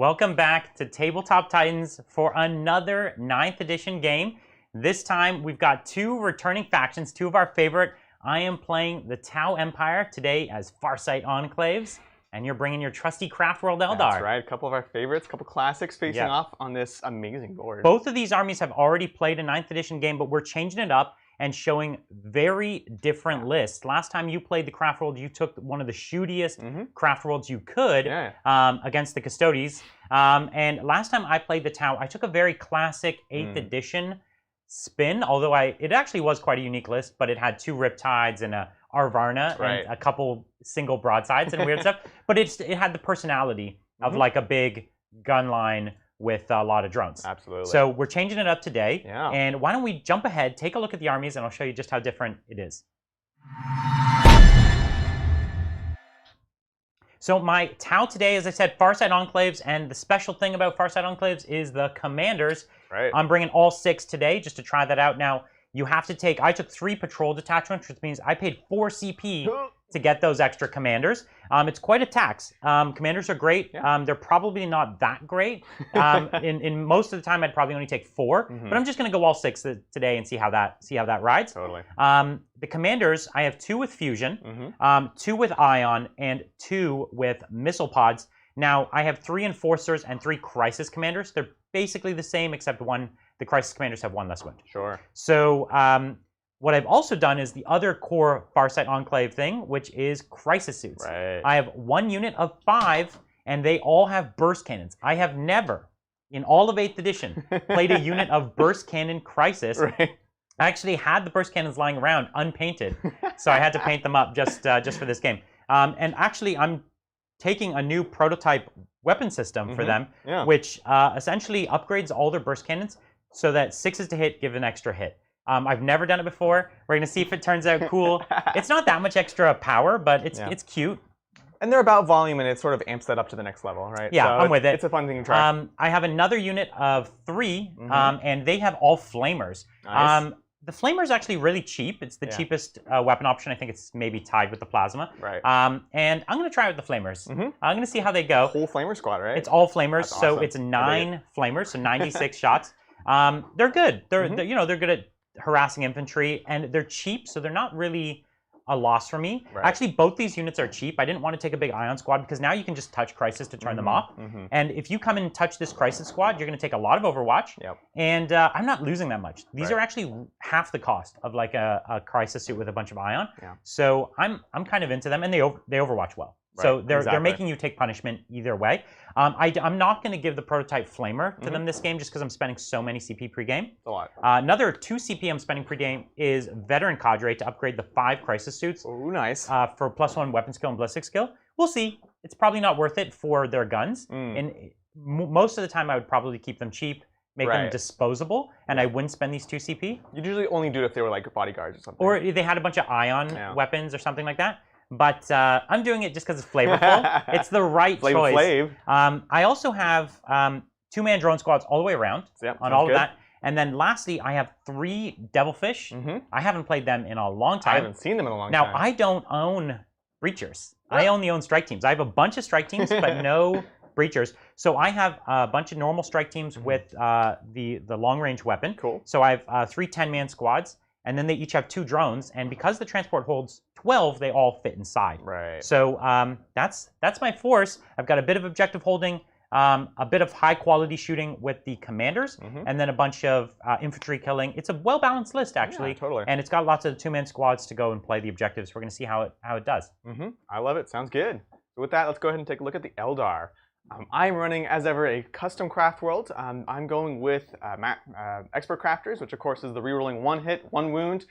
Welcome back to Tabletop Titans for another 9th edition game. This time we've got two returning factions, two of our favorite. I am playing the T'au Empire today as Farsight Enclaves, and you're bringing your trusty Craftworld Eldar. That's right, a couple of our favorites, a couple classics facing off on this amazing board. Both of these armies have already played a 9th edition game, but we're changing it up and showing very different lists. Last time you played the Craftworld, you took one of the shootiest Craftworlds you could against the Custodes. And last time I played the T'au, I took a very classic 8th edition spin, although it actually was quite a unique list, but it had 2 Riptides and a Arvarna and a couple single broadsides and weird stuff. But it had the personality of like a big gun line with a lot of drones. Absolutely. So we're changing it up today. Yeah. And why don't we jump ahead, take a look at the armies, and I'll show you just how different it is. So my T'au today, as I said, Farsight Enclaves, and the special thing about Farsight Enclaves is the commanders. I'm bringing all 6 today just to try that out. Now, you have to take, I took 3 patrol detachments, which means I paid 4 CP to get those extra commanders. It's quite a tax. Commanders are great. They're probably not that great. In most of the time, I'd probably only take 4. But I'm just going to go all 6 today and see how that rides. Totally. The commanders, I have 2 with fusion, 2 with ion, and 2 with missile pods. Now, I have 3 enforcers and 3 crisis commanders. They're basically the same, except the crisis commanders have 1 less wound. Sure. So what I've also done is the other core Farsight Enclave thing, which is crisis suits. I have 1 unit of 5, and they all have burst cannons. I have never, in all of 8th edition, played a unit of burst cannon crisis. I actually had the burst cannons lying around unpainted, so I had to paint them up just for this game. And actually, I'm taking a new prototype weapon system for them, which essentially upgrades all their burst cannons so that 6s to hit give an extra hit. I've never done it before. We're going to see if it turns out cool. It's not that much extra power, but it's cute. And they're about volume, and it sort of amps that up to the next level, right? Yeah, so I'm with it. It's a fun thing to try. I have another unit of 3, and they have all flamers. Nice. The flamer is actually really cheap. It's the cheapest weapon option. I think it's maybe tied with the plasma. And I'm going to try it with the flamers. I'm going to see how they go. Whole flamer squad, right? It's all flamers, so it's 9 flamers, so 96 shots. They're good. They're good at harassing infantry, and they're cheap, so they're not really a loss for me. Actually, both these units are cheap. I didn't want to take a big ion squad because now you can just touch crisis to turn them off. And if you come in and touch this crisis squad, you're going to take a lot of Overwatch. And I'm not losing that much. These are actually half the cost of like a crisis suit with a bunch of ion. So I'm kind of into them, and they Overwatch well. So they're making you take punishment either way. I'm not going to give the prototype flamer to them this game just because I'm spending so many CP pre-game. A lot. Another 2 CP I'm spending pre-game is Veteran Cadre to upgrade the 5 crisis suits. Oh, nice. For +1 weapon skill and ballistic skill. We'll see. It's probably not worth it for their guns. And most of the time I would probably keep them cheap, make them disposable, and I wouldn't spend these 2 CP. You'd usually only do it if they were like bodyguards or something. Or they had a bunch of ion weapons or something like that. But I'm doing it just because it's flavorful. It's the right choice. I also have 2-man drone squads all the way around on all of that. And then lastly, I have 3 Devilfish. I haven't played them in a long time. I haven't seen them in a long time. Now, I don't own Breachers. I only own strike teams. I have a bunch of strike teams, but no Breachers. So I have a bunch of normal strike teams with the long-range weapon. Cool. So I have 3 10-man squads. And then they each have 2 drones, and because the transport holds 12, they all fit inside. So that's my force. I've got a bit of objective holding, a bit of high-quality shooting with the commanders, and then a bunch of infantry killing. It's a well-balanced list, actually. Totally. And it's got lots of 2-man squads to go and play the objectives. We're going to see how it does. I love it. Sounds good. So with that, let's go ahead and take a look at the Eldar. I'm running, as ever, a custom Craftworld. I'm going with Expert Crafters, which of course is the rerolling 1 hit, 1 wound.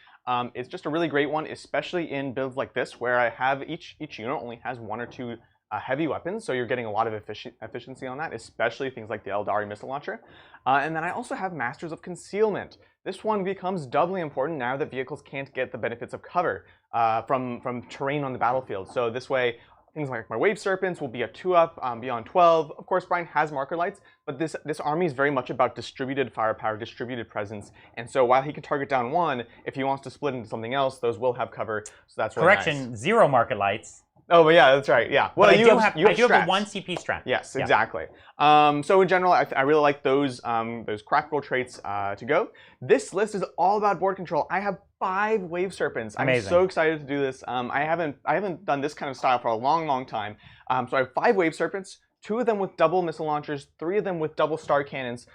It's just a really great one, especially in builds like this, where I have each unit only has 1 or 2 heavy weapons, so you're getting a lot of efficiency on that, especially things like the Eldari missile launcher. And then I also have Masters of Concealment. This one becomes doubly important now that vehicles can't get the benefits of cover from terrain on the battlefield. So this way, things like my Wave Serpents will be a 2-up beyond 12. Of course, Brian has marker lights, but this army is very much about distributed firepower, distributed presence. And so while he can target down 1, if he wants to split into something else, those will have cover. So that's really Correction, nice. 0 marker lights. Oh, but yeah, that's right. Yeah. Well, But I do have strats. a 1 CP strat. Yes, exactly. So in general, I really like those Craftworld traits to go. This list is all about board control. I have 5 Wave Serpents. Amazing. I'm so excited to do this. I haven't done this kind of style for a long time. So I have 5 Wave Serpents. 2 of them with double missile launchers, 3 of them with double star cannons.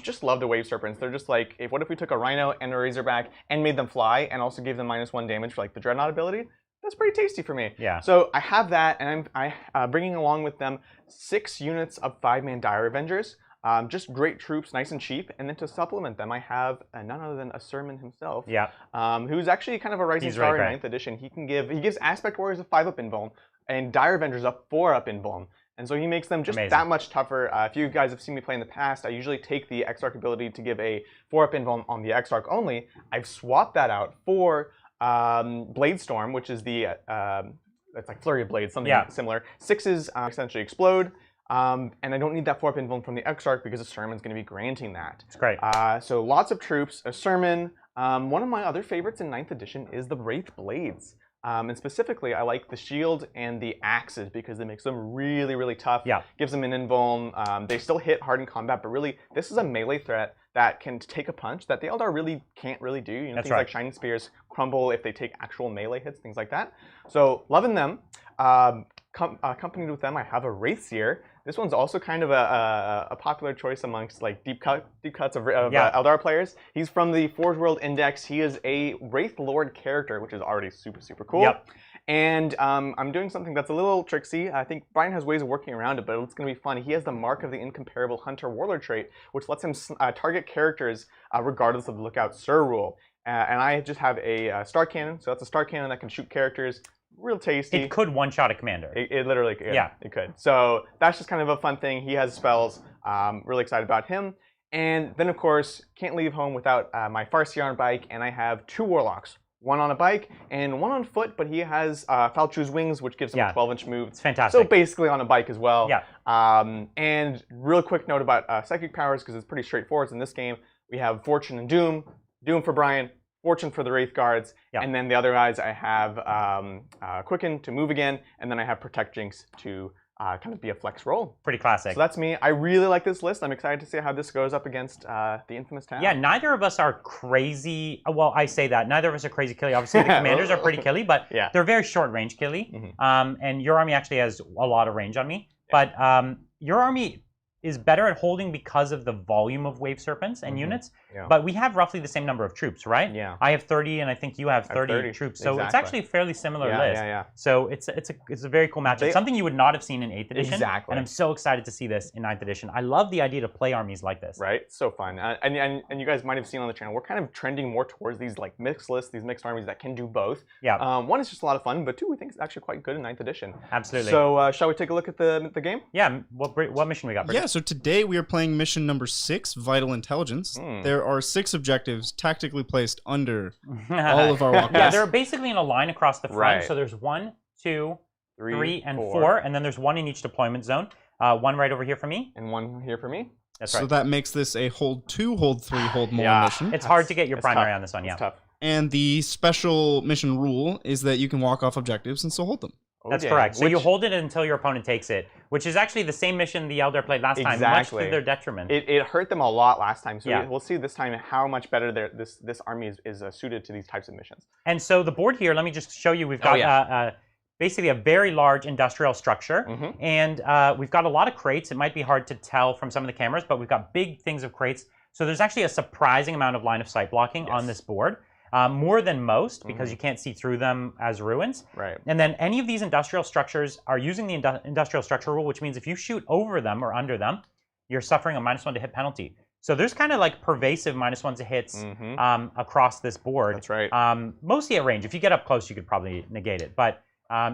Just love the Wave Serpents. They're just like, what if we took a Rhino and a Razorback and made them fly and also gave them -1 damage for like the Dreadnought ability? That's pretty tasty for me. Yeah. So I have that, and I'm bringing along with them 6 units of 5-man Dire Avengers. Just great troops, nice and cheap. And then to supplement them, I have none other than a Sermon himself. Yeah. Who's actually kind of a rising star in 9th edition. He gives Aspect Warriors a 5-up invuln and Dire Avengers a 4-up invuln. And so he makes them just that much tougher. If you guys have seen me play in the past, I usually take the Exarch ability to give a 4-up invuln on the Exarch only. I've swapped that out for Blade Storm, which is the it's like Flurry of Blades, something similar. 6s essentially explode, and I don't need that 4-up invuln from the Exarch because the Sermon's going to be granting that. It's great. So lots of troops, a Sermon. One of my other favorites in 9th edition is the Wraith Blades. And specifically, I like the shield and the axes because it makes them really tough. Yeah. Gives them an invuln. They still hit hard in combat, but really, this is a melee threat that can take a punch that the Eldar really can't really do. You know, things like Shining Spears crumble if they take actual melee hits, things like that. So loving them. Accompanied with them, I have a Wraithseer. This one's also kind of a popular choice amongst like deep cuts of Eldar players. He's from the Forge World Index. He is a Wraith Lord character, which is already super cool. Yep. And I'm doing something that's a little tricksy. I think Brian has ways of working around it, but it's going to be fun. He has the Mark of the Incomparable Hunter Warlord trait, which lets him target characters regardless of the Lookout Sir rule. And I just have a Star Cannon, so that's a Star Cannon that can shoot characters. Real tasty. It could one-shot a commander. It literally could. Yeah, it could. So that's just kind of a fun thing. He has spells. Really excited about him. And then, of course, can't leave home without my Farsight bike. And I have 2 Warlocks. 1 on a bike and 1 on foot, but he has Falchu's Wings, which gives him a 12-inch move. It's fantastic. So basically on a bike as well. Yeah. And real quick note about Psychic Powers, because it's pretty straightforward in this game. We have Fortune and Doom. Doom for Brian. Fortune for the Wraith Guards, and then the other guys I have Quicken to move again, and then I have Protect Jinx to kind of be a flex roll. Pretty classic. So that's me. I really like this list. I'm excited to see how this goes up against the infamous T'au. Yeah, neither of us are crazy. Well, I say that. Neither of us are crazy killy. Obviously, the commanders are pretty killy, but they're very short range killy. And your army actually has a lot of range on me. But your army is better at holding because of the volume of Wave Serpents and units. But we have roughly the same number of troops, right? Yeah. I have 30, and I think you have 30 troops. So it's actually a fairly similar list. So it's a very cool matchup. Something you would not have seen in 8th edition. Exactly. And I'm so excited to see this in 9th edition. I love the idea to play armies like this. Right? So fun. And you guys might have seen on the channel, we're kind of trending more towards these like mixed lists, these mixed armies that can do both. Yeah. 1 is just a lot of fun, but 2 we think is actually quite good in 9th edition. Absolutely. So shall we take a look at the game? Yeah. What mission we got? Yeah, so today we are playing mission number 6, Vital Intelligence. There are 6 objectives tactically placed under all of our walkways. Yeah, they're basically in a line across the front. So there's 1, 2, 3, and 4, and then there's 1 in each deployment zone. 1 right over here for me. And 1 here for me. That's right. So that makes this a hold 2, hold 3, hold more mission. It's hard to get your primary on this one, It's tough. And the special mission rule is that you can walk off objectives and still hold them. That's correct. So you hold it until your opponent takes it, which is actually the same mission the Eldar played last time, much to their detriment. It hurt them a lot last time, so we'll see this time how much better this army is suited to these types of missions. And so the board here, let me just show you, we've got basically a very large industrial structure, and we've got a lot of crates. It might be hard to tell from some of the cameras, but we've got big things of crates. So there's actually a surprising amount of line of sight blocking on this board. More than most, because you can't see through them as ruins. Right. And then any of these industrial structures are using the industrial structure rule, which means if you shoot over them or under them, you're suffering a -1 to hit penalty. So there's kind of like pervasive -1s to hits across this board. That's right. Mostly at range. If you get up close, you could probably negate it. But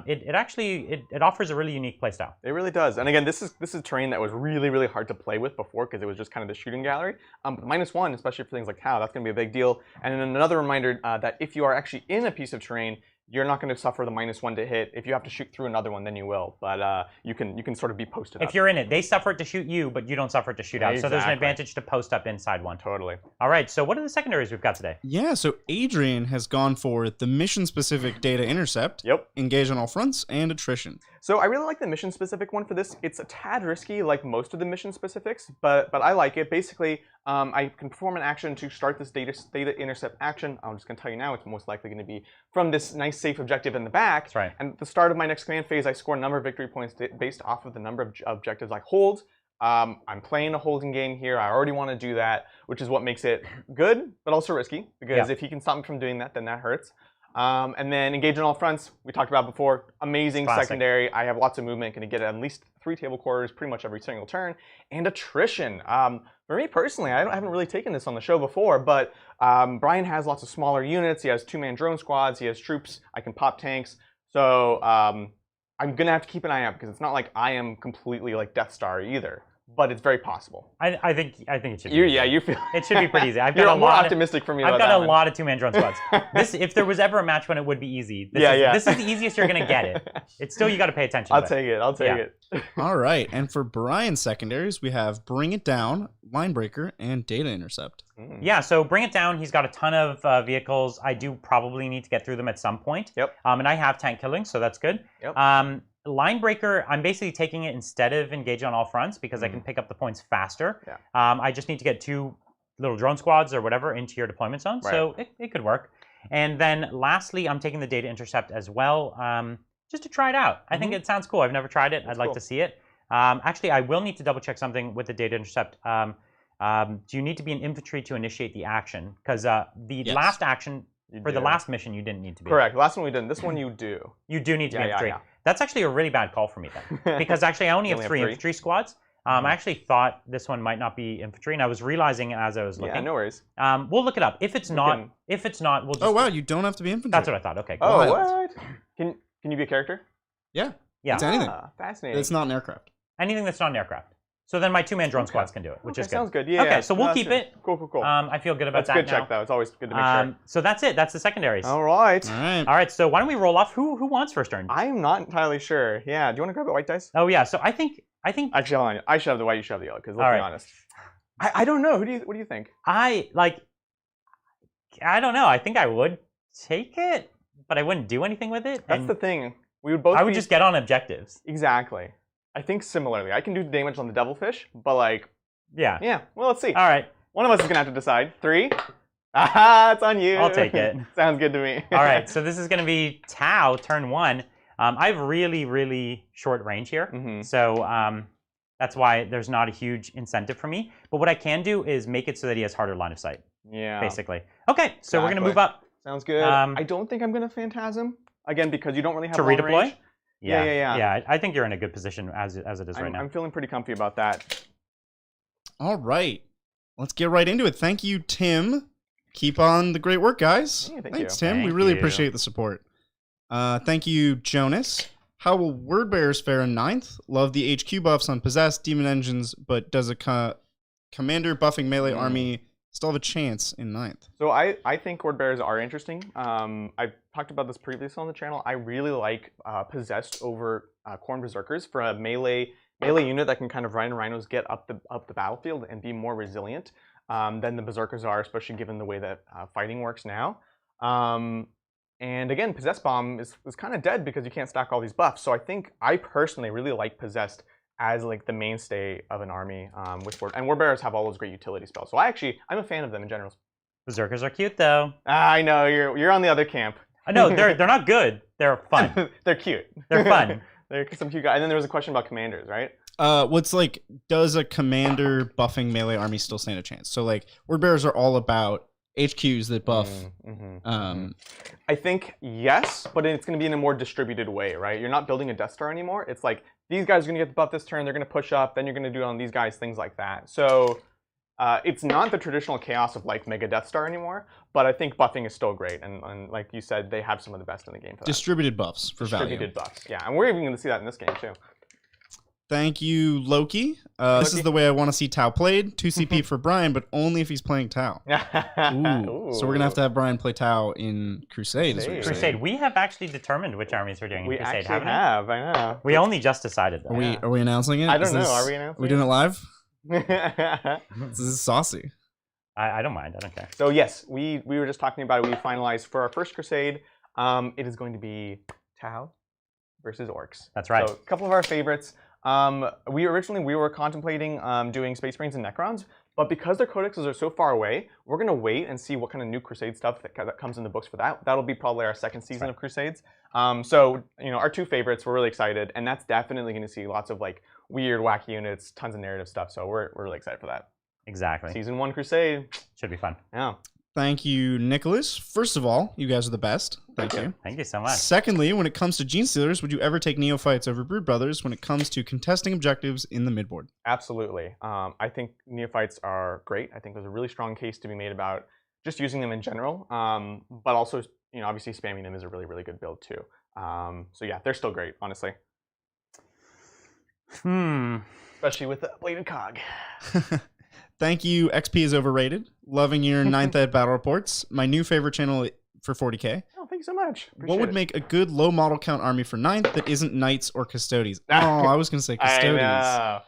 it actually offers a really unique playstyle. It really does. And again, this is terrain that was really hard to play with before because it was just kind of the shooting gallery. But -1, especially for things like T'au, that's going to be a big deal. And then another reminder that if you are actually in a piece of terrain, you're not going to suffer the -1 to hit. If you have to shoot through another one, then you will. But you can sort of be posted up. If you're in it, they suffer it to shoot you, but you don't suffer it to shoot out. So there's an advantage to post up inside one. Totally. All right, so what are the secondaries we've got today? Yeah, so Adrian has gone for the mission-specific data intercept, engage on all fronts, and attrition. So I really like the mission-specific one for this. It's a tad risky, like most of the mission-specifics, but I like it. Basically, I can perform an action to start this data intercept action. I'm just going to tell you now, it's most likely going to be from this nice safe objective in the back. That's right. And at the start of my next command phase, I score a number of victory points based off of the number of objectives I hold. I'm playing a holding game here. I already want to do that, which is what makes it good, but also risky, because if he can stop me from doing that, then that hurts. And then engage on all fronts, we talked about before. Amazing secondary. I have lots of movement, going to get at least 3 table quarters pretty much every single turn. And attrition. For me personally, I haven't really taken this on the show before, but Brian has lots of smaller units. He has 2-man drone squads. He has troops. I can pop tanks. So I'm going to have to keep an eye out, because it's not like I am completely like Death Star either. But it's very possible. I think it should be. Yeah, you feel it should be pretty easy. I've You're got a more lot optimistic for me. I've about got that a one. lot of 2-man drone squads. If there was ever a match when it would be easy, this is the easiest you're gonna get it. It's still, you got to pay attention. I'll take it. I'll take it. All right, and for Brian's secondaries, we have Bring It Down, Linebreaker, and Data Intercept. Yeah, so Bring It Down. He's got a ton of vehicles. I do probably need to get through them at some point. Yep. And I have tank killing, so that's good. Yep. Linebreaker, I'm basically taking it instead of engage on all fronts, because I can pick up the points faster. Yeah. I just need to get 2 little drone squads or whatever into your deployment zone, so it could work. And then lastly, I'm taking the data intercept as well, just to try it out. I think it sounds cool. I've never tried it. I'd like to see it. Actually, I will need to double check something with the data intercept. Do you need to be an infantry to initiate the action? Because the last action, for the last mission, you didn't need to be. Correct. Last one we did. This one you do. You do need to be infantry. That's actually a really bad call for me then, because actually I only have 3 infantry squads. I actually thought this one might not be infantry, and I was realizing as I was looking. Yeah, no worries. We'll look it up. If it's not, we'll just. Oh wow, you don't have to be infantry. That's what I thought. Okay. Cool. Oh, what? Can you be a character? Yeah. Yeah. It's anything. Fascinating. It's not an aircraft. Anything that's not an aircraft. So then my 2-man drone squads can do it, which is good. Sounds good. Yeah. Okay, so we'll keep it. Cool. I feel good about that. That's a good check, though. It's always good to make sure. So that's it. That's the secondaries. All right. All right. So why don't we roll off? Who wants first turn? I'm not entirely sure. Yeah. Do you want to grab the white dice? Oh yeah. So I think. Actually, hold on. I should have the white. You should have the yellow. Because let's be honest. I don't know. What do you think? I don't know. I think I would take it, but I wouldn't do anything with it. That's the thing. We would both. I would just get on objectives. Exactly. I think similarly. I can do damage on the devilfish, but like. Yeah. Yeah. Well, let's see. All right. One of us is gonna have to decide. 3. Aha! It's on you. I'll take it. Sounds good to me. All right. So this is gonna be T'au, turn 1. I have really short range here, so that's why there's not a huge incentive for me. But what I can do is make it so that he has harder line of sight. Yeah. Basically. Okay. So we're gonna move up. Sounds good. I don't think I'm gonna phantasm again because you don't really have to redeploy. Range. Yeah. Yeah. I think you're in a good position as it is right now. I'm feeling pretty comfy about that. All right. Let's get right into it. Thank you, Tim. Keep on the great work, guys. Yeah, Thanks, Tim. We really appreciate the support. Thank you, Jonas. How will Wordbearers fare in 9th? Love the HQ buffs on Possessed, Demon Engines, but does a commander buffing melee army still have a chance in 9th? So I think Wordbearers are interesting. I've talked about this previously on the channel. I really like Possessed over Khorne Berserkers for a melee unit that can kind of rhinos get up the battlefield and be more resilient than the Berserkers are, especially given the way that fighting works now. And again, Possessed Bomb is kind of dead because you can't stack all these buffs. So I think I personally really like Possessed as like the mainstay of an army with Wordbearers have all those great utility spells. So I'm a fan of them in general. Berserkers are cute though. I know you're on the other camp. No, they're not good. They're fun. They're cute. They're fun. They're some cute guys. And then there was a question about commanders, right? Does a commander buffing melee army still stand a chance? So like Wordbearers are all about HQs that buff. I think yes, but it's going to be in a more distributed way, right? You're not building a Death Star anymore. It's like these guys are going to get the buff this turn. They're going to push up. Then you're going to do it on these guys, things like that. So it's not the traditional chaos of like Mega Death Star anymore. But I think buffing is still great, and like you said, they have some of the best in the game for that. Distributed buffs for value. Distributed buffs, yeah, and we're even going to see that in this game too. Thank you, Loki. This is the way I want to see T'au played. 2 CP for Brian, but only if he's playing T'au. Ooh. So we're going to have Brian play T'au in Crusade. Crusade. We have actually determined which armies we're doing in Crusade, haven't we? I know. We only just decided that. Are we announcing it? I don't know. Are we announcing it? Are we doing it live? This is saucy. I don't mind. I don't care. So yes, we were just talking about it. We finalized for our first Crusade. It is going to be T'au versus Orcs. That's right. So a couple of our favorites. We were contemplating doing Space Marines and Necrons, but because their codexes are so far away, we're going to wait and see what kind of new Crusade stuff that comes in the books for that. That'll be probably our second season of Crusades. So, our 2 favorites, we're really excited, and that's definitely going to see lots of like weird, wacky units, tons of narrative stuff. So we're really excited for that. Exactly. Season 1 Crusade. Should be fun. Yeah. Thank you, Nicholas. First of all, you guys are the best. Thank you. Thank you so much. Secondly, when it comes to Gene Stealers, would you ever take Neophytes over Brood Brothers when it comes to contesting objectives in the midboard? Absolutely. I think Neophytes are great. I think there's a really strong case to be made about just using them in general, but also, obviously spamming them is a really, really good build too. So yeah, they're still great, honestly. Especially with the Bladed Cog. Thank you, XP is overrated. Loving your 9th Ed battle reports. My new favorite channel for 40k. Oh, thank you so much. What would make a good low model count army for 9th that isn't Knights or Custodies? Oh, I was going to say Custodies.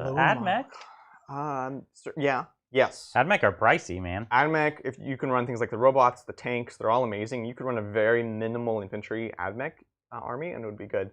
Admech? Yeah. Yes. Admech are pricey, man. Admech, if you can run things like the robots, the tanks, they're all amazing. You could run a very minimal infantry Admech army, and it would be good.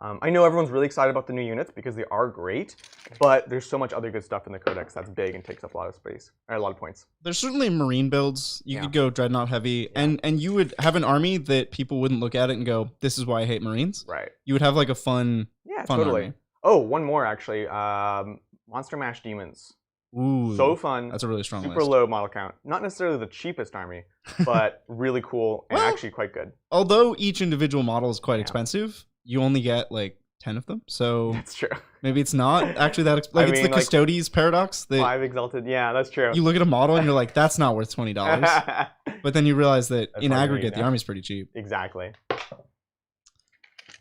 I know everyone's really excited about the new units because they are great, but there's so much other good stuff in the codex that's big and takes up a lot of space, or a lot of points. There's certainly Marine builds. You could go Dreadnought heavy, and you would have an army that people wouldn't look at it and go, this is why I hate Marines. Right. You would have like a fun totally. army. Oh, one more actually. Monster Mash Demons. Ooh, so fun. That's a really strong super list. Low model count. Not necessarily the cheapest army, but really cool and actually quite good. Although each individual model is quite expensive, you only get like 10 of them, so that's true. Maybe it's not actually that expensive. It's the Custodes paradox. 5 exalted, yeah, that's true. You look at a model and you're like, that's not worth $20. But then you realize that in aggregate, the army's pretty cheap. Exactly.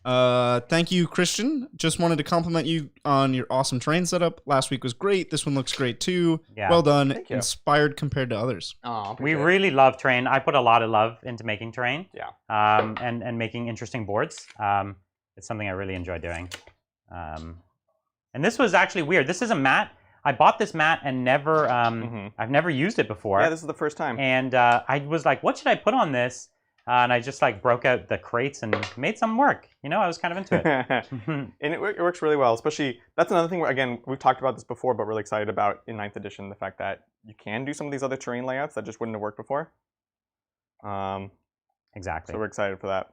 Thank you, Christian. Just wanted to compliment you on your awesome terrain setup. Last week was great. This one looks great too. Yeah. Well done. Inspired compared to others. Oh, we really love terrain. I put a lot of love into making terrain. Yeah. And making interesting boards. It's something I really enjoy doing. And this was actually weird. This is a mat. I bought this mat and never, I've never used it before. Yeah, this is the first time. And I was like, what should I put on this? And I just like broke out the crates and made some work. I was kind of into it. And it works really well, especially, that's another thing where, again, we've talked about this before, but really excited about in 9th edition, the fact that you can do some of these other terrain layouts that just wouldn't have worked before. Exactly. So we're excited for that.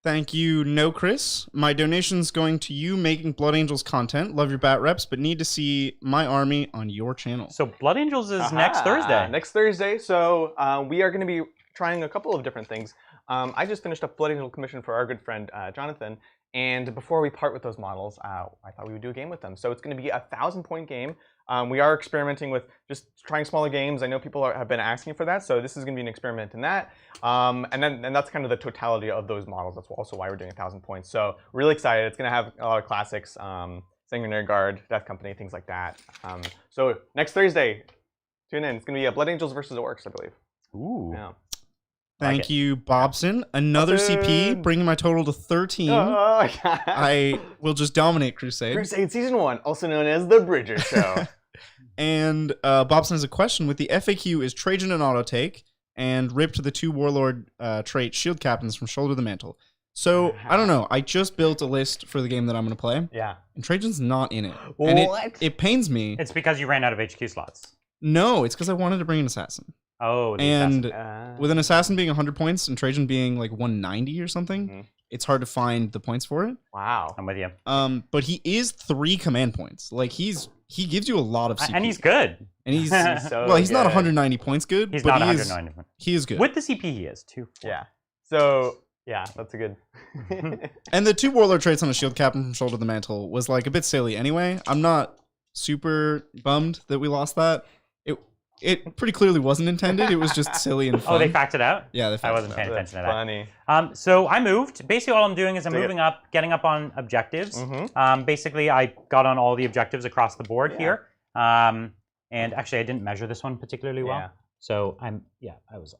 Thank you, No Chris. My donation's going to you making Blood Angels content. Love your bat reps, but need to see my army on your channel. So Blood Angels is next Thursday. Next Thursday. So we are going to be trying a couple of different things. I just finished up Blood Angel commission for our good friend Jonathan. And before we part with those models, I thought we would do a game with them. So it's going to be a 1,000-point game. We are experimenting with just trying smaller games. I know people have been asking for that, so this is going to be an experiment in that. And that's kind of the totality of those models. That's also why we're doing 1,000 points. So really excited. It's going to have a lot of classics, Sanguinary Guard, Death Company, things like that. So next Thursday, tune in. It's going to be Blood Angels versus Orcs, I believe. Ooh. Yeah. Thank you, Bobson. Another CP, bringing my total to 13. Oh, I will just dominate Crusade. Crusade Season 1, also known as The Bridger Show. And Bobson has a question. With the FAQ, is Trajan an auto take? And ripped the 2 Warlord trait Shield Captains from Shoulder the Mantle. So, I don't know. I just built a list for the game that I'm going to play. Yeah. And Trajan's not in it. What? And it pains me. It's because you ran out of HQ slots. No, it's because I wanted to bring an Assassin. Oh, and with an Assassin being 100 points and Trajan being like 190 or something, it's hard to find the points for it. Wow. I'm with you. But he is 3 command points. Like he gives you a lot of CP. And he's good. And he's so well, he's good. Not 190 points good. He's but not 190. He is good. With the CP, he is too. Yeah. So yeah, that's a good. And the 2 Warlord traits on a Shield Captain from Shoulder the Mantle was like a bit silly anyway. I'm not super bummed that we lost that. It pretty clearly wasn't intended. It was just silly and fun. Oh, they faxed it out? Yeah, they faxed it out. I wasn't paying attention to that. Funny. So I moved. Basically, all I'm doing is I'm moving up, getting up on objectives. Basically, I got on all the objectives across the board here. And actually, I didn't measure this one particularly well. Yeah. So I was.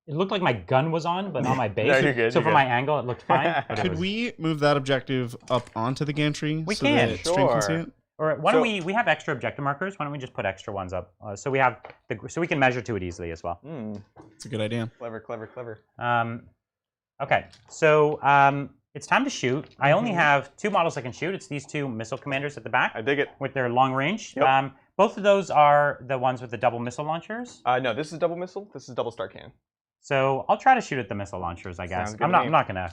It looked like my gun was on, but not my base. No, you're good, so from my angle, it looked fine. Could we move that objective up onto the gantry? We can. That Stream can see it? Or why don't we have extra objective markers? Why don't we just put extra ones up so we have so we can measure to it easily as well. It's a good idea. Clever, clever, clever. Okay, so it's time to shoot. I only have 2 models I can shoot. It's these 2 missile commanders at the back. I dig it. With their long range. Yep. Both of those are the ones with the double missile launchers. No, this is double missile. This is double star cannon. So I'll try to shoot at the missile launchers, I guess. I'm not gonna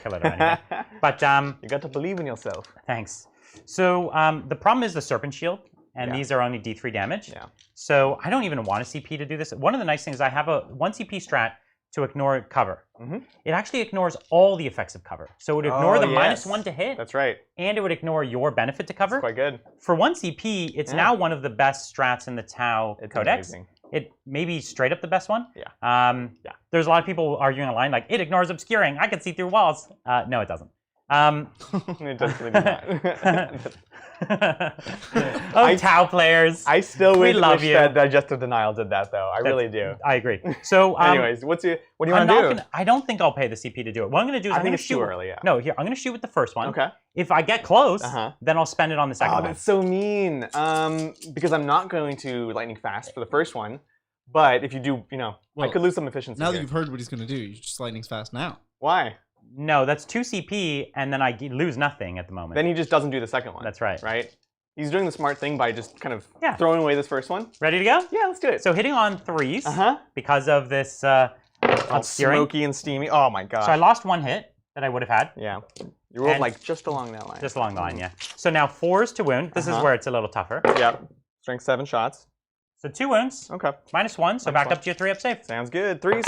kill it or anything. But you got to believe in yourself. Thanks. So the problem is the Serpent Shield, and these are only D3 damage. Yeah. So I don't even want a CP to do this. One of the nice things, I have a 1 CP strat to ignore cover. It actually ignores all the effects of cover. So it would ignore the -1 to hit. That's right. And it would ignore your benefit to cover. That's quite good. For 1 CP, it's now one of the best strats in the T'au Codex. Amazing. It may be straight up the best one. Yeah. There's a lot of people arguing online like, it ignores obscuring. I can see through walls. No, it doesn't. It definitely not. T'au players. I still wish that Digestive Denial did that, though. I really do. I agree. So, anyways, what do you want to do? I don't think I'll pay the CP to do it. What I'm going to do is I'm going to shoot. Too early, yeah. No, here I'm going to shoot with the first one. Okay. If I get close, then I'll spend it on the second one. Oh, that's so mean. Because I'm not going to lightning fast for the first one. But if you do, I could lose some efficiency. Now that you've heard what he's going to do, you just lightning's fast now. Why? No, that's 2 CP, and then I lose nothing at the moment. Then he just doesn't do the second one. That's right. Right? He's doing the smart thing by just kind of throwing away this first one. Ready to go? Yeah, let's do it. So hitting on 3s because of this all smoky and steamy. Oh my gosh. So I lost 1 hit that I would have had. Yeah. You rolled like just along that line. Just along the line, yeah. So now 4s to wound. This is where it's a little tougher. Yep. Strength 7 shots. So 2 wounds. Okay. -1, so back up to your 3 up safe. Sounds good. 3s.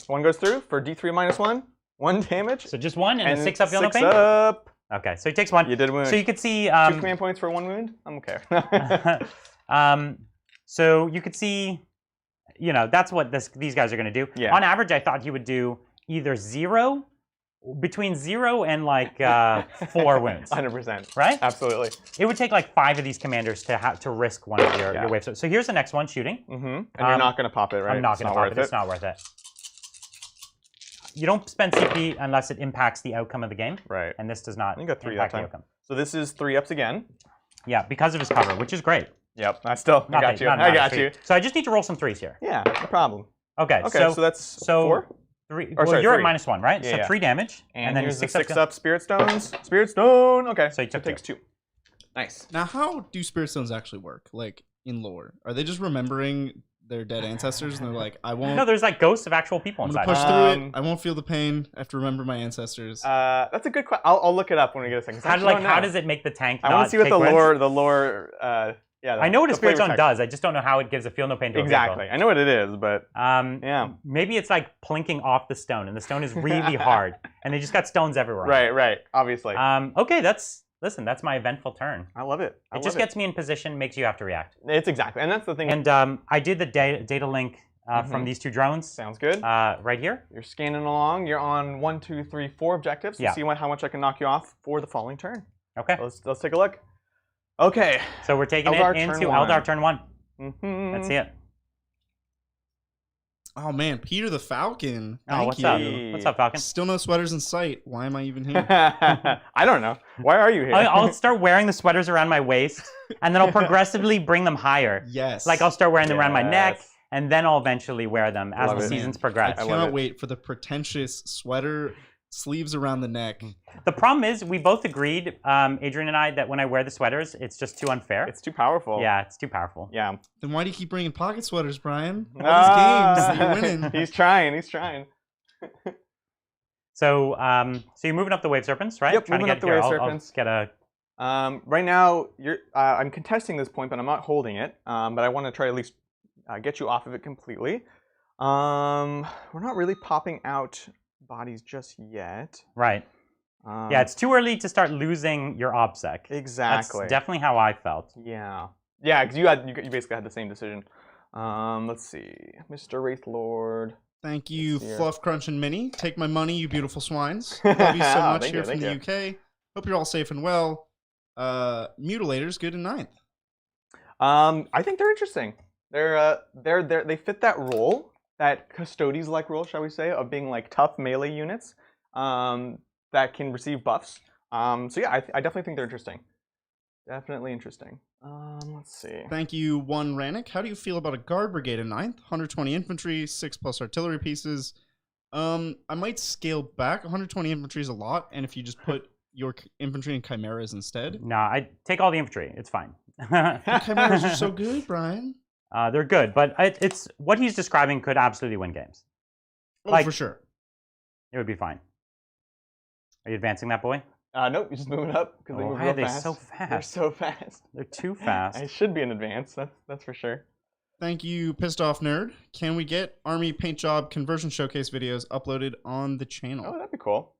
1 goes through for D3 -1. 1 damage. So just 1 and a 6 up, feel no pain? 6 up. Okay, so he takes 1. You did wound. So you could see... 2 command points for 1 wound? I'm okay. So you could see, that's what these guys are going to do. Yeah. On average, I thought he would do either between 0 and like 4 wounds. 100%. Right? Absolutely. It would take like 5 of these commanders to risk one of your waves. So here's the next one, shooting. And you're not going to pop it, right? I'm not going to pop it. It's not worth it. You don't spend CP unless it impacts the outcome of the game. Right. And this does not you got 3 impact that the time. outcome. So this is 3 ups again. Yeah, because of his cover, which is great. Yep. I got you. I got you. So I just need to roll some 3s here. Yeah, no problem. Okay. So that's 4? 3. Well, you're at -1, right? Yeah, so 3 damage. And then here's the 6 up Spirit Stones. Spirit Stone. Okay. So he takes 2. Nice. Now, how do Spirit Stones actually work? Like, in lore? Are they just remembering their dead ancestors and they're like, I won't... No, there's like ghosts of actual people I'm inside. gonna push through it. I won't feel the pain. I have to remember my ancestors. That's a good question. I'll look it up when we get a second. How does it make the tank I want to see what the lore... I know what a Spirit Stone does. I just don't know how it gives a feel no pain to a Exactly. I know what it is, but yeah. Maybe it's like plinking off the stone, and the stone is really hard, and they just got stones everywhere. Right. Obviously. Okay, that's my eventful turn. I love it. It just gets me in position, makes you have to react. It's exactly, and that's the thing. And I did the data link from these 2 drones. Sounds good. Right here. You're scanning along. You're on 1, 2, 3, 4 objectives. See how much I can knock you off for the following turn. Okay. Let's take a look. Okay. So we're taking Eldar it into turn 1. Eldar turn 1. Let's see it. Oh man, Peter the Falcon. What's Thank up? you. What's up, Falcon? Still no sweaters in sight. Why am I even here? I don't know. Why are you here? I'll start wearing the sweaters around my waist, and then I'll progressively bring them higher. Yes. Like I'll start wearing them around my neck, and then I'll eventually wear them as the seasons progress. I cannot wait for the pretentious sweater sleeves around the neck. The problem is, we both agreed, Adrian and I, that when I wear the sweaters, it's just too unfair. It's too powerful. Yeah, it's too powerful. Yeah. Then why do you keep bringing pocket sweaters, Brian? All these games, you're winning. He's trying. So you're moving up the wave serpents, right? Yep, moving up the wave serpents. I'll get a... right now, I'm contesting this point, but I'm not holding it. But I want to try to at least get you off of it completely. We're not really popping out bodies just yet. Right. Yeah, it's too early to start losing your OBSEC. Exactly. That's definitely how I felt. Yeah. Yeah, because you basically had the same decision. Let's see. Mr. Wraith Lord. Thank you, Fluff Crunch and Minnie. Take my money, you beautiful swines. Love you so much here from the UK. Hope you're all safe and well. Mutilators, good in 9th. I think they're interesting. They fit that role, that Custodes-like role, shall we say, of being like tough melee units that can receive buffs. So yeah, I definitely think they're interesting. Definitely interesting. Let's see. Thank you, One Rannick. How do you feel about a guard brigade in 9th? 120 infantry, 6+ artillery pieces. I might scale back. 120 infantry is a lot, and if you just put your infantry and chimeras instead. Nah, I take all the infantry. It's fine. The chimeras are so good, Brian. They're good, but it's what he's describing could absolutely win games. Oh, for sure. It would be fine. Are you advancing that boy? Nope, you're just moving up because they move real fast. So fast? They're so fast. They're too fast. I should be in advance. That's for sure. Thank you, Pissed Off Nerd. Can we get Army Paint Job conversion showcase videos uploaded on the channel? Oh, that'd be cool.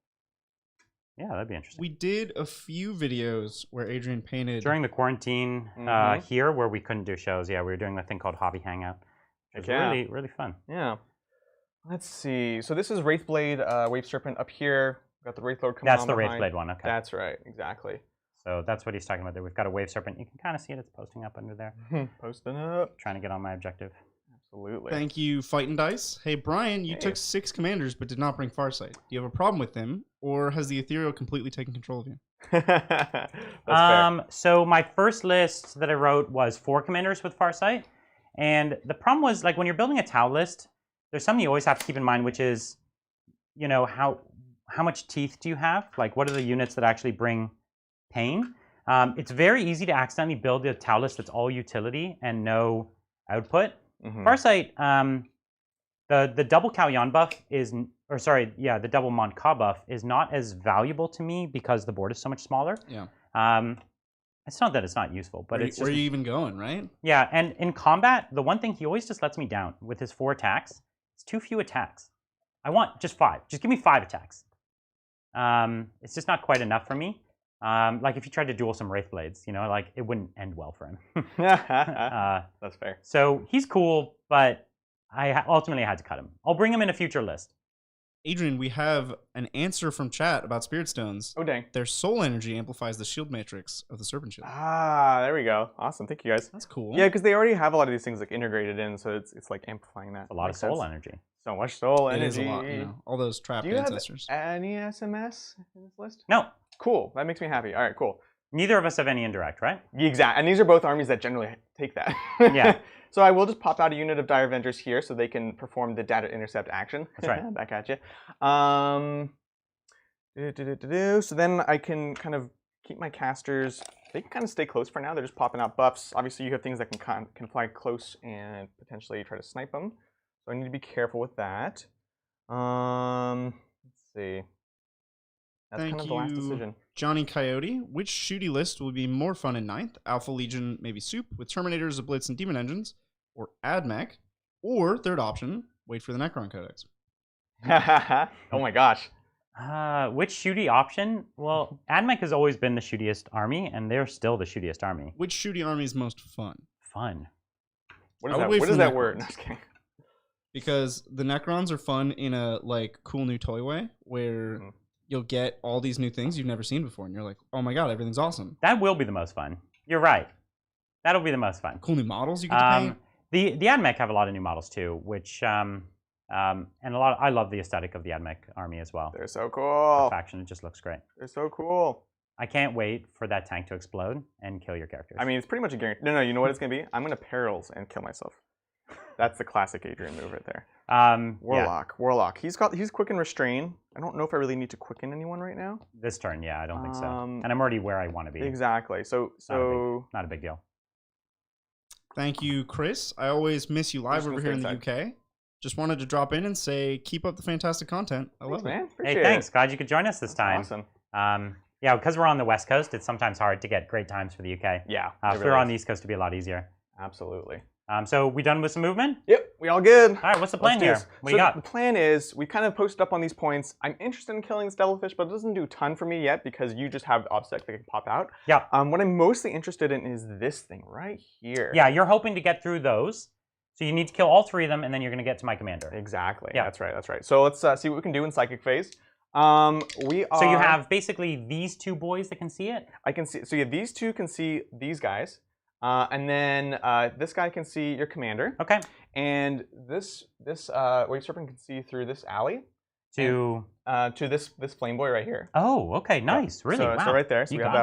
Yeah, that'd be interesting. We did a few videos where Adrian painted during the quarantine here, where we couldn't do shows. Yeah, we were doing a thing called Hobby Hangout. It was really, really fun. Yeah. Let's see. So this is Wraithblade, Wave Serpent up here. Got the Wraithlord coming That's on the behind. Wraithblade one, okay. That's right, exactly. So that's what he's talking about there. We've got a Wave Serpent. You can kind of see it. It's posting up under there. Posting up. Trying to get on my objective. Absolutely. Thank you, Fightin' Dice. Hey, Brian, you took 6 commanders but did not bring Farsight. Do you have a problem with them, or has the Ethereal completely taken control of you? That's fair. So my first list that I wrote was 4 commanders with Farsight. And the problem was, like, when you're building a T'au list, there's something you always have to keep in mind, which is, you know, how much teeth do you have? Like, what are the units that actually bring pain? It's very easy to accidentally build a T'au list that's all utility and no output. Farsight, the double Kalyan buff is, or sorry, yeah, the double Mon-Ka buff is not as valuable to me because the board is so much smaller. Yeah. It's not that it's not useful, but it's just, where are you even going, right? Yeah, and in combat, the one thing he always just lets me down with his 4 attacks. It's too few attacks. I want just 5. Just give me 5 attacks. It's just not quite enough for me. Like if you tried to duel some Wraithblades, you know, like it wouldn't end well for him. That's fair. So he's cool, but I ultimately had to cut him. I'll bring him in a future list. Adrian, we have an answer from chat about Spirit Stones. Oh, dang. Their soul energy amplifies the shield matrix of the Serpent Shield. Ah, there we go. Awesome. Thank you, guys. That's cool. Yeah, because they already have a lot of these things like integrated in, so it's like amplifying that. A lot of soul energy. So much soul energy. It is a lot, you know, all those trapped ancestors. Do you have any SMS in this list? No. Cool. That makes me happy. All right, cool. Neither of us have any indirect, right? Exactly. And these are both armies that generally take that. Yeah. So I will just pop out a unit of Dire Avengers here so they can perform the data intercept action. That's right. Back at you. So then I can kind of keep my casters. They can kind of stay close for now. They're just popping out buffs. Obviously, you have things that can fly close and potentially try to snipe them. So I need to be careful with that. Let's see. That's kind of the last decision. Johnny Coyote. Which shooty list will be more fun in 9th? Alpha Legion, maybe Soup, with Terminators, a Blitz, and Demon Engines, or AdMech, or third option, wait for the Necron Codex. Oh my gosh. Which shooty option? Well, AdMech has always been the shootiest army, and they're still the shootiest army. Which shooty army is most fun? Fun. What is that word? No, because the Necrons are fun in a like cool new toy way, where you'll get all these new things you've never seen before, and you're like, oh my god, everything's awesome. That will be the most fun. You're right. That'll be the most fun. Cool new models you get to paint. The AdMech have a lot of new models too, which and I love the aesthetic of the AdMech army as well. They're so cool. The faction, it just looks great. They're so cool. I can't wait for that tank to explode and kill your characters. I mean, it's pretty much a guarantee. No, you know what it's gonna be? I'm gonna perils and kill myself. That's the classic Adrian move right there. Warlock. Yeah. Warlock. He's quick and restrain. I don't know if I really need to quicken anyone right now. This turn, yeah, I don't think so. And I'm already where I want to be. Exactly. So not a big deal. Thank you, Chris. I always miss you live over here in the UK. Just wanted to drop in and say, keep up the fantastic content. I love it. Man. Hey, thanks. Glad you could join us this time. Awesome. Yeah, because we're on the West Coast, it's sometimes hard to get great times for the UK. Yeah. If we were on the East Coast, it'd be a lot easier. Absolutely. So we done with some movement? Yep, we all good. All right, what's the plan here? What do you got? The plan is, we kind of posted up on these points. I'm interested in killing this devilfish, but it doesn't do a ton for me yet because you just have obstacle that can pop out. Yeah. What I'm mostly interested in is this thing right here. Yeah, you're hoping to get through those. So you need to kill all 3 of them, and then you're going to get to my commander. Exactly. Yeah. That's right. That's right. So let's see what we can do in psychic phase. We are. So you have basically these 2 boys that can see it. I can see. So yeah, these 2 can see these guys, and then this guy can see your commander. Okay. And this wave serpent can see through this alley To this flame boy right here. Oh, okay, nice. Yeah. Really? So, wow. so right there. So You we have got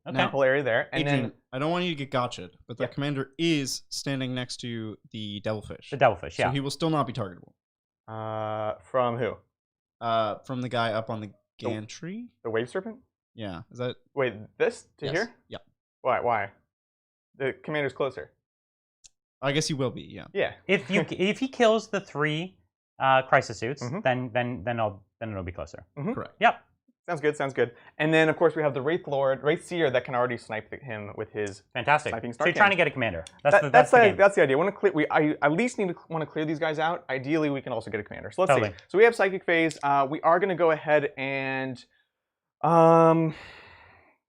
that me. whole area there. And Adrian, then I don't want you to get gotcha'd, but the commander is standing next to the devilfish. The devilfish, yeah. So he will still not be targetable. from who? From the guy up on the gantry. The wave serpent? Yeah. Is that? Wait, this to Yes. here? Yeah. Why? The commander's closer. I guess he will be. Yeah. Yeah. If he kills the 3 crisis suits, Mhm. then it'll be closer. Correct. Yep. Sounds good. Sounds good. And then of course we have the Wraith Seer that can already snipe him with his Fantastic. sniping So star you're cannon. trying to get a commander. That's the game. That's the idea. I at least want to clear these guys out. Ideally, we can also get a commander. So let's Totally. see. So we have psychic phase. We are going to go ahead and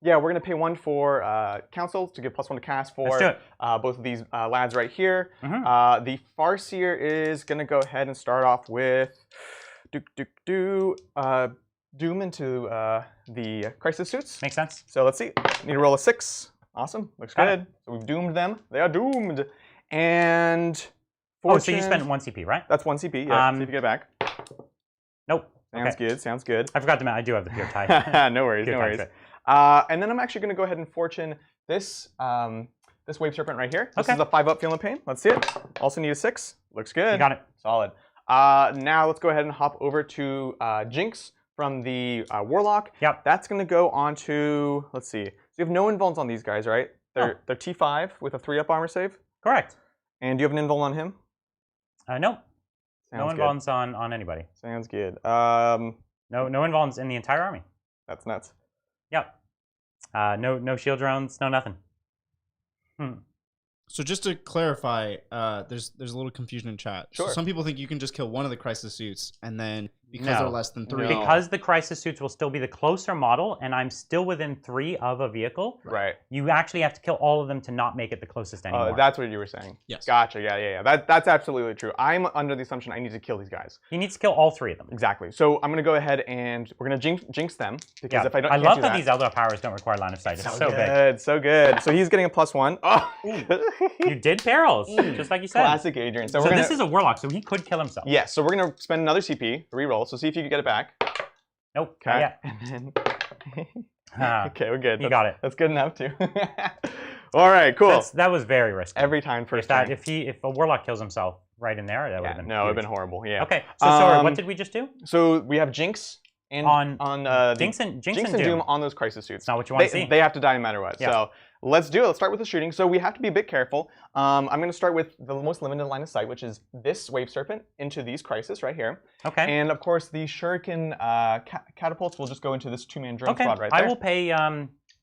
yeah, we're going to pay 1 for council to give +1 to cast for Let's do it. both of these lads right here. Mhm. The Farseer is going to go ahead and start off with Doom into the crisis suits. Makes sense. So let's see. Need to roll a 6. Awesome. Looks Got good. So we've doomed them. They are doomed. And Oh, so you fortune- spent 1 CP, right? That's 1 CP. Yeah. See if you get it back. Nope. Sounds Okay. good. Sounds good. I forgot to mention I do have the pure tie. No worries. Pure No tie worries. trait. And then I'm actually going to go ahead and fortune this this wave serpent right here. This Okay. is a 5-up Feel No Pain. Let's see it. Also need a 6. Looks good. You got it. Solid. Now let's go ahead and hop over to Jinx from the Warlock. Yep. That's going to go on to, let's see. So you have no invulns on these guys, right? They're T5 with a 3-up armor save. Correct. And do you have an invuln on him? Nope. No Sounds good. invulns on anybody. Sounds good. No invulns in the entire army. That's nuts. Yep. No shield drones. No nothing. So just to clarify, there's a little confusion in chat. Sure. So some people think you can just kill one of the crisis suits, and then because No. they're less than 3, No. Because the crisis suits will still be the closer model, and I'm still within 3 of a vehicle. Right. You actually have to kill all of them to not make it the closest anymore. That's what you were saying. Yes. Gotcha. Yeah. That's absolutely true. I'm under the assumption I need to kill these guys. He needs to kill all 3 of them. Exactly. So I'm going to go ahead and we're going to jinx them because Yeah. if I don't, I can't love do that these Eldar powers don't require line of sight. It's so big. good, so good. So he's getting a +1. Oh, You did perils, just like you said. classic Adrian. So, So we're gonna, this is a warlock, so he could kill himself. yeah. So we're going to spend another CP, re-roll. So see if you can get it back. Nope. Okay. Yeah. And then, Ah, okay, we're good. you got it. That's good enough too. All right, cool. That was very risky. Every time first time. If a warlock kills himself right in there, that would Yeah, have been no, it would have huge. been horrible. Yeah. Okay. So sorry, what Um, did we just do? So we have Jinx and Jinx and Doom on those crisis suits. It's not what you want to see. They have to die no matter what. Yeah. So let's do it. Let's start with the shooting. So we have to be a bit careful. I'm going to start with the most limited line of sight, which is this wave serpent into these crisis right here. Okay. And of course, the shuriken catapults will just go into this 2-man drone Okay. squad right there. I will pay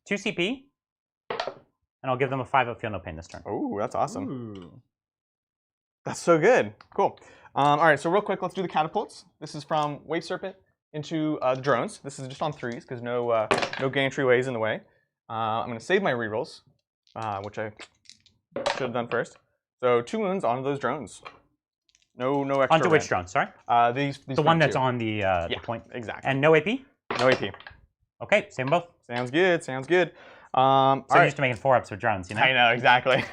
2 CP, and I'll give them a 5-up Feel No Pain this turn. Oh, that's awesome. Ooh. That's so good. Cool. All right, so real quick, let's do the catapults. This is from wave serpent into the drones. This is just on 3s because no gantry ways in the way. I'm going to save my rerolls, which I should have done first. So 2 wounds onto those drones. No extra. Onto which rend. drone? Sorry. These The one that's 2. on the Yeah, point. exactly. And no AP. No AP. Okay. Same both. Sounds good. Sounds good. So all you're right. used to making 4-ups with drones, you know? I know, exactly.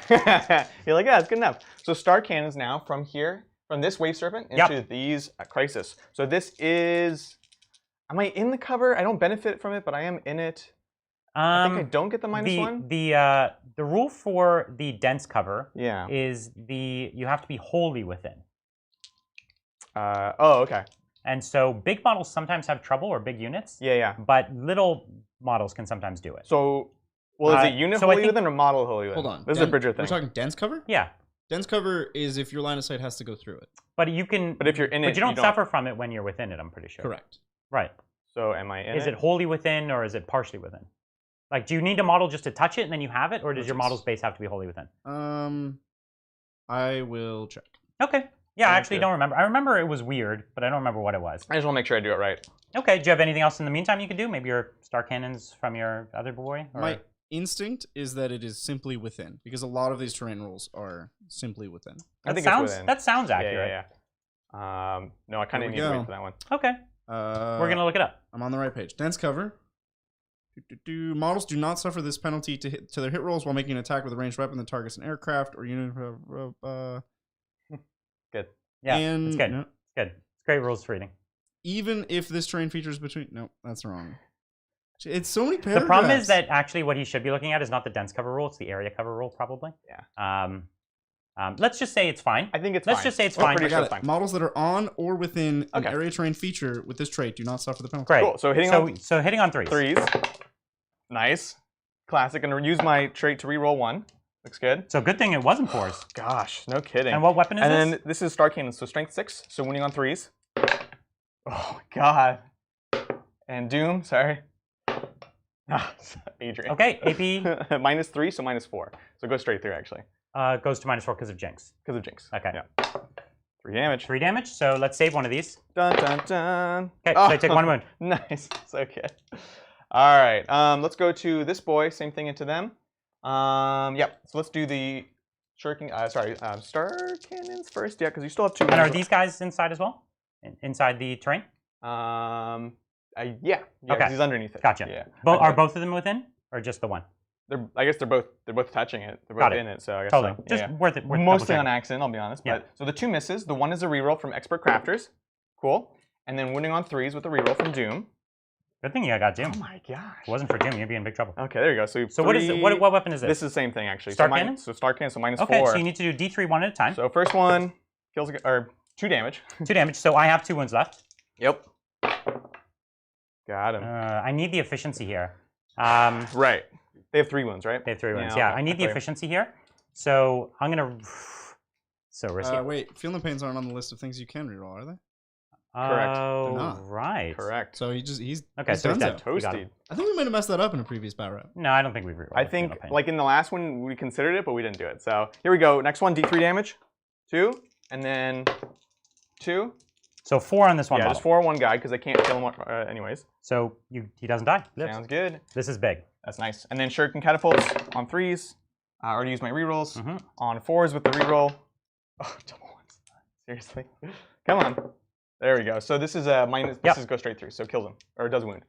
You're like, yeah, it's good enough. So star cannons now from here, from this wave serpent into these crisis. So this is, am I in the cover? I don't benefit from it, but I am in it. I think I don't get the -1. The rule for the dense cover Yeah. is you have to be wholly within. Oh, okay. And so big models sometimes have trouble, or big units, Yeah. but little models can sometimes do it. So, well, is it unit so I wholly think- within or model wholly within? Hold on. This is a Bridger thing. We're talking dense cover? Yeah, Dense cover is if your line of sight has to go through it. but you can. But if you're in it, but you don't suffer from it when you're within it. I'm pretty sure. Correct. Right. So am I in Is it wholly within or is it partially within? Like, do you need a model just to touch it and then you have it, or does your model's base have to be wholly within? I will check. Okay. Yeah, I Sounds actually good. don't remember. I remember it was weird, but I don't remember what it was. I just want to make sure I do it right. Okay. Do you have anything else in the meantime you could do? Maybe your star cannons from your other boy? Or... My instinct is that it is simply within, because a lot of these terrain rules are simply within. I think it's within. That sounds accurate. No, I kind of need to wait for that one. Okay. We're going to look it up. I'm on the right page. Dense cover. Models do not suffer this penalty to their hit rolls while making an attack with a ranged weapon that targets an aircraft or unit. Good. Yeah, and, it's good. No, It's good. It's great rules reading. even if this terrain features between... No, that's wrong. It's so many paragraphs. The problem is that actually what he should be looking at is not the dense cover rule, it's the area cover rule, probably. Yeah. Let's just say it's fine. I think it's Let's fine. just say it's fine. Pretty sure Got it's fine. Models that are on or within an area terrain feature with this trait do not suffer the penalty. Great. Cool. So hitting on threes. threes. Nice. Classic. And use my trait to reroll 1. Looks good. So good thing it wasn't fours. Gosh, no kidding. And what weapon is this? And then this is Star Cannon, so strength 6, so winning on threes. Oh, God. And Doom, sorry. Adrian. Okay, AP. -3, so -4. So go straight through, actually. Goes to -4 because of Jinx. Because of Jinx. Okay. Yeah. 3 damage. 3 damage, so let's save one of these. Dun, dun, dun. Okay, so I take 1 wound. Nice. So good. All right. Let's go to this boy. Same thing into them. Yep. So let's do the shuriken. Star cannons first. Yeah, because you still have 2. And are these guys inside as well? Inside the terrain? Yeah. Okay. He's underneath it. Gotcha. Yeah. Are both of them within, or just the one? I guess they're both touching it. They're both in it. So I guess totally. so. Just yeah. worth it. Mostly on accident, I'll be honest. Yeah. But so the 2 misses. The 1 is a reroll from Expert Crafters. Cool. And then winning on 3s with a reroll from Doom. Good thing you got Doom. Oh my gosh. If it wasn't for Doom, you'd be in big trouble. Okay, there you go. So what is it? What weapon is this? This is the same thing actually. Star Cannon? So Star Cannon, so -4. Okay, so you need to do D3 one at a time. So first one kills or 2 damage. 2 damage. So I have 2 wounds left. Yep. Got him. I need the efficiency here. Right. They have 3 wounds, right? They have 3 wounds. Yeah, Yeah, I need the efficiency here. So I'm gonna. So risky. Wait, Feeling Pains aren't on the list of things you can reroll, are they? Correct. Oh, They're not. right. Correct. So he's Okay, so he's done dead. so. We got Toasted. him. I think we might have messed that up in a previous battle round. No, I don't think we've rerolled. I think like in the last one we considered it, but we didn't do it. So here we go. Next one, D3 damage. 2, and then 2. So 4 on this one. Yeah, model. just 4 on one guy because I can't kill him anyways. So he doesn't die. Lives. Sounds good. This is big. That's nice. And then Shuriken Catapults on 3s. I already used my rerolls. On 4s with the reroll. Oh, double 1s. Seriously. Come on. There we go. So this is a minus. This is go straight through. So kills him. Or does wound.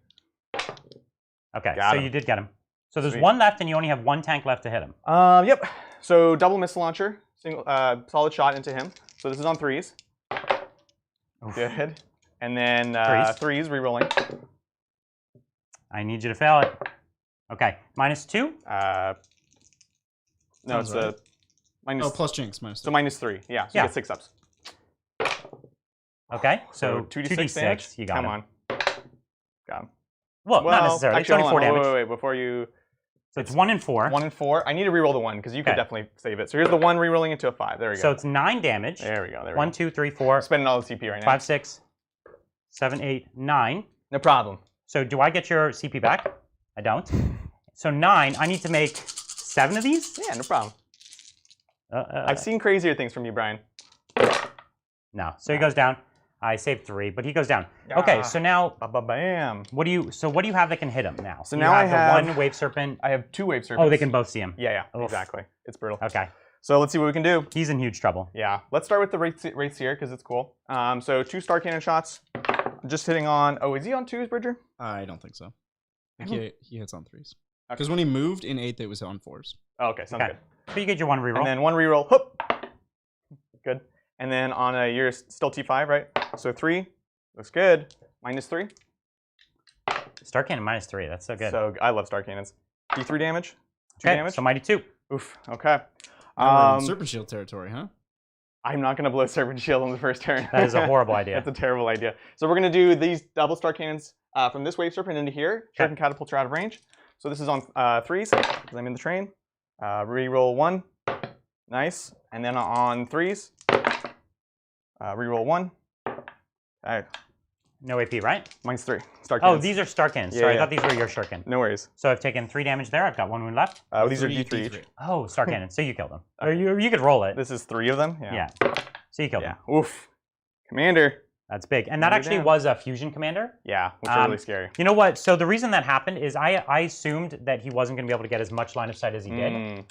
Okay, Got so him. you did get him. So there's Sweet. 1 left and you only have 1 tank left to hit him. Yep. So double missile launcher. Single solid shot into him. So this is on 3s. Oof. Good. And then 3s rerolling. I need you to fail it. Okay, -2. No, it's a minus. Oh, plus Jinx. -2. So -3. Yeah. So you get 6 ups. Okay, so 2d6 damage. You got Come him. on. Got him. Well, not necessarily. Actually, it's only 4 damage. Wait. Before you. So it's 1 and 4. 1 and 4. I need to reroll the 1 because you could definitely save it. So here's the 1 rerolling into a 5. There we go. So it's 9 damage. There we go. 1, 2, 3, 4. Spending all the CP right now. 5, 6, 7, 8, 9. No problem. So do I get your CP back? I don't. So 9. I need to make 7 of these? Yeah, no problem. I've seen crazier things from you, Brian. No. So he goes down. I saved 3, but he goes down. Okay, so now Bam. what do you have that can hit him now? So now I have the 1 wave serpent. I have 2 wave serpents. Oh, they can both see him. Yeah, Oof. exactly. It's brutal. Okay. So let's see what we can do. He's in huge trouble. Yeah, let's start with the Wraith Seer because it's cool. So 2 Star Cannon shots. Just hitting on. Oh, is he on 2s, Bridger? I don't think so. I think he hits on 3s. Because when he moved in 8th, it was on 4s. Oh, okay, sounds good. So you get your 1 reroll. And then 1 reroll. Hoop. Good. And then on a, you're still T5, right? So 3. Looks good. -3. Star Cannon -3. That's so good. So I love Star Cannons. D3 damage. 2 okay, damage. so mighty 2. Oof. Okay. We're in Serpent Shield territory, huh? I'm not going to blow Serpent Shield on the first turn. That is a horrible idea. That's a terrible idea. So we're going to do these double Star Cannons from this Wave Serpent into here. Shuriken Catapults are out of range. So this is on 3s because I'm in the train. Reroll 1. Nice. And then on 3s, reroll 1. All right. No AP, right? -3. Star Oh, Cannons. these are Star Cannons. Yeah, Sorry, yeah. I thought these were your Shuriken. No worries. So I've taken 3 damage there. I've got 1 wound left. These are 3 D3 each. Oh, Star Cannon. So you killed them. Or you could roll it. This is 3 of them? Yeah. So you killed them. Oof. Commander. That's big. And that actually was a fusion commander. Yeah, which is really scary. You know what? So the reason that happened is I assumed that he wasn't going to be able to get as much line of sight as he did.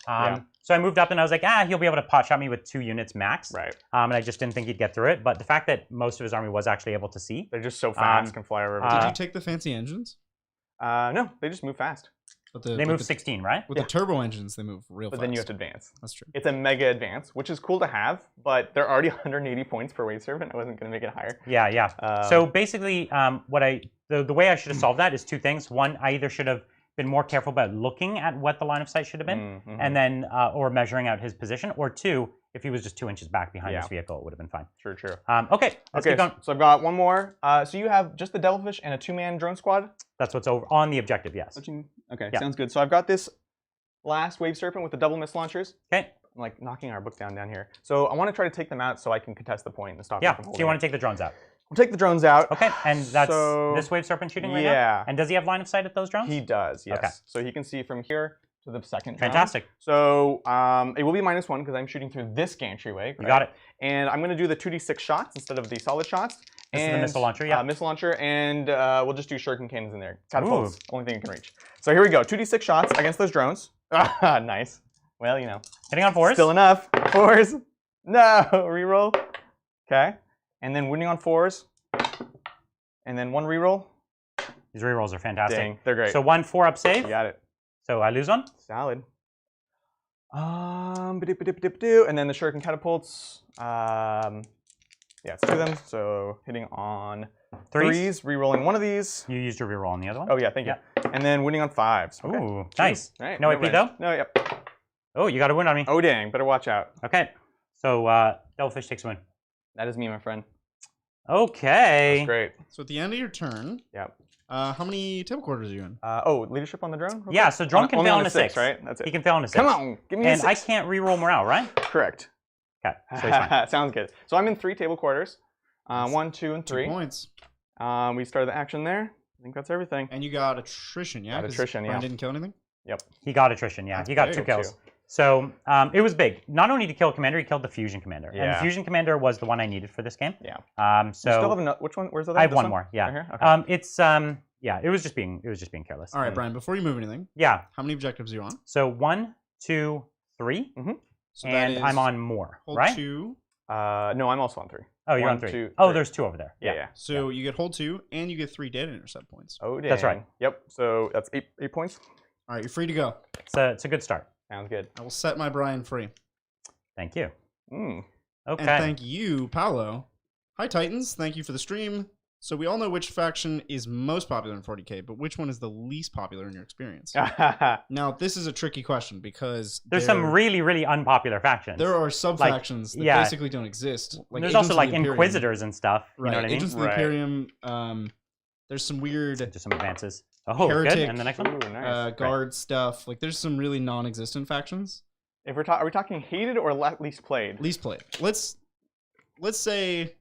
So I moved up and I was like, he'll be able to pot shot me with 2 units max. Right. And I just didn't think he'd get through it. But the fact that most of his army was actually able to see. They're just so fast, can fly over. Did you take the fancy engines? No, they just move fast. But they move 16, right? With the turbo engines, they move real fast. But then you have to advance. That's true. It's a mega advance, which is cool to have, but they're already 180 points per wave servant. I wasn't going to make it higher. Yeah. So basically, the way I should have solved that is 2 things. One, I either should have been more careful about looking at what the line of sight should have been, and then or measuring out his position, or 2, if he was just 2 inches back behind his vehicle, it would have been fine. True. Okay, let's keep going. So I've got one more. So you have just the Devilfish and a 2-man drone squad? That's what's over on the objective, yes. Okay, sounds good. So I've got this last Wave Serpent with the double missile launchers. Okay. I'm like knocking our book down here. So I want to try to take them out so I can contest the point and stop them from holding. So you want to take the drones out? We'll take the drones out. Okay, and that's this Wave Serpent shooting right now? Yeah. And does he have line of sight at those drones? He does, yes. Okay. So he can see from here to the second drone. Fantastic. So it will be -1 because I'm shooting through this gantry. You got it. And I'm going to do the 2d6 shots instead of the solid shots. This is the missile launcher, yeah. Missile launcher, and we'll just do shuriken cannons in there. Catapults, only thing you can reach. So here we go, 2d6 shots against those drones. Nice. Well, you know. Hitting on 4s. Still enough. 4s. No, reroll. Okay. And then winning on 4s. And then 1 reroll. These rerolls are fantastic. Dang, they're great. So 1 4-up save. You got it. So I lose 1. Solid. And then the shuriken catapults. Yeah, it's 2 of them. So hitting on 3s, re-rolling 1 of these. You used your re-roll on the other one? Oh, yeah, thank you. And then winning on 5s. Okay. Ooh, nice. Right, no AP though? No, yep. Oh, you got a win on me. Oh, dang. Better watch out. Okay. So Devilfish takes a win. That is me, my friend. Okay. That's great. So at the end of your turn, how many table quarters are you in? Leadership on the drone? Yeah, so drone can fail on a 6. Right? That's it. He can fail on a 6. Come on, give me a 6. And I can't re-roll morale, right? Correct. Okay, so he's fine. Sounds good. So I'm in 3 table quarters. 1, 2, and 3. 2 points. We started the action there. I think that's everything. And you got attrition, yeah? Got attrition, Brian didn't kill anything? Yep. He got attrition, yeah. He got 2 kills. So it was big. Not only did he kill a commander, he killed the fusion commander. Yeah. And the fusion commander was the one I needed for this game. Yeah. So you still have another, which one? Where's the other? I have one more. Yeah. Right here? Okay. Yeah. It was just being careless. All right, Brian. Before you move anything. Yeah. How many objectives are you on? So 1, 2, 3. So and I'm on more. Hold right? 2. No, I'm also on 3. Oh, you're on 3. 2, oh, there's 2 over there. Yeah. So you get hold 2, and you get 3 data intercept points. Oh, dang. That's right. Yep. So that's 8 points. All right, you're free to go. It's a good start. Sounds good. I will set my Brian free. Thank you. Okay. And thank you, Paolo. Hi, Titans. Thank you for the stream. So we all know which faction is most popular in 40K, but which one is the least popular in your experience? Now, this is a tricky question because there's some really, really unpopular factions. There are sub-factions that basically don't exist. Like there's also like Inquisitors and stuff. You know what I mean? Agents of the Imperium. There's some weird... Just some advances. Oh, heretic, good. And the next one? Ooh, nice. Guard stuff. Like there's some really non-existent factions. If we're are we talking hated or least played? Least played. Let's say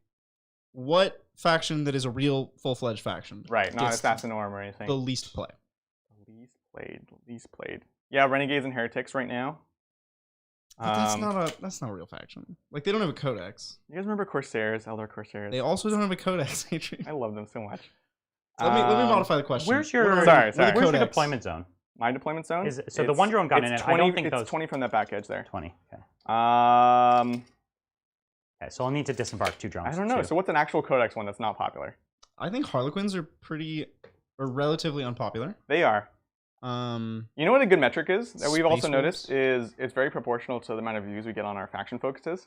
what faction that is a real full-fledged faction. Right, not Assassinorum or anything. The least play. Least played. Yeah, Renegades and Heretics right now. But that's not a real faction. Like they don't have a codex. You guys remember Corsairs, Eldar Corsairs? They also don't have a codex, Adrian. I love them so much. Let me modify the question. Where's your sorry. Where's your deployment zone? My deployment zone? So the one drone got in it. 20, I don't think it's 20 from that back edge there. 20. Okay. Okay, so I'll need to disembark 2 drones. I don't know. Too. So what's an actual codex one that's not popular? I think Harlequins are relatively unpopular. They are. You know what a good metric is that we've also noticed is it's very proportional to the amount of views we get on our faction focuses.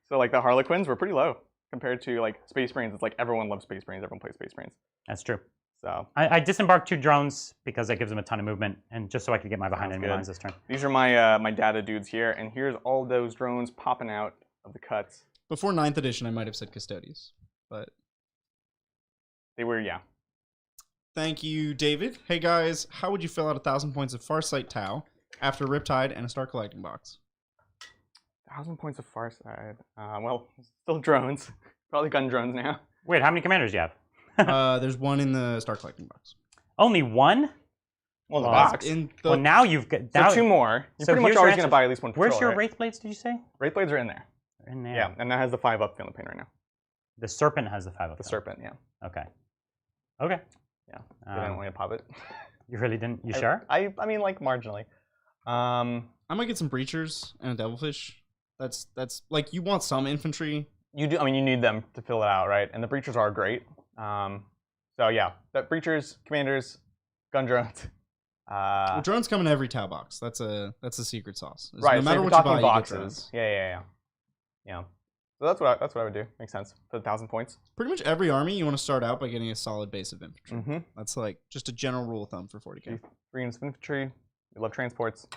So like the Harlequins were pretty low compared to like Space Marines. It's like everyone loves Space Marines. Everyone plays Space Marines. That's true. So I disembarked 2 drones because that gives them a ton of movement, and just so I could get my behind enemy lines this turn. These are my my data dudes here, and here's all those drones popping out of the cuts. Before 9th edition, I might have said Custodes, but they were, yeah. Thank you, David. Hey guys, how would you fill out 1,000 points of Farsight T'au after Riptide and a Star Collecting Box? 1,000 points of Farsight. Well, still drones. Probably gun drones now. Wait, how many commanders do you have? There's 1 in the Star Collecting Box. Only 1? Well, the box. Well, now you've got... So 2 more. You're pretty much always going to buy at least 1 patrol, Where's your Wraith Blades, did you say? Wraith Blades are in there. In there. Yeah, and that has the 5-up feeling pain right now. The serpent has the 5 of The them. serpent, yeah. Okay. Okay. Yeah. I didn't want to pop it. You really didn't? You sure? I mean, like marginally. I might get some breachers and a devilfish. That's like you want some infantry. You do. I mean, you need them to fill it out, right? And the breachers are great. So yeah, but breachers, commanders, gun drones. Well, drones come in every T'au box. That's a secret sauce. Right. No matter so what talking you buy, boxes. you get drones. Yeah. So that's what I would do. Makes sense for the 1,000 points. Pretty much every army you want to start out by getting a solid base of infantry. Mm-hmm. That's like just a general rule of thumb for 40k. 3 units of infantry. We love transports.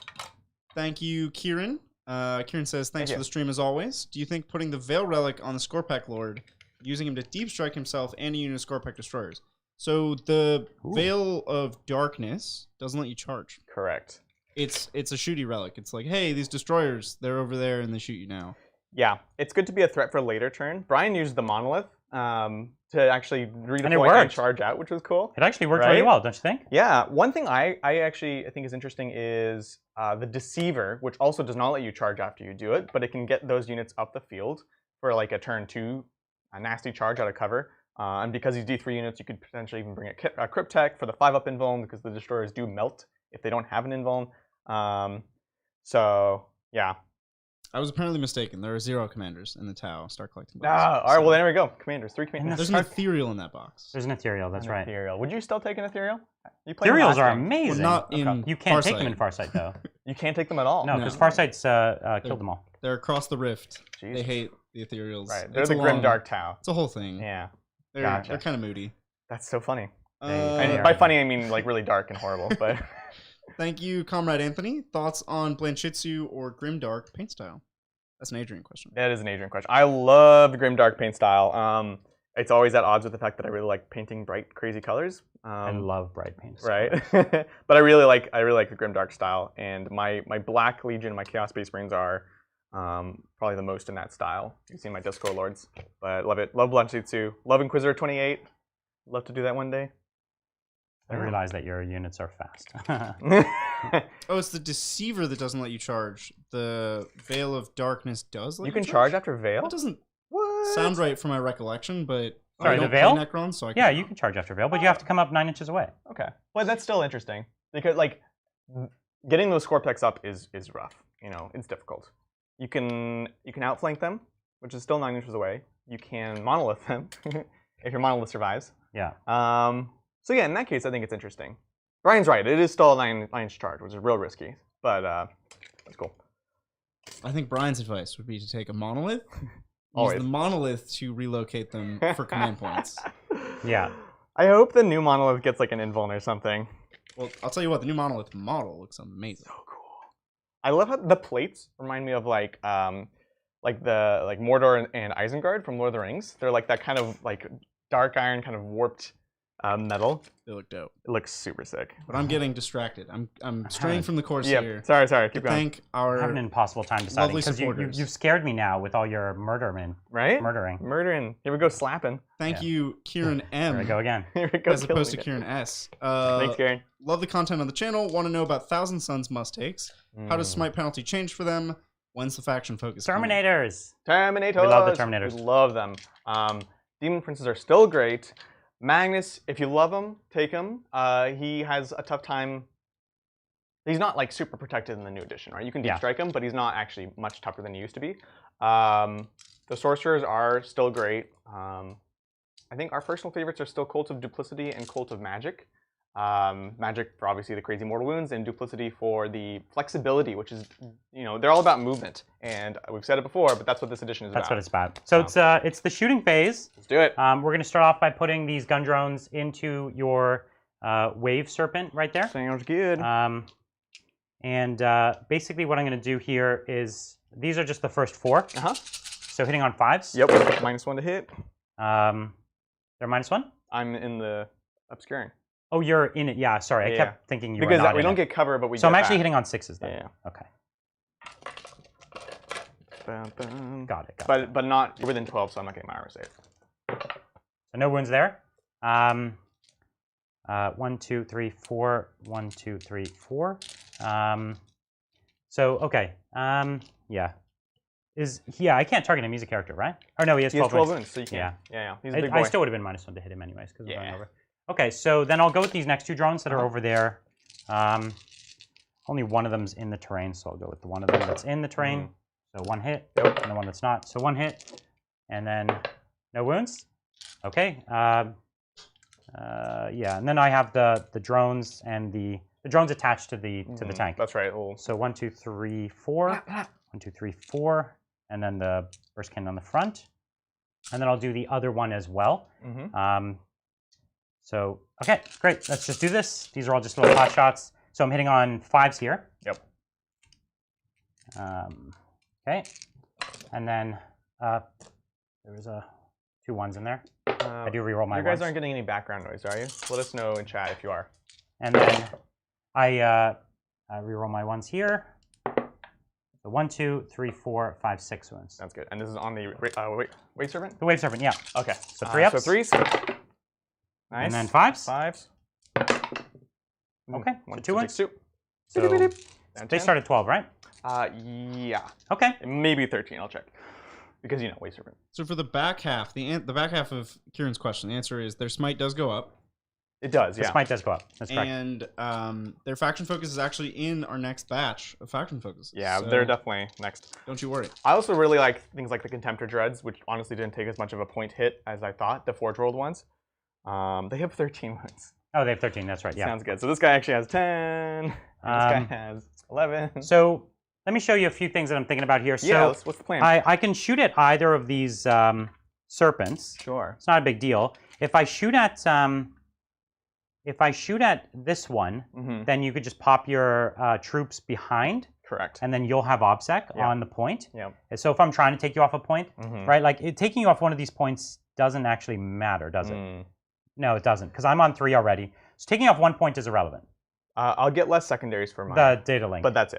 Thank you, Kieran. Kieran says, thanks Thank for the stream as always. Do you think putting the Veil Relic on the Scorpack Lord, using him to deep strike himself and a unit of Scorpack Destroyers? So the Veil of Darkness doesn't let you charge. Correct. It's a shooty relic. It's like, hey, these destroyers, they're over there and they shoot you now. Yeah, it's good to be a threat for a later turn. Brian used the Monolith to actually redeploy and charge out, which was cool. It actually worked really well, don't you think? Yeah, one thing I actually think is interesting is the Deceiver, which also does not let you charge after you do it, but it can get those units up the field for like a turn 2, a nasty charge out of cover. And because these D3 units, you could potentially even bring a Cryptek for the 5-up invuln, because the destroyers do melt if they don't have an invuln. So yeah. I was apparently mistaken. There are 0 commanders in the T'au. Start collecting boxes. All right, well, there we go. Commanders, 3 commanders. There's an ethereal in that box. There's an ethereal, that's right. Ethereal. Would you still take an ethereal? Ethereals are amazing. Well, not in You can't take Farsight. them in Farsight, though. You can't take them at all. No, because Farsight's killed them all. They're across the rift. Jeez. They hate the ethereals. Right, they're the Grimdark T'au. It's a whole thing. Yeah. They're kind of moody. That's so funny. And by funny, I mean like really dark and horrible. But thank you, Comrade Anthony. Thoughts on Blanchitsu or Grimdark paint style? That's an Adrian question. That is an Adrian question. I love the Grimdark paint style. It's always at odds with the fact that I really like painting bright, crazy colors. I love bright paint. Right. But I really like the Grimdark style, and my Black Legion, my Chaos Space Marines are probably the most in that style. You've seen my Disco Lords, but love it. Love Blanchitsu. Love Inquisitor 28. Love to do that one day. I realize that your units are fast. Oh, it's the Deceiver that doesn't let you charge. The Veil of Darkness does let you can charge after Veil? That doesn't sound right from my recollection, but sorry, I don't the Veil? play Necron, so I yeah, you can charge after Veil, but you have to come up 9 inches away. Okay. Well, that's still interesting, because like getting those Scorpeks up is rough. You know, it's difficult. You can outflank them, which is still 9 inches away. You can monolith them if your monolith survives. Yeah. So yeah, in that case, I think it's interesting. Brian's right. It is still a 9-inch charge, which is real risky, but that's cool. I think Brian's advice would be to take a monolith, use the monolith to relocate them for command points. Yeah. I hope the new monolith gets like an invuln or something. Well, I'll tell you what, the new monolith model looks amazing. So cool. I love how the plates remind me of like Mordor and Isengard from Lord of the Rings. They're like that kind of like dark iron, kind of warped metal. They look dope. It looks super sick. But I'm getting distracted. I'm straying from the course here. Sorry. Keep going. Thank our I have an impossible time deciding because supporters. you've scared me now with all your murdermen. Right? Murdering. Here we go, slapping. Thank you, Kieran M. Here we go again. Here we go. As opposed to Kieran S. Thanks, Kieran. Love the content on the channel. Want to know about Thousand Suns must takes. How does smite penalty change for them? When's the faction focus? Terminators. Terminators. We love the Terminators. We love them. Demon Princes are still great. Magnus, if you love him, take him. He has a tough time. He's not like super protected in the new edition, right? You can deep strike him, but he's not actually much tougher than he used to be. The Sorcerers are still great. I think our personal favorites are still Cult of Duplicity and Cult of Magic. Magic for obviously the crazy mortal wounds, and Duplicity for the flexibility, which is, you know, they're all about movement. And we've said it before, but that's what this edition is about. That's what it's about. So it's the shooting phase. Let's do it. We're going to start off by putting these gun drones into your wave serpent right there. Sounds good. Basically what I'm going to do here is, these are just the first 4. So hitting on 5s. Yep, -1 to hit. They're -1? I'm in the obscuring. Oh, you're in it. Yeah, sorry. I kept thinking you were not because we in don't it. get cover, but we So get I'm actually that. hitting on 6s then. Yeah. Okay. Bum, bum. Got it. But not within 12, so I'm not getting my armor save. So no wounds there. 1, 2, 3, 4. 1, 2, 3, 4. So okay. Yeah. I can't target him. He's a character, right? Or no, he has 12 wounds, so you can. Yeah. He's a big boy. I still would have been -1 to hit him anyways because we're going over. Okay, so then I'll go with these next two drones that are over there. Only one of them's in the terrain, so I'll go with the one of them that's in the terrain. So 1 hit, and the one that's not. So 1 hit, and then no wounds. Okay. Yeah, and then I have the drones and the drones attached to the tank. That's right. So 1, 2, 3, 4. 1, 2, 3, 4, and then the burst cannon on the front, and then I'll do the other one as well. So okay, great. Let's just do this. These are all just little pot shots. So I'm hitting on 5s here. Yep. Okay, and then there was 2 1s in there. I do reroll my. You guys aren't getting any background noise, are you? Let us know in chat if you are. And then I reroll my 1s here. So 1, 2, 3, 4, 5, 6 wounds. Sounds good. And this is on the Wave Serpent? The Wave Serpent, yeah. Okay. So 3 ups. So 3s. Nice. And then 5s. 5s. Okay. 1, 2 wounds. 2. So they start at 12, right? Yeah. Okay. Maybe 13. I'll check. Because Wave Serpent. So for the back half, the back half of Kieran's question, the answer is their smite does go up. It does, yeah. The smite does go up. That's correct. And their faction focus is actually in our next batch of faction focuses. Yeah, so they're definitely next. Don't you worry. I also really like things like the Contemptor Dreads, which honestly didn't take as much of a point hit as I thought, the Forge World ones. They have 13 wounds. Oh, they have 13, that's right, yeah. Sounds good. So this guy actually has 10, and this guy has 11. So let me show you a few things that I'm thinking about here. So yeah, what's the plan? I can shoot at either of these serpents. Sure. It's not a big deal. If I shoot at this one, then you could just pop your troops behind. Correct. And then you'll have OBSEC on the point. Yeah. So if I'm trying to take you off a point, right, like taking you off one of these points doesn't actually matter, does it? No, it doesn't, because I'm on 3 already. So taking off 1 point is irrelevant. I'll get less secondaries for mine. The data link. But that's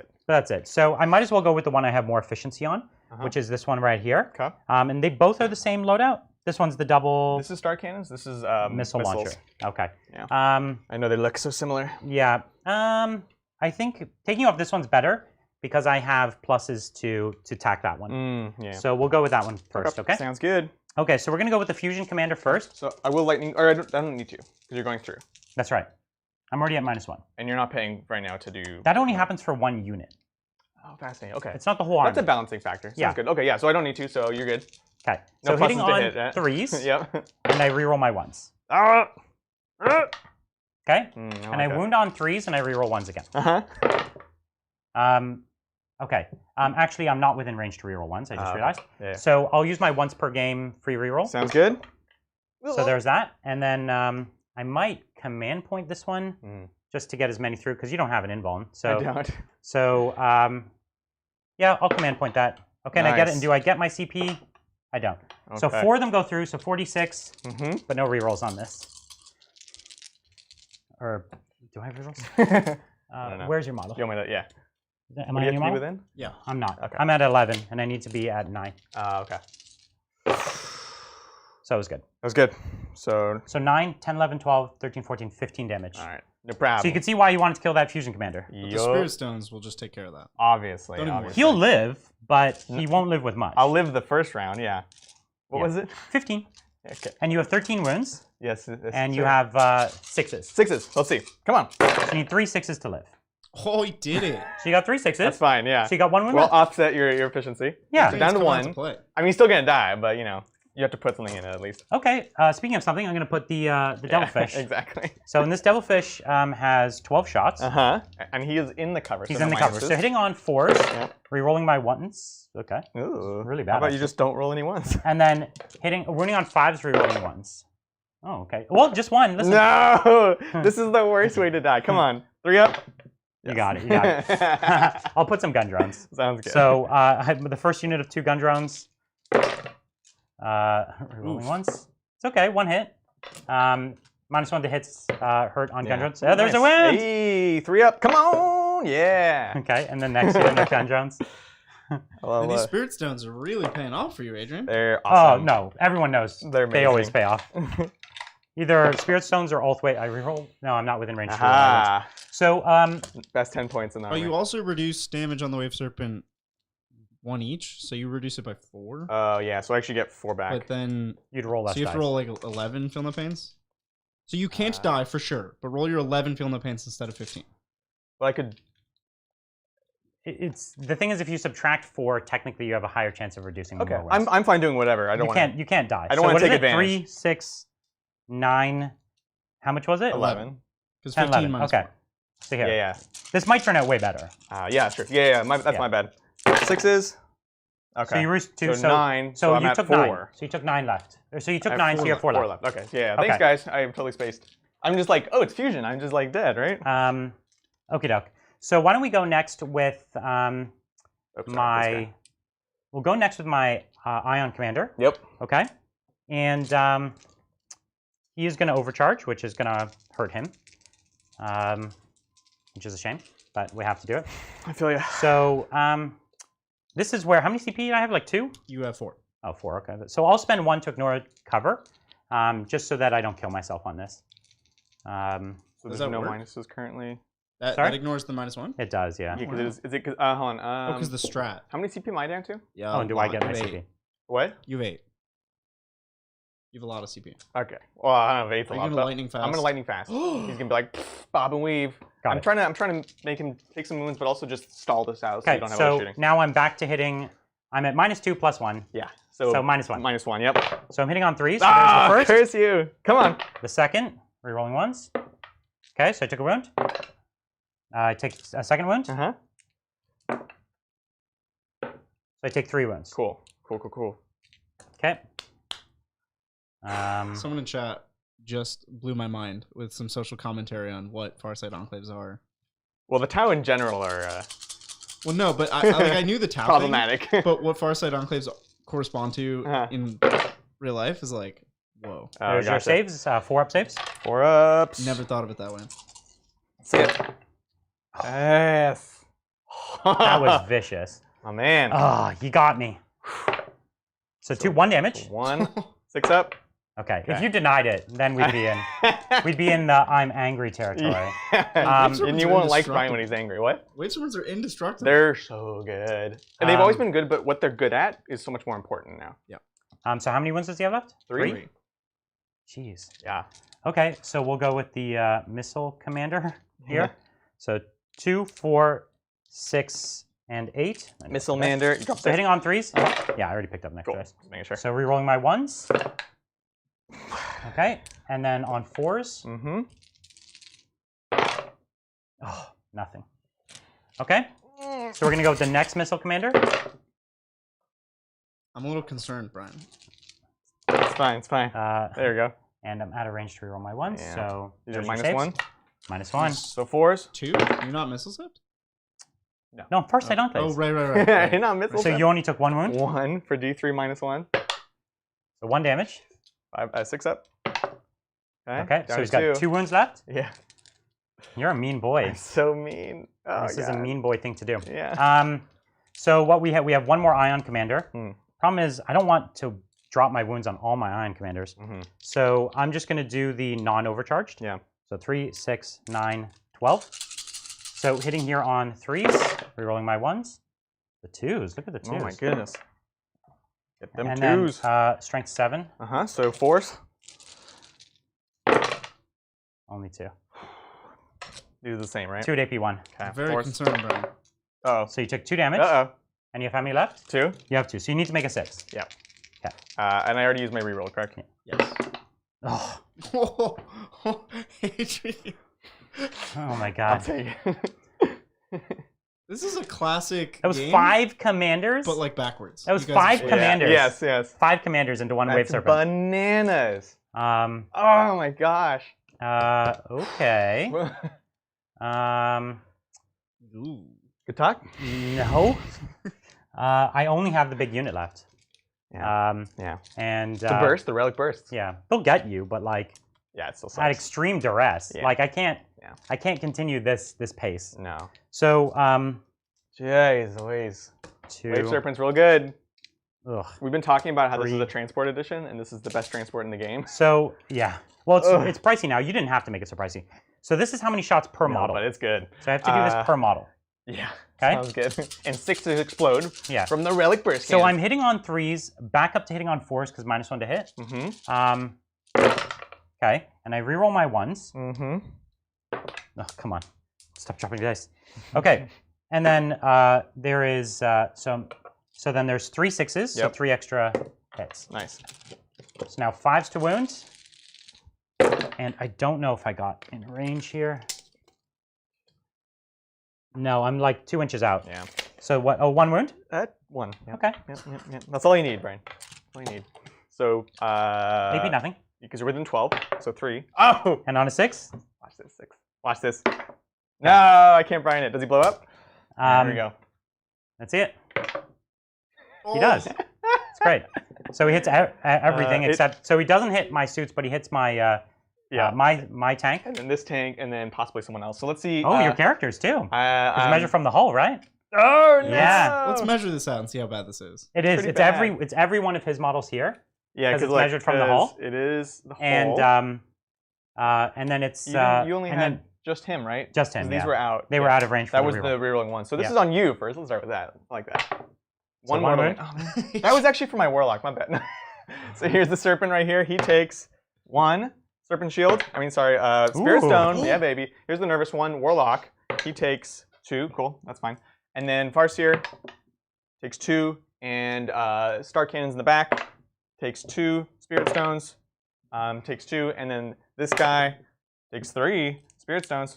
it. So I might as well go with the one I have more efficiency on, which is this one right here. Okay. And they both are the same loadout. This one's the double. This is Star Cannons. This is missile launcher. Okay. Yeah. I know they look so similar. Yeah. I think taking off this one's better because I have pluses to tack that one. Yeah. So we'll go with that one first. Okay. Sounds good. Okay. So we're gonna go with the Fusion Commander first. So I will lightning, or I don't need to because you're going through. That's right. I'm already at -1. And you're not paying right now to do. That only happens for 1 unit. Oh, fascinating. Okay. It's not the whole army. That's a balancing factor. Sounds good. Okay. Yeah. So I don't need to. So you're good. Okay. No So hitting pluses to on hit, right? 3s. Yep. And I reroll my 1s. Okay. And I wound on 3s and I reroll 1s again. Okay. Actually, I'm not within range to reroll 1s. I just realized. Yeah. So I'll use my once per game free reroll. Sounds good. So there's that. And then I might command point this one just to get as many through because you don't have an invuln. So, I don't. So yeah, I'll command point that. Okay, and I get it. And do I get my CP? I don't. Okay. So 4 of them go through. So 46, but no rerolls on this. Or do I have rerolls? I don't know. Where's your model? You want me to, yeah. Am I in your model? Within? Yeah. I'm not. Okay. I'm at 11, and I need to be at 9. Okay. So it was good. That was good. So 9, 10, 11, 12, 13, 14, 15 damage. All right. No problem. So you can see why you wanted to kill that Fusion Commander. The Spirit Stones will just take care of that. Obviously. He'll live, but he won't live with much. I'll live the first round, yeah. What was it? 15. Okay. And you have 13 wounds. Yes. And you have 6s. 6s. Let's see. Come on. So you need 3 6s to live. Oh, he did it. So you got 3 6s. That's fine, yeah. So you got 1 wound Well, left. offset your efficiency. Yeah. So down to 1. I mean, he's still going to die, but, you have to put something in it at least. Okay. Speaking of something, I'm going to put the Devilfish. Exactly. So in this Devilfish has 12 shots. And he is in the cover. He's in the cover. So hitting on 4s, re-rolling my 1s. Okay. Ooh. Really bad. How about you just don't roll any 1s? And then wounding on 5s, re-rolling 1s. Oh, okay. Well, just 1. Listen. No! This is the worst way to die. Come on. 3 up. You got it. I'll put some gun drones. Sounds good. So I have the first unit of 2 gun drones. Rolling once. It's okay. 1 hit. -1 to hits hurt on gun drones. There's a win. Hey, 3 up. Come on. Yeah. Okay, and then next unit of gun drones. And these Spirit Stones are really paying off for you, Adrian. They're awesome. Oh no, everyone knows. They always pay off. Either Spirit Stones or Ulthwaite. I reroll. No, I'm not within range. So best 10 points in that. You also reduce damage on the Wave Serpent 1 each, so you reduce it by 4. Oh, yeah, so I actually get 4 back. But then you'd roll less. So you have to roll like 11 Feel No Pains. So you can't die for sure, but roll your 11 Feel No Pains instead of 15. Well, I could. It's the thing is, if you subtract 4, technically you have a higher chance of reducing. Okay, more wins. I'm fine doing whatever. I don't want. You can't die. I don't want to take advantage. 3, 6, 9. How much was it? 11. Because 10, 15 11. minus Okay. 4. So here. Yeah. This might turn out way better. Yeah, sure. Yeah. That's my bad. 6s. Okay. So you reached 2. So 9. So I'm you at took 4. 9. So you took 9 left. So you took 9. So you have 4 left. Okay. Yeah. Thanks, guys. I am totally spaced. I'm just like, oh, it's fusion. I'm just like dead, right? Okie doke. So why don't we go next with We'll go next with my Ion Commander. Yep. Okay. And he is going to overcharge, which is going to hurt him, which is a shame, but we have to do it. I feel you. So this is where, how many CP do I have? Like 2? You have 4. Oh, 4. Okay. So I'll spend 1 to ignore cover, just so that I don't kill myself on this. So there's no work? minuses currently. That ignores the -1? It does, yeah. Yeah, because is it? Hold on. because the strat. How many CP am I down to? Yeah. Oh, and do I get my CP? What? You have 8. You have a lot of CP. Okay. Well, I don't have 8 a Are you lot. gonna lightning fast? I'm gonna lightning fast. He's gonna be like bob and weave. I'm trying to make him take some wounds, but also just stall this out so you don't have other shooting. Now I'm back to hitting. I'm at -2 + 1. Yeah. So -1. -1. Yep. So I'm hitting on 3. So there's the first. Curse you! Come on. The second, rerolling ones. Okay, so I took a wound. I take a second wound. So I take 3 wounds. Cool. Okay. Someone in chat just blew my mind with some social commentary on what Farsight Enclaves are. Well, the T'au in general are. Well, no, but I knew the T'au problematic. thing, but what Farsight Enclaves correspond to in real life is like, whoa. There's your saves, 4-up saves. 4-ups. Never thought of it that way. See it. Yes. That was vicious. Oh man. Oh, you got me. So 1 damage. 1. 6 up. Okay. If you denied it, then we'd be in the I'm angry territory. And you won't like Brian when he's angry. What? Wave swords are indestructible. They're so good. And they've always been good, but what they're good at is so much more important now. Yeah. So how many wounds does he have left? 3. Jeez. Yeah. Okay, so we'll go with the missile commander here. So 2, 4, 6, and 8. Missile Mander. So hitting on 3s? Yeah, I already picked up next dice. Just making sure. So re-rolling my 1s. Okay, and then on 4s. Oh, nothing. Okay, so we're going to go with the next missile commander. I'm a little concerned, Brian. It's fine. There we go. And I'm out of range to reroll my 1s, so these are -1. -1. So 4s. 2? You're not missile sipped? No, Farsight Enclaves. Oh, right. You're not missile. So you only took 1 wound? 1 for D3 -1. So 1 damage. 6 up. Okay, so he's got 2 wounds left? Yeah. You're a mean boy. I'm so mean. Oh, this is a mean boy thing to do. Yeah. So what we have 1 more Ion Commander. Problem is, I don't want to drop my wounds on all my Ion Commanders. So I'm just going to do the non-overcharged. Yeah. So 3, 6, 9, 12. So hitting here on 3s, rerolling my 1s. The 2s, look at the 2s. Oh my goodness. Get them and 2s. Then, strength 7. So 4s. Only 2. Do the same, right? 2 at AP1. Okay. Very concerned, Brian. Oh. So you took 2 damage. And you have how many left? 2. You have 2. So you need to make a 6. Yeah. Okay. And I already used my reroll, correct? Yes. Oh. Adrian. Oh my god. I'll take it. This is a classic. That was game, 5 commanders. but like backwards. That was 5 commanders. Yes. 5 commanders into 1 wave serpent. Bananas. Oh my gosh. Okay. Ooh. Good talk. No. I only have the big unit left. Yeah. And the burst, the relic bursts. Yeah, they'll get you, but like. Yeah, it still sucks. At extreme duress. Yeah. Like I can't continue this pace. No. So jeez Louise. 2. Wave Serpent's real good. Ugh. We've been talking about how 3. this is a transport edition, and this is the best transport in the game. So yeah. Well, it's pricey now. You didn't have to make it so pricey. So this is how many shots per model. But it's good. So I have to do this per model. Yeah. Okay. Sounds good. And 6s explode Yeah. from the relic burst. So I'm hitting on 3s, back up to hitting on 4s because -1 to hit. Mm-hmm. Okay, and I reroll my 1s. Mm-hmm. Oh, come on. Stop dropping dice. Okay, and then there is, so then there's 3 6s, so 3 extra hits. Nice. So now 5s to wound. And I don't know if I got in range here. No, I'm like 2 inches out. Yeah. So what, oh, 1 wound? 1. Yep. Okay. Yep. That's all you need, Brian. That's all you need. So, Maybe nothing. because you're within 12, so 3. Oh! And on a 6? Watch this, 6. Watch this. No, I can't Brian it. Does he blow up? There we go. That's it. He does. It's great. So he hits everything except, so he doesn't hit my suits, but he hits my, my tank. And then this tank, and then possibly someone else. So let's see. Oh, your characters too. Because measure from the hull, right? Oh no! Yeah. Let's measure this out and see how bad this is. It is. Pretty bad. It's every one of his models here. Yeah, because it's measured from the hull. It is the hull. And then it's you only had just him, right? Just him. These were out. They were out of range. That was the rerolling one. So this is on you first. Let's start with that. I like that. So one more. Oh, that was actually for my warlock. My bad. So here's the serpent right here. He takes 1 serpent shield. I mean, sorry, spirit stone. Yeah, baby. Here's the nervous one, warlock. He takes 2. Cool. That's fine. And then Farseer takes 2, and star cannons in the back takes 2 spirit stones. Takes 2, and then this guy takes 3 spirit stones.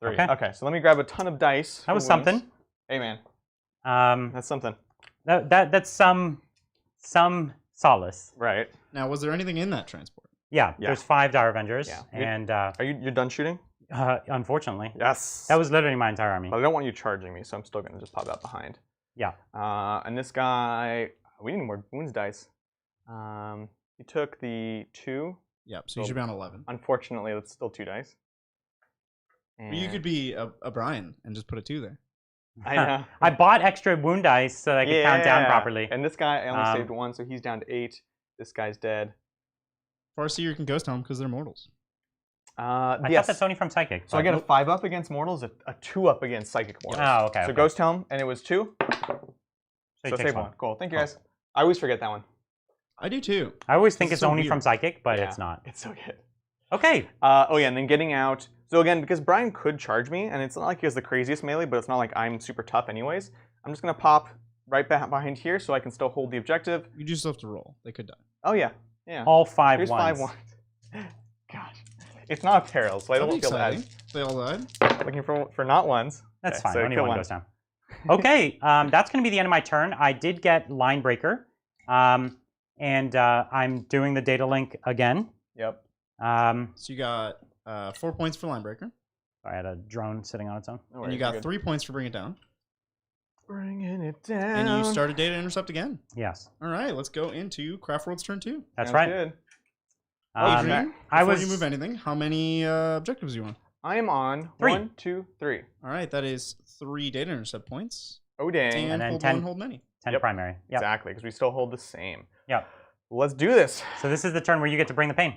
3. Okay. So let me grab a ton of dice. That was something. Hey man. That's something. That's some solace. Right. Now, was there anything in that transport? Yeah. There's 5 Dire Avengers, and you're done shooting? Unfortunately. Yes. That was literally my entire army. But I don't want you charging me, so I'm still gonna just pop that behind. Yeah. And this guy, we need more wounds dice. He took the 2. Yep. So you should be on 11. Unfortunately, that's still 2 dice. And you could be a Brian and just put a 2 there. I know. I bought extra wound dice so that I could count down properly. And this guy, I only saved 1, so he's down to 8. This guy's dead. Farseer can ghost home because they're mortals. I thought that's only from Psychic. So I get a 5 up against mortals, a 2 up against Psychic mortals. Oh, okay. So Ghost Helm, and it was 2. So save 1. Cool. Thank you, guys. I always forget that one. I do too. I always think it's only from Psychic, but it's not. It's so good. Okay. Oh yeah, and then getting out. So again, because Brian could charge me, and it's not like he has the craziest melee, but it's not like I'm super tough anyways. I'm just gonna pop right behind here so I can still hold the objective. You just have to roll. They could die. Oh yeah, yeah. All 5 Here's ones. 5 ones. Gosh, it's not a peril, so I don't feel bad. They all died. Looking for not ones. That's fine. So only 1 goes down. Okay, that's gonna be the end of my turn. I did get Line Breaker, and I'm doing the data link again. Yep. So you got 4 points for Line Breaker. I had a drone sitting on its own. And you got 3 points for Bring It Down. Bringing it down. And you started Data Intercept again. Yes. All right, let's go into Craftworld's turn 2. That's right. Good. Adrian, before you move anything, how many objectives are you on? I am on 3. 1, 2, 3. All right, that is 3 Data Intercept points. Oh dang. And then hold 10 1, hold many. 10 primary. Yep. Exactly, because we still hold the same. Yep. Let's do this. So this is the turn where you get to bring the pain.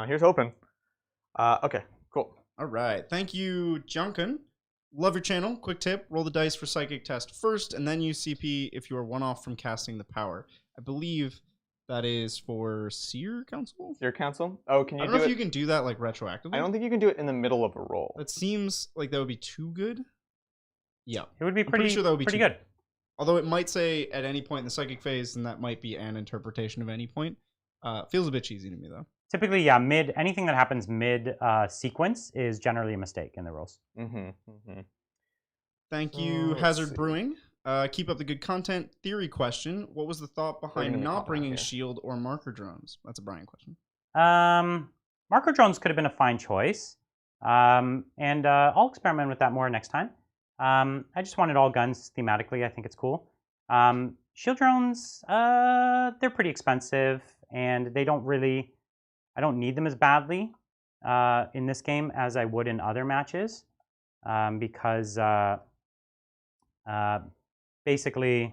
Here's hoping. Okay, cool. All right, thank you, Junkin. Love your channel. Quick tip, roll the dice for Psychic Test first, and then use CP if you are 1 off from casting the power. I believe that is for Seer Council? Seer Council? Oh, can you do it? I don't know if you can do that like retroactively. I don't think you can do it in the middle of a roll. That seems like that would be too good. Yeah. It would be pretty sure that would be pretty too good. Although it might say at any point in the Psychic phase, and that might be an interpretation of any point. Feels a bit cheesy to me, though. Typically, yeah, anything that happens mid sequence is generally a mistake in the rules. Thank you, Hazard Brewing. Keep up the good content. Theory question: what was the thought behind not bringing shield or marker drones? That's a Brian question. Marker drones could have been a fine choice, and I'll experiment with that more next time. I just wanted all guns thematically. I think it's cool. Shield drones, they're pretty expensive, and they don't really. I don't need them as badly in this game as I would in other matches, because basically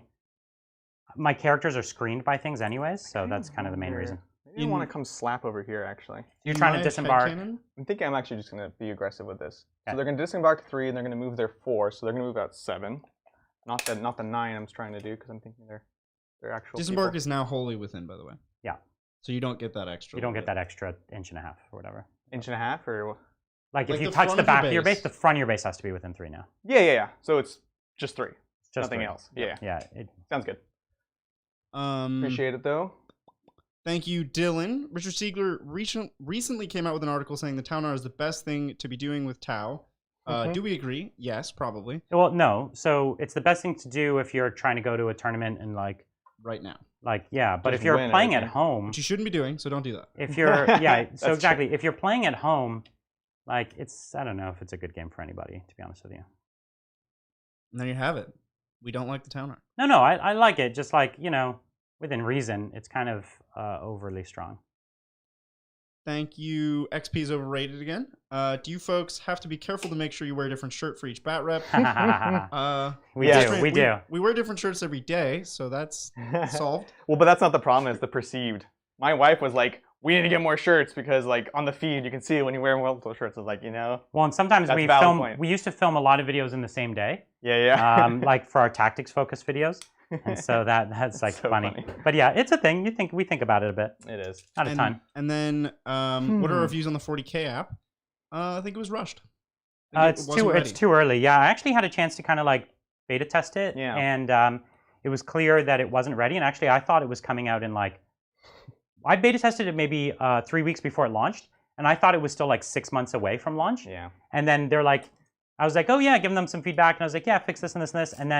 my characters are screened by things anyways, so that's kind of the main reason. Maybe You want to come slap over here, actually. You're trying to disembark. I'm thinking I'm actually just going to be aggressive with this. Okay. So they're going to disembark 3, and they're going to move their 4, so they're going to move out 7. Not the 9 I'm trying to do, because I'm thinking they're actual Disembark people. is now wholly within, by the way. Yeah. So you don't get that extra. You don't get that extra 1.5 inches or whatever. 1.5 inches, or like if you touch the back of your base, the front of your base has to be within 3 now. Yeah. So it's just 3. Just nothing 3. else. Yeah. It sounds good. Appreciate it though. Thank you, Dylan. Richard Siegler recently came out with an article saying the T'au is the best thing to be doing with T'au. Do we agree? Yes, probably. Well, no. So it's the best thing to do if you're trying to go to a tournament and like right now. Like yeah, but if you're playing at home, which you shouldn't be doing, so don't do that. If you're so exactly. If you're playing at home, like I don't know if it's a good game for anybody, to be honest with you. And there you have it. We don't like the T'au. No, I like it. Just like, within reason, it's kind of overly strong. Thank you. XP is overrated again. Do you folks have to be careful to make sure you wear a different shirt for each bat rep? We do. We wear different shirts every day, so that's solved. Well, but that's not the problem. It's the perceived. My wife was like, we need to get more shirts because, like, on the feed, you can see when you wear multiple shirts. It's like, Well, and sometimes we used to film a lot of videos in the same day. Yeah. Like for our tactics focused videos. And so that's like so funny. But yeah, it's a thing. We think about it a bit. It is. Out of time. And then what are our views on the 40K app? I think it was rushed. It's too early. Yeah, I actually had a chance to kind of like beta test it. Yeah. And it was clear that it wasn't ready. And actually, I thought it was coming out in like, I beta tested it maybe 3 weeks before it launched. And I thought it was still like 6 months away from launch. Yeah. And then they're like, I was like, oh yeah, giving them some feedback. And I was like, yeah, fix this and this and this. And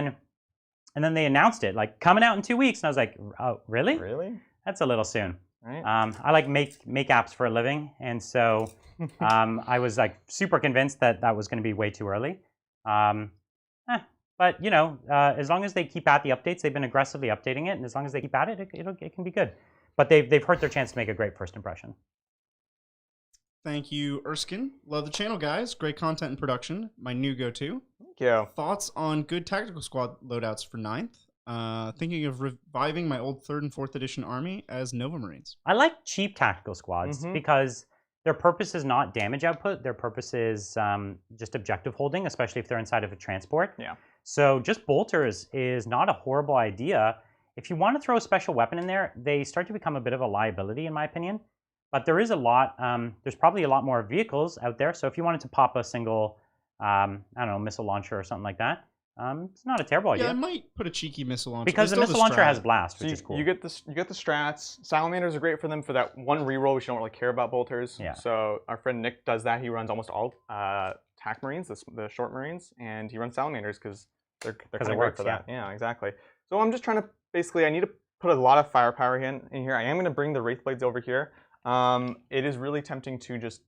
then they announced it, like coming out in 2 weeks. And I was like, oh, really? Really? That's a little soon. Right. I like make apps for a living. And so I was like super convinced that was going to be way too early. But, as long as they keep at the updates, they've been aggressively updating it. And as long as they keep at it, it can be good. But they've hurt their chance to make a great first impression. Thank you, Erskine. Love the channel, guys. Great content and production. My new go-to. Thank you. Thoughts on good tactical squad loadouts for 9th? Thinking of reviving my old 3rd and 4th edition army as Nova Marines. I like cheap tactical squads because their purpose is not damage output. Their purpose is just objective holding, especially if they're inside of a transport. Yeah. So just bolters is not a horrible idea. If you want to throw a special weapon in there, they start to become a bit of a liability, in my opinion. But there is a lot, there's probably a lot more vehicles out there. So if you wanted to pop a single, I don't know, missile launcher or something like that, it's not a terrible idea. Yeah, I might put a cheeky missile launcher. Because the missile launcher has blast, which is cool. You get the strats. Salamanders are great for them for that one reroll, which you don't really care about bolters. Yeah. So our friend Nick does that. He runs almost all TAC Marines, the short Marines, and he runs Salamanders because they're kind of great for that. Yeah, exactly. So I'm just trying to, basically, I need to put a lot of firepower in here. I am going to bring the Wraithblades over here. It is really tempting to just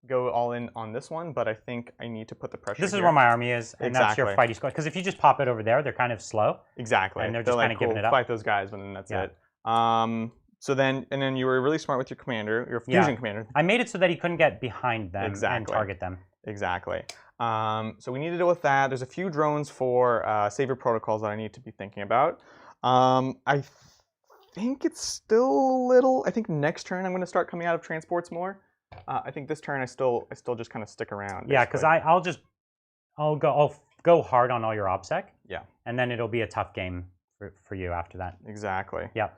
go all in on this one, but I think I need to put the pressure This is here. where my army is, and that's your fighty squad. Because if you just pop it over there, they're kind of slow. Exactly. And they're just kind of giving it up. Fight those guys, but then that's it. So then you were really smart with your commander, your fusion commander. I made it so that he couldn't get behind them and target them. Exactly. So we need to deal with that. There's a few drones for savior protocols that I need to be thinking about. I think it's still a little. I think next turn I'm going to start coming out of transports more. I think this turn I still just kind of stick around. Yeah, because I'll go hard on all your OBSEC. Yeah. And then it'll be a tough game for you after that. Exactly. Yeah.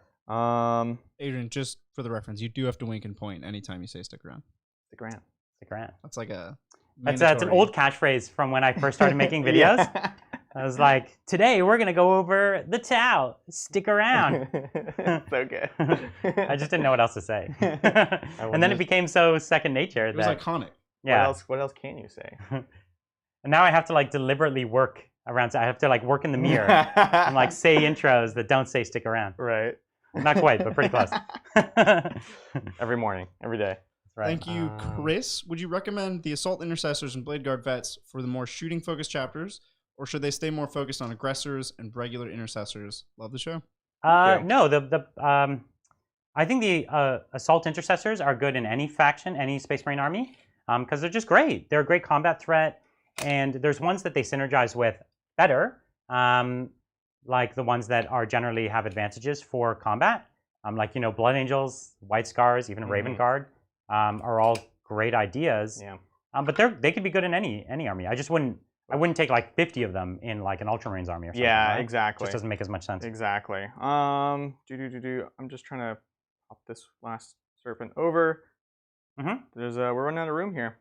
Adrian, just for the reference, you do have to wink and point anytime you say stick around. Stick around. Stick around. That's like a. That's an old catchphrase from when I first started making videos. Yeah. I was like, today we're going to go over the T'au. Stick around. So good. I just didn't know what else to say. And then it became so second nature. It was iconic. Yeah. What else can you say? And now I have to like deliberately work around. So I have to like work in the mirror and like say intros that don't say stick around. Right. Not quite, but pretty close. Every morning, every day. Right. Thank you, Chris. Would you recommend the Assault Intercessors and Blade Guard Vets for the more shooting-focused chapters, or should they stay more focused on aggressors and regular intercessors? Love the show. No, I think the Assault Intercessors are good in any faction, any Space Marine army, because they're just great. They're a great combat threat, and there's ones that they synergize with better, like the ones that are generally have advantages for combat. Like, Blood Angels, White Scars, even Raven Guard are all great ideas. Yeah. But they could be good in any army. I wouldn't take like 50 of them in like an Ultramarines army or something. Yeah, right? exactly. Just doesn't make as much sense. Exactly. I'm just trying to pop this last serpent over. We're running out of room here.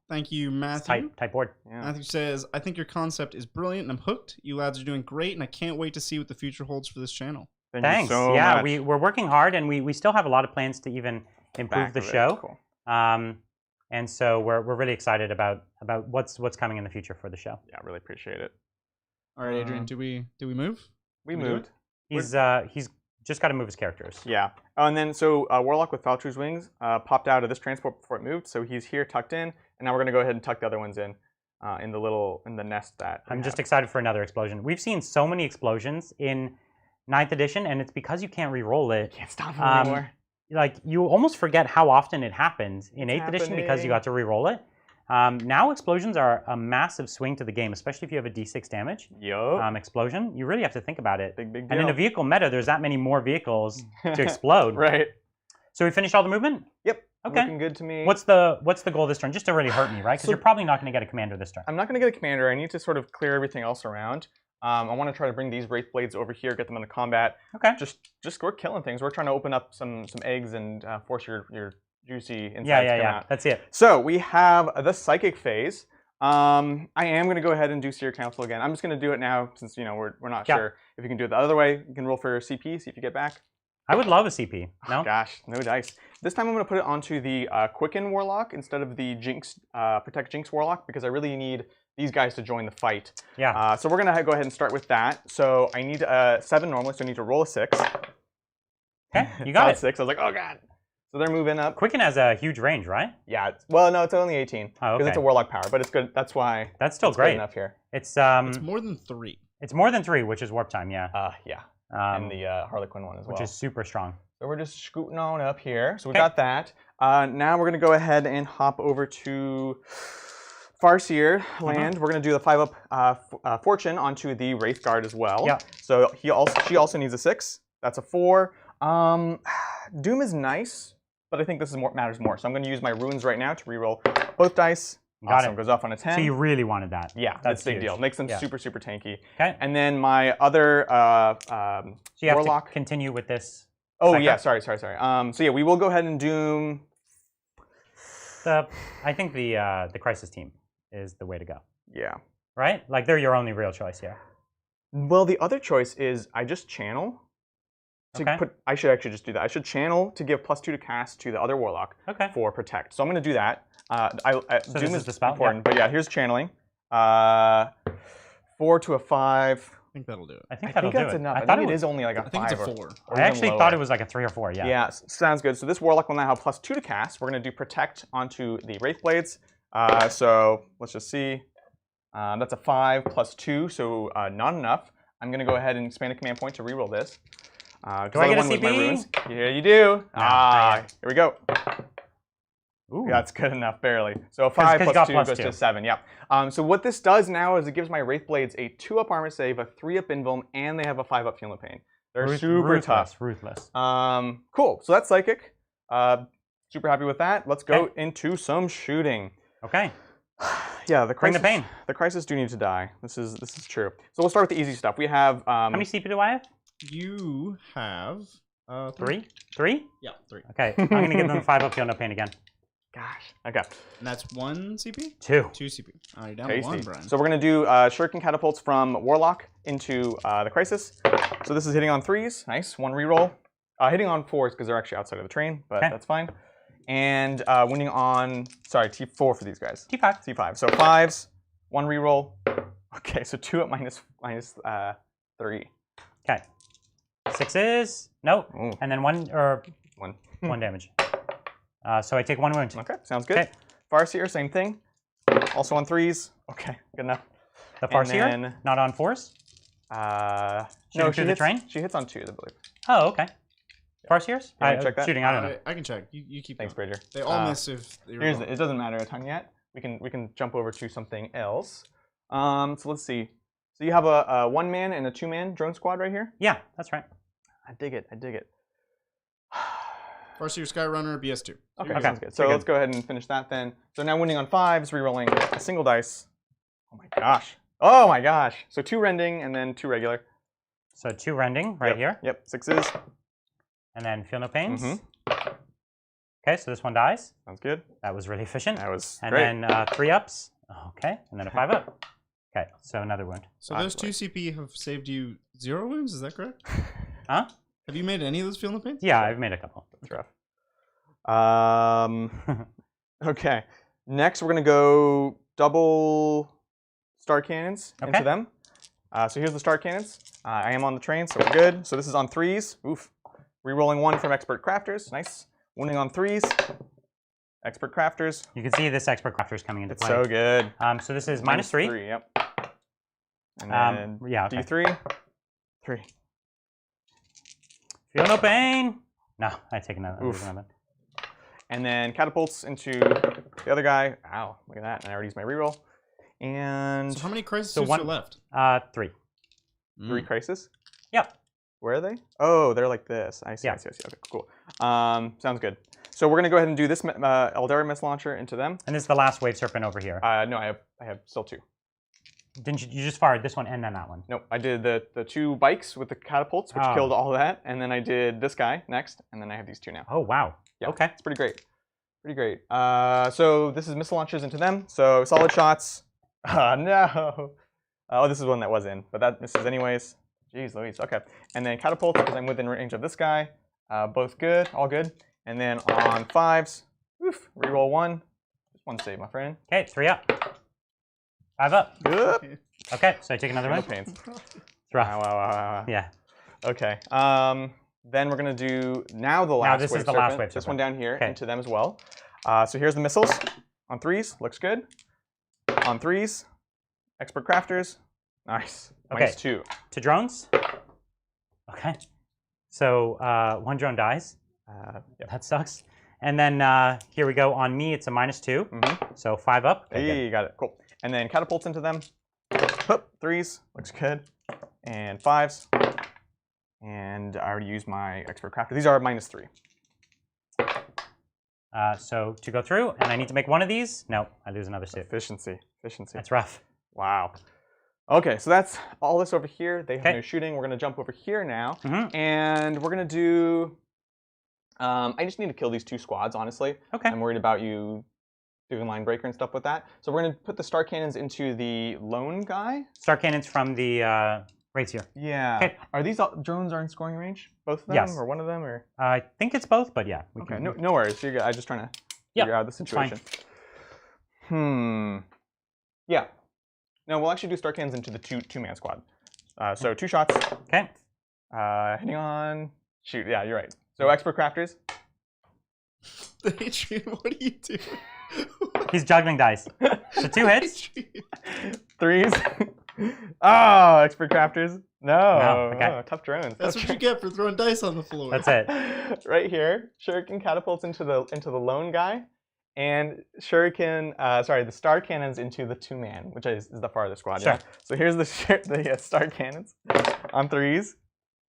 Thank you, Matthew. Tight board. Yeah. Matthew says, I think your concept is brilliant and I'm hooked. You lads are doing great and I can't wait to see what the future holds for this channel. Thanks. You so yeah, much. we're working hard and we still have a lot of plans to even improve the show. Cool. And so we're really excited about what's coming in the future for the show. Yeah, I really appreciate it. All right, Adrian, do we move? We moved. He's just got to move his characters. Yeah. Oh, and then so Warlock with Valtry's Wings popped out of this transport before it moved, so he's here tucked in, and now we're gonna go ahead and tuck the other ones in the nest that. I'm just excited for another explosion. We've seen so many explosions in 9th edition, and it's because you can't re-roll it. Can't stop it anymore. Like you almost forget how often it happens in 8th edition because you got to re-roll it. Now explosions are a massive swing to the game, especially if you have a d6 damage explosion. You really have to think about it. Big deal. And in a vehicle meta, there's that many more vehicles to explode. Right. So we finished all the movement? Yep. Okay. Looking good to me. What's the goal this turn? Just to really hurt me, right? Because you're probably not going to get a commander this turn. I'm not going to get a commander. I need to sort of clear everything else around. I want to try to bring these Wraith Blades over here, get them into combat. Okay. Just we're killing things. We're trying to open up some eggs and force your juicy insides to come out. That's it. So we have the Psychic phase. I am going to go ahead and do Seer Council again. I'm just going to do it now since we're not sure if you can do it the other way. You can roll for CP, see if you get back. I would love a CP. No? Oh, gosh, no dice. This time I'm going to put it onto the Quicken Warlock instead of the Jinx Protect Jinx Warlock because I really need these guys to join the fight. Yeah. So we're going to go ahead and start with that. So I need 7 normally, so I need to roll a 6. Okay, you got it. 6. I was like, oh god. So they're moving up. Quicken has a huge range, right? Yeah. Well, no, it's only 18 because it's a Warlock power, but it's good. That's why. That's still it's great good enough here. It's more than 3. It's more than 3, which is warp time. Yeah. Yeah. And the Harlequin one as well. Which is super strong. So we're just scooting on up here. So we got that. Now we're going to go ahead and hop over to Farseer land. We're going to do the 5-up Fortune onto the Wraith Guard as well. Yeah. So she also needs a 6. That's a 4. Doom is nice, but I think this is matters more. So I'm going to use my runes right now to reroll both dice. Got it. Goes off on a 10. So you really wanted that. Yeah, that's a big deal. Makes them super, super tanky. Okay. And then my other so you have Warlock. to continue with this. Oh, cycle? yeah, sorry. So yeah, we will go ahead and Doom. I think the Crisis team is the way to go. Yeah. Right? Like they're your only real choice here. Well, the other choice is I just channel. I should actually just do that. I should channel to give +2 to cast to the other Warlock for Protect. So I'm going to do that. So Doom is the spell? important, but yeah, here's channeling. 4 to a 5. I think that'll do it. I think that'll do that's it. enough. I think it is only like a 5. I think it's a 4. I actually thought it was like a 3 or 4. Yeah. Yeah, sounds good. So this Warlock will now have +2 to cast. We're going to do Protect onto the Wraith Blades. So let's just see. That's a 5 + 2, so not enough. I'm going to go ahead and expand a command point to reroll this. Do I get a CP? Yeah, you do. Here we go. Ooh. That's good enough, barely. So 5 + 2 goes to 7. Yeah. So what this does now is it gives my Wraith Blades a 2-up armor save, a 3-up invuln, and they have a 5-up Feel No Pain. They're super tough. Ruthless. Cool. So that's Psychic. Super happy with that. Let's go into some shooting. Okay. Yeah, the Crisis. Bring the pain. The Crisis do need to die. This is true. So we'll start with the easy stuff. We have. How many CP do I have? You have 3. 3? Yeah, 3. Okay. I'm gonna give them 5-up Feel No Pain again. Gosh. Okay. And that's 1 CP? 2. 2 CP. All right, down to 1, Brian. So we're going to do Shuriken Catapults from Warlock into the Crisis. So this is hitting on 3s. Nice. 1 reroll. Hitting on 4s because they're actually outside of the train, but that's fine. And winning on, sorry, T4 for these guys. T5. T5. So 5s, 1 reroll. Okay, so 2 at minus 3. Okay. 6s. Nope. Ooh. And then 1 damage. So I take 1 wound. Okay, sounds good. Farseer, same thing. Also on 3s. Okay, good enough. The Farseer? Not on 4s? No, she hits, train? She hits on 2s, I believe. Oh, okay. Farseers? Check that? Shooting, I don't know. I can check. You keep Thanks, going. Bridger. They all miss if they roll. It doesn't matter a ton yet. We can jump over to something else. So let's see. So you have a 1-man and a 2-man drone squad right here? Yeah, that's right. I dig it. Farseer Skyrunner, BS2. Okay, sounds good. So let's go ahead and finish that then. So now winning on 5s, rerolling a single dice. Oh my gosh. Oh my gosh. So 2 rending and then 2 regular. So 2 rending right here. Yep, 6s. And then feel no pains. Okay, so this one dies. Sounds good. That was really efficient. That was and great. then 3 ups. Okay, and then a 5 up. Okay, so another wound. So those 2 CP have saved you 0 wounds, is that correct? Huh? Have you made any of those feel no pains? Yeah, I've made a couple. That's rough. Okay. Next, we're going to go double star cannons into them. So here's the star cannons. I am on the train, so we're good. So this is on 3s. Oof. Rerolling 1 from expert crafters. Nice. Wounding on 3s. Expert crafters. You can see this expert crafter is coming into play. It's so good. So this is -3. Yep. And then yeah, okay. D3. 3. Feel no pain. No, I take another. And then catapults into the other guy. Ow, look at that. And I already used my reroll. And so how many crisis suits are left? 3. 3 crisis? Yep. Where are they? Oh, they're like this. I see, I see. Okay, cool. Sounds good. So we're going to go ahead and do this Eldar missile launcher into them. And this is the last wave serpent over here. No, I have still 2. Didn't you just fired this one and then that one? Nope, I did the 2 bikes with the catapults, which killed all that, and then I did this guy next, and then I have these 2 now. Oh, wow. Yeah, okay. It's pretty great. Pretty great. So this is missile launchers into them. So solid shots. No. Oh, this is one that was in, but that misses anyways. Jeez Louise. Okay. And then catapults, because I'm within range of this guy. Both good. All good. And then on 5s, oof, reroll 1. Just 1 save, my friend. Okay, 3 up. 5 up. Good. Okay, so I take another one. Pains. It's rough. Wow. Yeah. Okay. Then we're going to do now the last now this wave is the serpent. last wave This serpent. one down here into them as well. So here's the missiles on 3s. Looks good. On 3s. Expert crafters. Nice. Okay. -2. To drones. Okay. So 1 drone dies. Yep. That sucks. And then here we go. On me, it's a -2. So 5 up. Okay, hey, you got it. Cool. And then catapults into them. Hup, 3s. Looks good. And 5s. And I already used my expert crafter. These are -3. So to go through, and I need to make 1 of these. No, I lose another suit. Efficiency. That's rough. Wow. Okay, so that's all this over here. They have no shooting. We're going to jump over here now. And we're going to do... I just need to kill these 2 squads, honestly. Okay. I'm worried about you doing line breaker and stuff with that. So we're going to put the star cannons into the lone guy. Star cannons from the Razier. Yeah. Okay. Are these drones are in scoring range? Both of them? Yes. Or one of them? Or I think it's both, but yeah. Okay, no worries. I'm just trying to figure out the situation. Yeah. No, we'll actually do star cannons into the two-man squad. So 2 shots. Okay. Hitting on... Shoot, yeah, you're right. So expert crafters. Adrian, what do you do? He's juggling dice. So 2 hits. 3s. Oh, expert crafters. No. Okay. Oh, tough drones. That's what you get for throwing dice on the floor. That's it. Right here, shuriken catapults into the lone guy, and the star cannons into the 2-man, which is the farthest squad. Sure. Yeah. So here's the star cannons on 3s,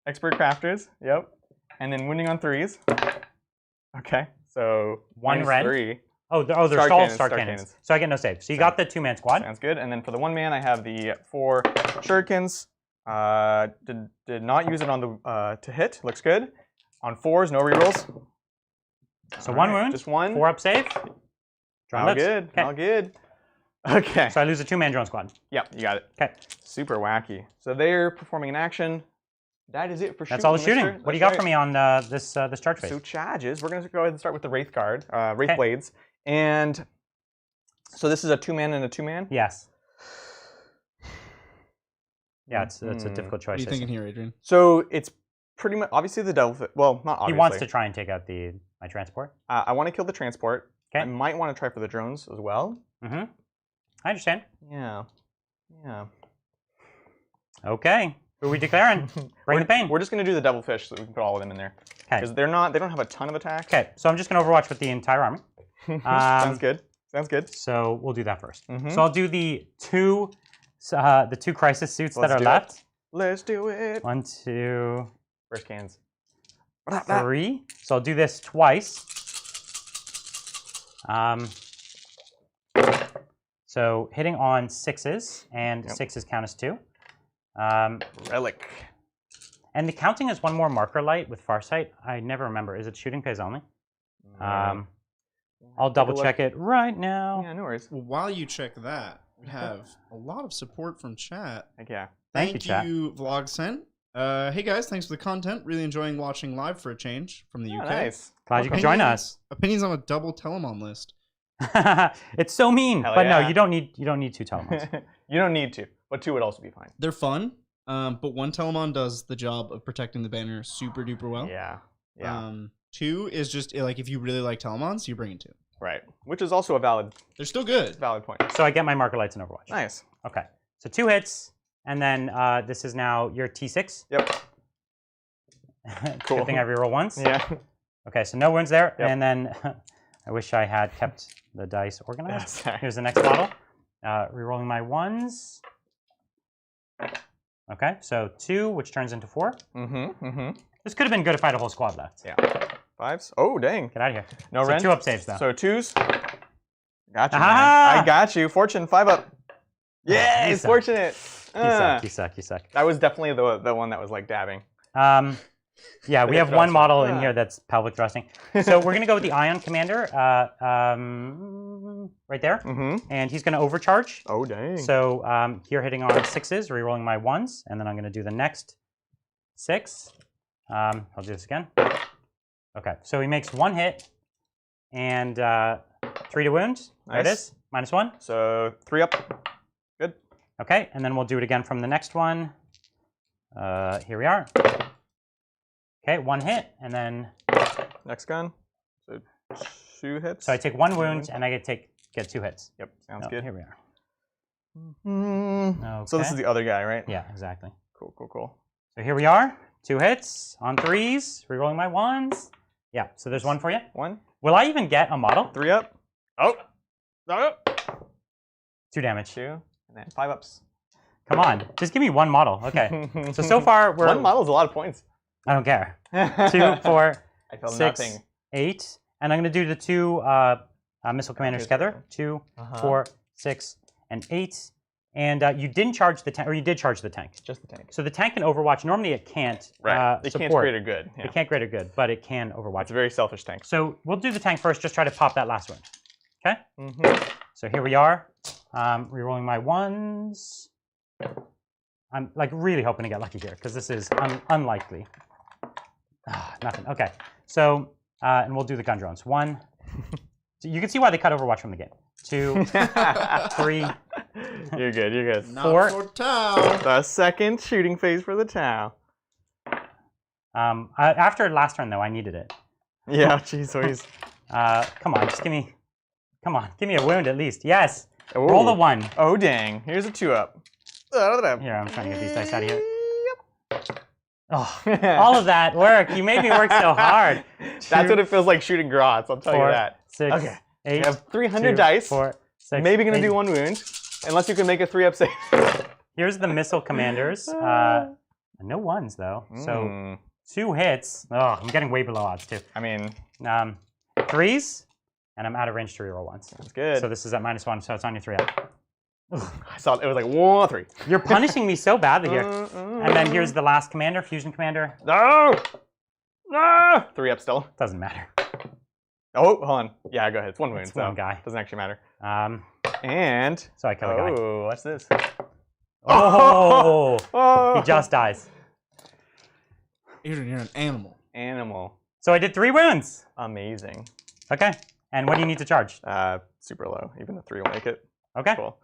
expert crafters. Yep. And then wounding on 3s. Okay. So 1 rend. 3. Oh, they're all star cannons. So I get no save. So you got the 2-man squad. Sounds good. And then for the 1-man, I have the 4 shurikens. Did not use it on the to hit. Looks good. On 4s, no rerolls. So 1 wound. Just 1. 4 up save. All good. All good. Okay. So I lose a 2-man drone squad. Yep, you got it. Okay. Super wacky. So they're performing an action. That is it for shooting. That's all the shooting. What do you got for me on this charge phase? So charges. We're going to go ahead and start with the Wraith Guard, Wraith Blades. And so this is a 2-man and a 2-man? Yes. Yeah, it's a difficult choice. What are you thinking here, Adrian? So it's pretty much, obviously the devil, well, not obviously. He wants to try and take out my transport. I want to kill the transport. Okay. I might want to try for the drones as well. I understand. Yeah. Okay. Who are we declaring? Bring the pain. We're just going to do the devilfish so we can put all of them in there. Okay. Because they don't have a ton of attack. Okay, so I'm just going to overwatch with the entire army. Sounds good. Sounds good. So we'll do that first. So I'll do the two crisis suits that are left. Let's do it. 1, 2. First cans. 3. So I'll do this twice. So hitting on 6s, and 6s count as 2. Relic. And the counting is one more marker light with Farsight. I never remember. Is it shooting phase only? I'll double check it right now. Yeah, no worries. Well, while you check that, we have a lot of support from chat. Heck yeah. Thank you, chat. VlogSent. Hey guys, thanks for the content. Really enjoying watching live for a change from the UK. Nice. Glad you can join us. Opinions on a double Telemon list. It's so mean, Hell but yeah. no, you don't need 2 Telemons. You don't need to, but 2 would also be fine. They're fun, but one Telemon does the job of protecting the banner super duper well. Yeah. 2 is just like if you really like Telemons, you bring in 2. Right. Which is also a valid They're still good. point. So I get my marker lights in Overwatch. Nice. Okay. So 2 hits, and then this is now your T6. Yep. Cool. Good thing I reroll once. Yeah. Okay, so no wounds there, Yep. and then I wish I had kept the dice organized. Sorry. Here's the next model. Rerolling my 1s. Okay, so 2, which turns into 4. This could have been good if I had a whole squad left. Yeah. 5s. Oh, dang. Get out of here. No so rent. 2 up saves, though. So 2s. Got you, man. Ah! I got you. Fortune, 5 up. Yeah, it's fortunate. You suck. That was definitely the one that was like dabbing. Yeah, we have one model in here that's pelvic thrusting. So we're going to go with the Ion Commander right there. And he's going to overcharge. Oh, dang. So here hitting on 6s, rerolling my 1s, and then I'm going to do the next 6. I'll do this again. Okay, so he makes 1 hit and 3 to wound. There it is, -1. So 3 up. Good. Okay, and then we'll do it again from the next one. Here we are. Okay, 1 hit, and then next gun. So 2 hits. So I take 1 wound, and I get 2 hits. Yep, sounds good. Here we are. Okay. So this is the other guy, right? Yeah, exactly. Cool. So here we are. 2 hits on 3s, rerolling my 1s. Yeah, so there's 1 for you. 1. Will I even get a model? 3 up. Oh. 2 damage. 2, and then 5 ups. Come on, just give me 1 model. Okay. So far we're 1 model is a lot of points. I don't care. 2, 4, I feel 6, nothing. 8, and I'm going to do the 2 missile commanders together. 2, 4, 6, and 8. And you didn't charge the tank, or you did charge the tank. Just the tank. So the tank can Overwatch. Normally it can't. Right. It can't greater good. Yeah. It can't greater good, but it can Overwatch. It's a very selfish tank. So we'll do the tank first. Just try to pop that last one. Okay. So here we are. Rerolling my 1s. I'm like really hoping to get lucky here because this is unlikely. Nothing. Okay. So and we'll do the gun drones. 1. So you can see why they cut Overwatch from the game. 2, 3. You're good. 4. For T'au. The second shooting phase for the T'au. After last turn though, I needed it. Yeah, jeez Louise. Come on, just give me a wound at least. Yes. Ooh. Roll the 1. Oh dang! Here's a 2 up. Here, I'm trying to get these dice out of here. Oh, all of that work. You made me work so hard. 2, That's what it feels like shooting grots. I'll tell 4, you that. 6, Okay. 8. You have 300 2, dice. 4, 6. Maybe gonna 8. do 1 wound, unless you can make a 3 up save. Here's the missile commanders. No 1s though. So 2 hits. Oh, I'm getting way below odds too. I mean, 3s, and I'm out of range to reroll 1s. That's good. So this is at -1, so it's on your 3 up. I saw it was like 1, 3. You're punishing me so badly here. And then here's the last commander, fusion commander. No! 3 up still. Doesn't matter. Oh, hold on. Yeah, go ahead. It's 1 wound. It's so 1 guy. Doesn't actually matter. And so I kill a guy. Oh, what's this? Oh! He just dies. Adrian, you're an animal. Animal. So I did 3 wounds. Amazing. Okay. And what do you need to charge? Super low. Even a 3 will make it. Okay. Cool.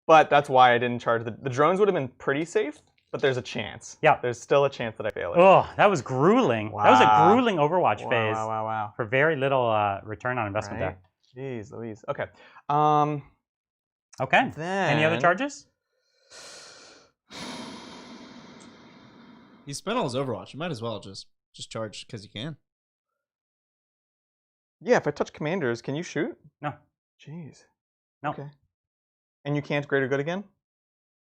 But that's why I didn't charge the drones. Would have been pretty safe, but there's a chance. Yeah. There's still a chance that I fail it. Oh, that was grueling. Wow. That was a grueling Overwatch phase. Wow. For very little return on investment Right. there. Jeez Louise. Okay. Okay. Then... Any other charges? He spent all his Overwatch. You might as well just charge because you can. Yeah, if I touch commanders, can you shoot? No. Jeez. No. Okay. And you can't greater good again?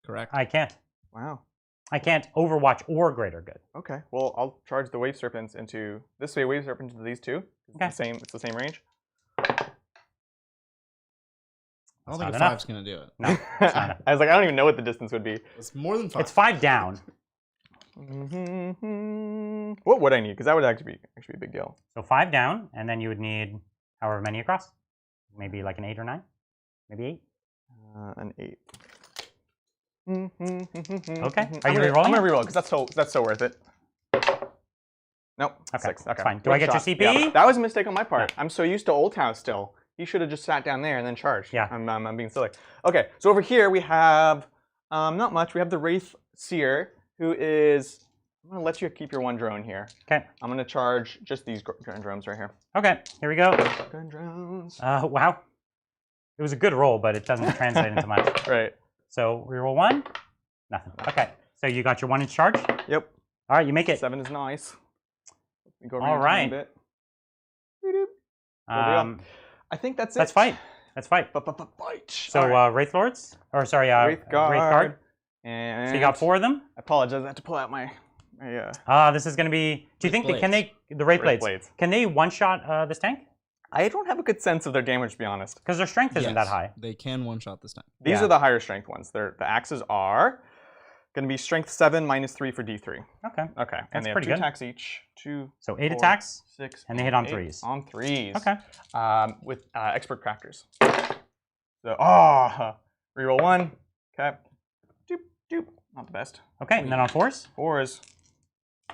Correct. I can't. Wow. I can't Overwatch or Greater Good. Okay. Well, I'll charge the Wave Serpents into this way. Wave Serpent into these two. It's Okay. the same. It's the same range. I don't think a enough. 5's going to do it. No, it's not enough. I was like, I don't even know what the distance would be. It's more than 5. It's 5 down. What would I need? Because that would actually be a big deal. So 5 down, and then you would need however many across. Maybe like an 8 or 9. Maybe 8. An 8. Okay. Are you re-rolling? I'm gonna re-roll because that's so worth it. Nope. Okay. 6. Okay. That's fine. Do I get your CP? Yeah, that was a mistake on my part. I'm so used to Old House still. He should have just sat down there and then charged. Yeah. I'm being silly. Okay. So over here we have not much. We have the Wraith Seer, who is. I'm gonna let you keep your 1 drone here. Okay. I'm gonna charge just these drones right here. Okay. Here we go. Gun drones. Wow. It was a good roll, but it doesn't translate into much. Right. So reroll 1. Nothing. Okay. So you got your 1-inch charge. Yep. All right. You make it. 7 is nice. Let me go All right. a bit. I think that's it. Let's fight. Let's fight. Fight. So Wraith Lords, or sorry, Wraith Guard. Wraith Guard. And So you got 4 of them. I apologize. I had to pull out my This is going to be. Do you think Blades. the Wraith Wraith Blades? Blades. Can they one-shot this tank? I don't have a good sense of their damage, to be honest. Because their strength isn't that Yes, high. They can one-shot this time. These Yeah. are the higher strength ones. The axes are going to be strength 7 minus 3 for D3. Okay. Okay. And they have pretty 2 good. attacks each. 2. So 8 4, attacks, 6. and they hit on 8 3s. On 3s. Okay. With expert crafters. So reroll 1. Okay. Doop doop. Not the best. Okay, and then on 4s, 4s.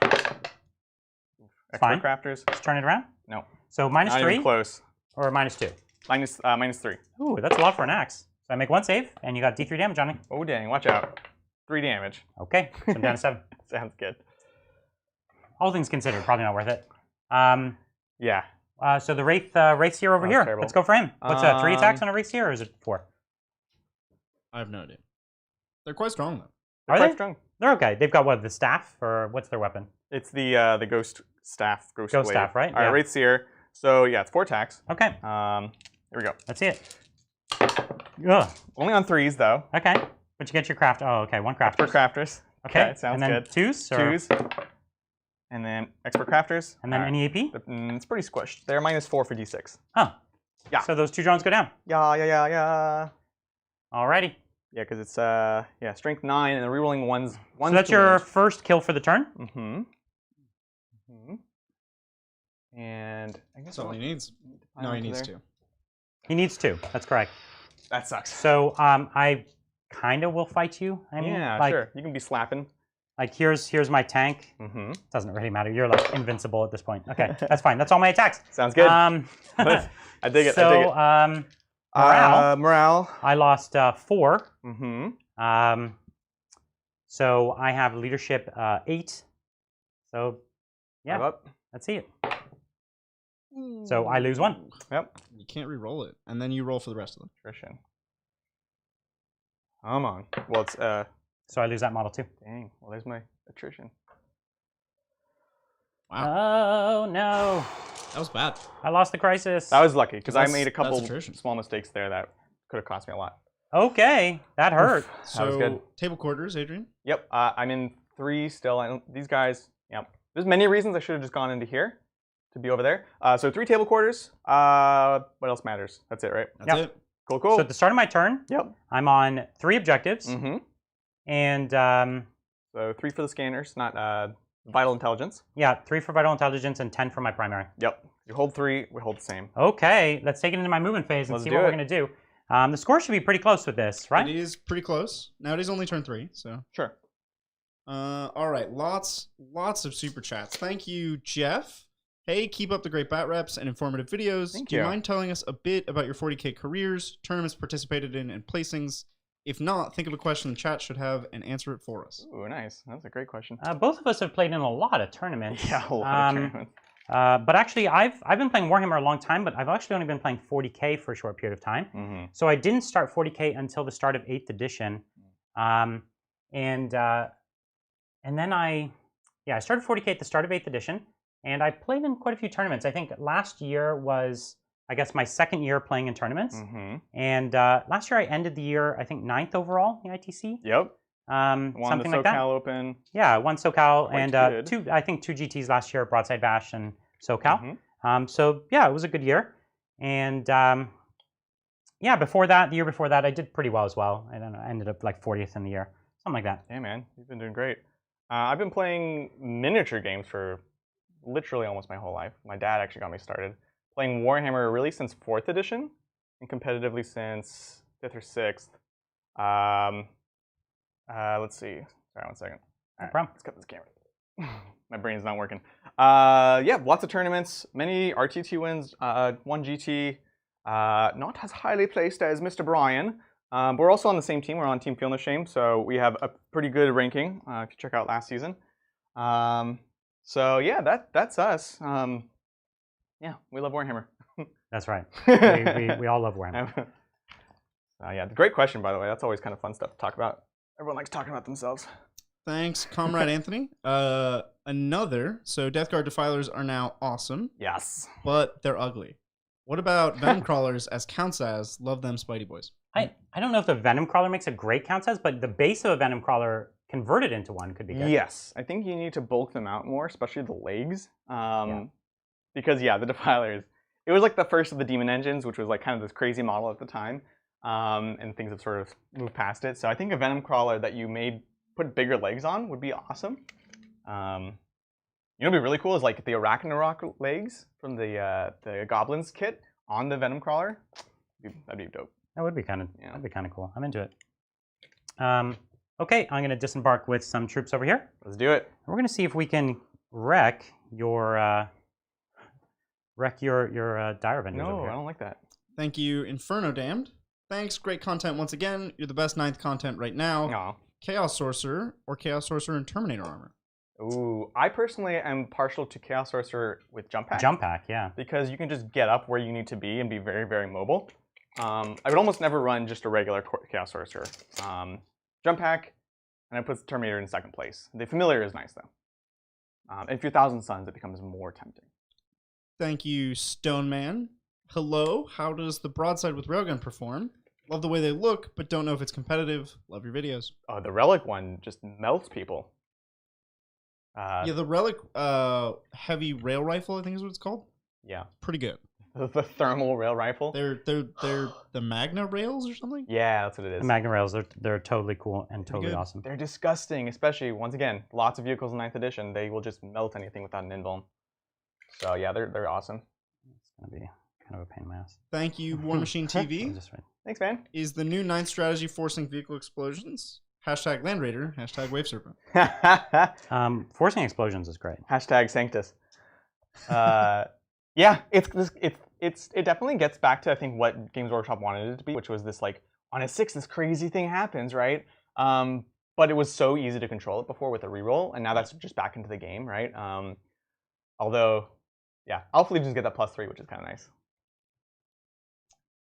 Expert Fine. crafters. just turn it around. No. So minus Not 3 even close. or minus 2. Minus 3. Ooh, that's a lot for an axe. So I make 1 save, and you got D3 damage on me. Oh dang! Watch out. 3 damage. Okay, so I'm down to 7. Sounds good. All things considered, probably not worth it. Yeah. So the Wraith Seer over That's here. terrible. Let's go for him. What's 3 attacks on a Wraith Seer, or is it 4? I have no idea. They're quite strong, though. They're Are quite they? strong. They're okay. They've got what, the staff, or what's their weapon? It's the ghost staff. Ghost blade. Staff, right? All right, Yeah. Wraith Seer. So yeah, it's 4 attacks. Okay, Here we go. let's see it. Ugh. Only on 3s though. Okay, but you get your craft. Oh, okay, 1 craft. For crafters. Okay, sounds and then good. 2s? Or, 2s. And then expert crafters. And then All right. any AP? It's pretty squished. They're minus 4 for D6. Oh. Yeah. So those 2 drones go down. Yeah. Alrighty. Yeah, because it's strength 9 and the rerolling ones. So that's your first kill for the turn. And I guess That's all he needs. No, he needs 2. He needs 2. That's correct. That sucks. So I kind of will fight you. I mean, Yeah, like, sure. You can be slapping. Like here's my tank. Doesn't really matter. You're like invincible at this point. Okay, that's fine. That's all my attacks. Sounds good. I dig it. So, I dig it. Morale. I lost 4. Mm-hmm. So I have leadership 8. So yeah, let's see it. So I lose 1. Yep. You can't re-roll it, and then you roll for the rest of them. Attrition. Come on. Well, it's So I lose that model too. dang. Well, there's my attrition. Wow. Oh no. That was bad. I lost the crisis. That was lucky because I That's- made a couple that's attrition. small mistakes there that could have cost me a lot. Okay, that hurt. So, was good. table quarters, Adrian. Yep. I'm in 3 still. These guys. Yep. There's many reasons I should have just gone into here to be over there. So 3 table quarters. What else matters? That's it, right? That's Yep. it. Cool. So at the start of my turn, Yep. I'm on 3 objectives, Mm-hmm. and So 3 for the scanners, not vital intelligence. yeah, 3 for vital intelligence and 10 for my primary. Yep. You hold 3, we hold the same. Okay, let's take it into my movement phase and Let's see do what we're it. gonna do. The score should be pretty close with this, right? It is pretty close. Now it is only turn 3, so. Sure. All right, lots of super chats. Thank you, Jeff. Hey, keep up the great bat reps and informative videos. Thank Do you you. mind telling us a bit about your 40K careers, tournaments participated in, and placings? If not, think of a question the chat should have and answer it for us. Ooh, nice. That's a great question. Both of us have played in a lot of tournaments. Yeah, a lot of tournaments. But actually, I've been playing Warhammer a long time, but I've actually only been playing 40K for a short period of time. Mm-hmm. So I didn't start 40K until the start of 8th edition. And then I started 40K at the start of 8th edition, and I played in quite a few tournaments. I think last year was, I guess, my second year playing in tournaments. Mm-hmm. And last year I ended the year, I think, 9th overall in ITC. Yep. something like that. Open. Yeah, one SoCal Quite and good. I think two GTs last year, Broadside Bash and SoCal. Mm-hmm. So yeah, it was a good year. And yeah, the year before that, I did pretty well as well. I don't know, I ended up like 40th in the year, something like that. Yeah, man, you've been doing great. I've been playing miniature games for literally almost my whole life. My dad actually got me started playing Warhammer really since 4th edition and competitively since 5th or 6th. Let's see. Sorry, 1 second. No problem. Let's cut this camera. My brain's not working. Yeah, lots of tournaments, many RTT wins, 1 GT. Not as highly placed as Mr. Brian. But we're also on the same team. We're on Team Feel No Shame, so we have a pretty good ranking if you check out last season. So yeah, that's us. Yeah, we love Warhammer. That's right. we all love Warhammer. Yeah, great question, by the way. That's always kind of fun stuff to talk about. Everyone likes talking about themselves. Thanks, Comrade Anthony. So Death Guard Defilers are now awesome. Yes. But they're ugly. What about Venom Crawlers as counts as? Love them, Spidey Boys. I don't know if the Venom Crawler makes a great count as, but the base of a Venom Crawler converted into one could be good. Yes, I think you need to bulk them out more, especially the legs. Because yeah, the Defilers, it was like the first of the Demon Engines, which was like kind of this crazy model at the time. And things have sort of moved past it. So I think a Venom Crawler that you put bigger legs on would be awesome. You know what'd be really cool is like the Arachnarok legs from the Goblins kit on the Venom Crawler. That'd be dope. That would be kind of cool. I'm into it. Okay, I'm gonna disembark with some troops over here. Let's do it. We're gonna see if we can wreck your dire vendors over No, here. I don't like that. Thank you, Inferno Damned. Thanks, great content once again. You're the best 9th content right now. No. Chaos Sorcerer or Chaos Sorcerer and Terminator armor? Ooh, I personally am partial to Chaos Sorcerer with Jump Pack. Jump Pack, yeah. Because you can just get up where you need to be and be very, very mobile. I would almost never run just a regular Chaos Sorcerer. Jump Pack, and I put the Terminator in 2nd place. The Familiar is nice, though. And if you're 1,000 Suns, it becomes more tempting. Thank you, Stone Man. Hello, how does the Broadside with Railgun perform? Love the way they look, but don't know if it's competitive. Love your videos. The Relic one just melts people. Yeah, the Relic heavy rail rifle, I think is what it's called. Yeah. Pretty good. The thermal rail rifle. They're the Magna rails or something? Yeah, that's what it is. The Magna rails, they're totally cool and totally awesome. They're disgusting, especially, once again, lots of vehicles in 9th edition. They will just melt anything without an invuln. So yeah, they're awesome. It's going to be kind of a pain in the ass. Thank you, War Machine TV. Thanks, man. Is the new 9th strategy forcing vehicle explosions? Hashtag Land Raider, hashtag Wave Serpent. Forcing explosions is great. Hashtag Sanctus. Yeah, it definitely gets back to I think what Games Workshop wanted it to be, which was this like on a 6 this crazy thing happens, right? But it was so easy to control it before with a reroll, and now that's just back into the game, right? Although, yeah, Alpha Legions get that +3, which is kind of nice.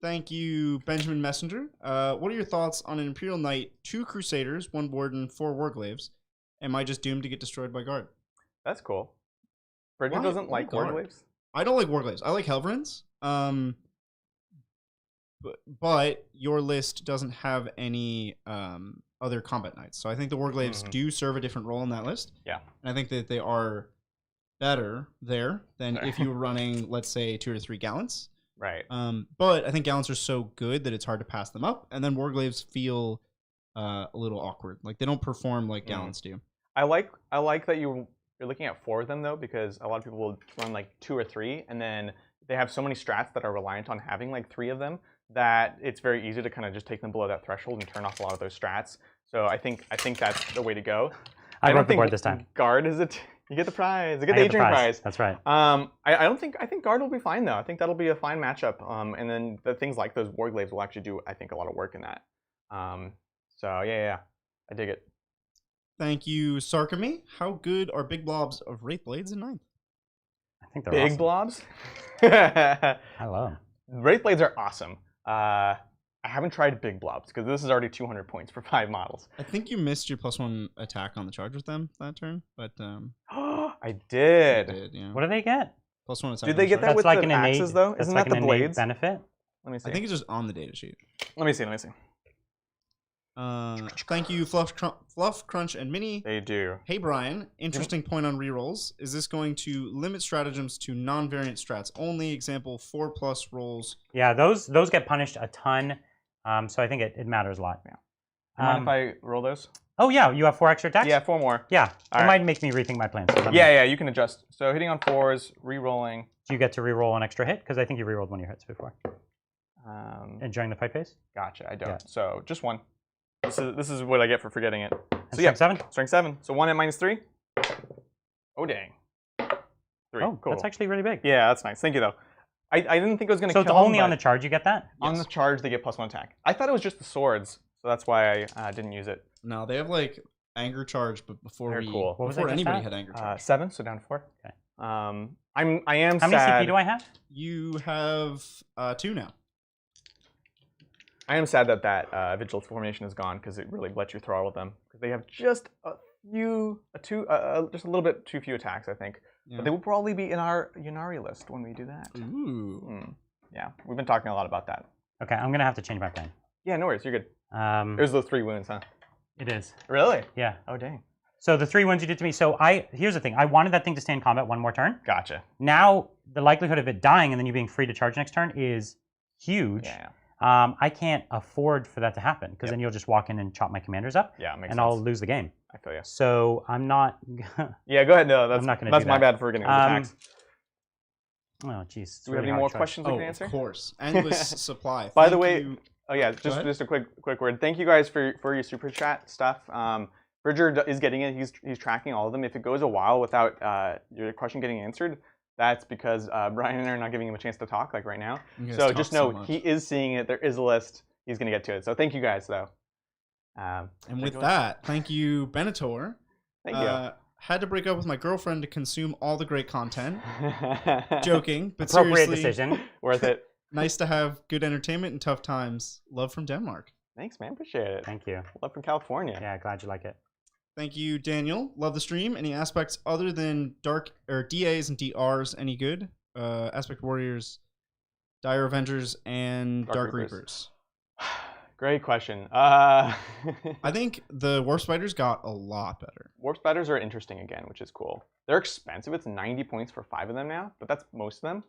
Thank you, Benjamin Messenger. What are your thoughts on an Imperial Knight, 2 Crusaders, 1 Warden, 4 Warglaves? Am I just doomed to get destroyed by Guard? That's cool. Bridget doesn't like Warglaves? I don't like Warglaves. I like Helverins. But your list doesn't have any other combat knights. So I think the Warglaves do serve a different role in that list. Yeah. And I think that they are better there than if you were running, let's say, 2 or 3 Gallants. Right. But I think Gallants are so good that it's hard to pass them up. And then Warglaves feel a little awkward. Like, they don't perform like Gallants do. I like that you're looking at 4 of them, though, because a lot of people will run like 2 or 3, and then they have so many strats that are reliant on having like 3 of them that it's very easy to kind of just take them below that threshold and turn off a lot of those strats. So I think that's the way to go. I broke the board this time. Guard is it. You get the prize. You get the Adrian prize. That's right. I think Guard will be fine though. I think that'll be a fine matchup. And then the things like those Warglaves will actually do, I think, a lot of work in that. So yeah, I dig it. Thank you, Sarkami. How good are big blobs of Wraith Blades in 9th? I think they're big awesome. blobs. I love them. Wraith Blades are awesome. I haven't tried big blobs because this is already 200 points for 5 models. I think you missed your +1 attack on the charge with them that turn, but I did. Yeah. What do they get? +1 attack. Did they get that with like the axes though? Isn't that the blades? Benefit? Let me see. I think it's just on the data sheet. Let me see. Thank you, Fluff, Crunch, and Minnie. They do. Hey, Brian. Interesting point on rerolls. Is this going to limit stratagems to non-variant strats only? Example, 4+ rolls. Yeah, those get punished a ton. So I think it matters a lot. Yeah. Mind if I roll those? Oh, yeah. You have 4 extra attacks? Yeah, 4 more. Yeah. All it right. might make me rethink my plans. So yeah, you can adjust. So hitting on 4s, re-rolling. Do you get to re-roll an extra hit? Because I think you re-rolled one of your hits before. And during the fight phase? Gotcha, I don't. Yeah. So just 1. This is what I get for forgetting it. And So yeah, strength 7? strength 7. So 1 at -3. Oh, dang. 3. Oh, cool. that's actually really big. Yeah, that's nice. Thank you, though. I didn't think it was going to So kill it's only him, on the charge you get that? On the charge, they get +1 attack. I thought it was just the swords, so that's why I didn't use it. No, they have like anger charge, but before Very cool. What was before that just anybody at? had anger charge. 7, so down to 4. Okay. I am How sad. many CP do I have? You have 2 now. I am sad that Vigilance formation is gone because it really lets you throttle them. Because they have just just a little bit too few attacks, I think. Yeah. But they will probably be in our Yunari list when we do that. Ooh. Yeah, we've been talking a lot about that. Okay, I'm going to have to change my plan. Yeah, no worries, you're good. It was those 3 wounds, huh? It is. Really? Yeah. Oh, dang. So the 3 wounds you did to me. So here's the thing. I wanted that thing to stay in combat 1 more turn. Gotcha. Now the likelihood of it dying and then you being free to charge next turn is huge. Yeah. I can't afford for that to happen because then you'll just walk in and chop my commanders up. Yeah, makes and sense. I'll lose the game. I feel you. So I'm not. Yeah, go ahead. No, that's I'm not gonna that's do my that. bad for getting those attacks. Oh, jeez. Do we have any more questions we can answer? Of course. Endless supply. By Thank the way, you. oh yeah, just a quick word. Thank you guys for your super chat stuff. Bridger is getting it. He's tracking all of them. If it goes a while without your question getting answered, that's because Brian and I are not giving him a chance to talk like right now. So just know he is seeing it. There is a list. He's gonna get to it. So thank you guys though. And with that, thank you, Benator. Thank you. Had to break up with my girlfriend to consume all the great content. Joking, but Appropriate seriously, decision. Worth it. Nice to have good entertainment in tough times. Love from Denmark. Thanks, man. Appreciate it. Thank you. Love from California. Yeah, glad you like it. Thank you, Daniel. Love the stream. Any aspects other than dark or DAs and DRs any good? Aspect Warriors, Dire Avengers, and Dark Reapers. Great question. I think the Warp Spiders got a lot better. Warp Spiders are interesting again, which is cool. They're expensive. It's 90 points for 5 of them now, but that's most of them.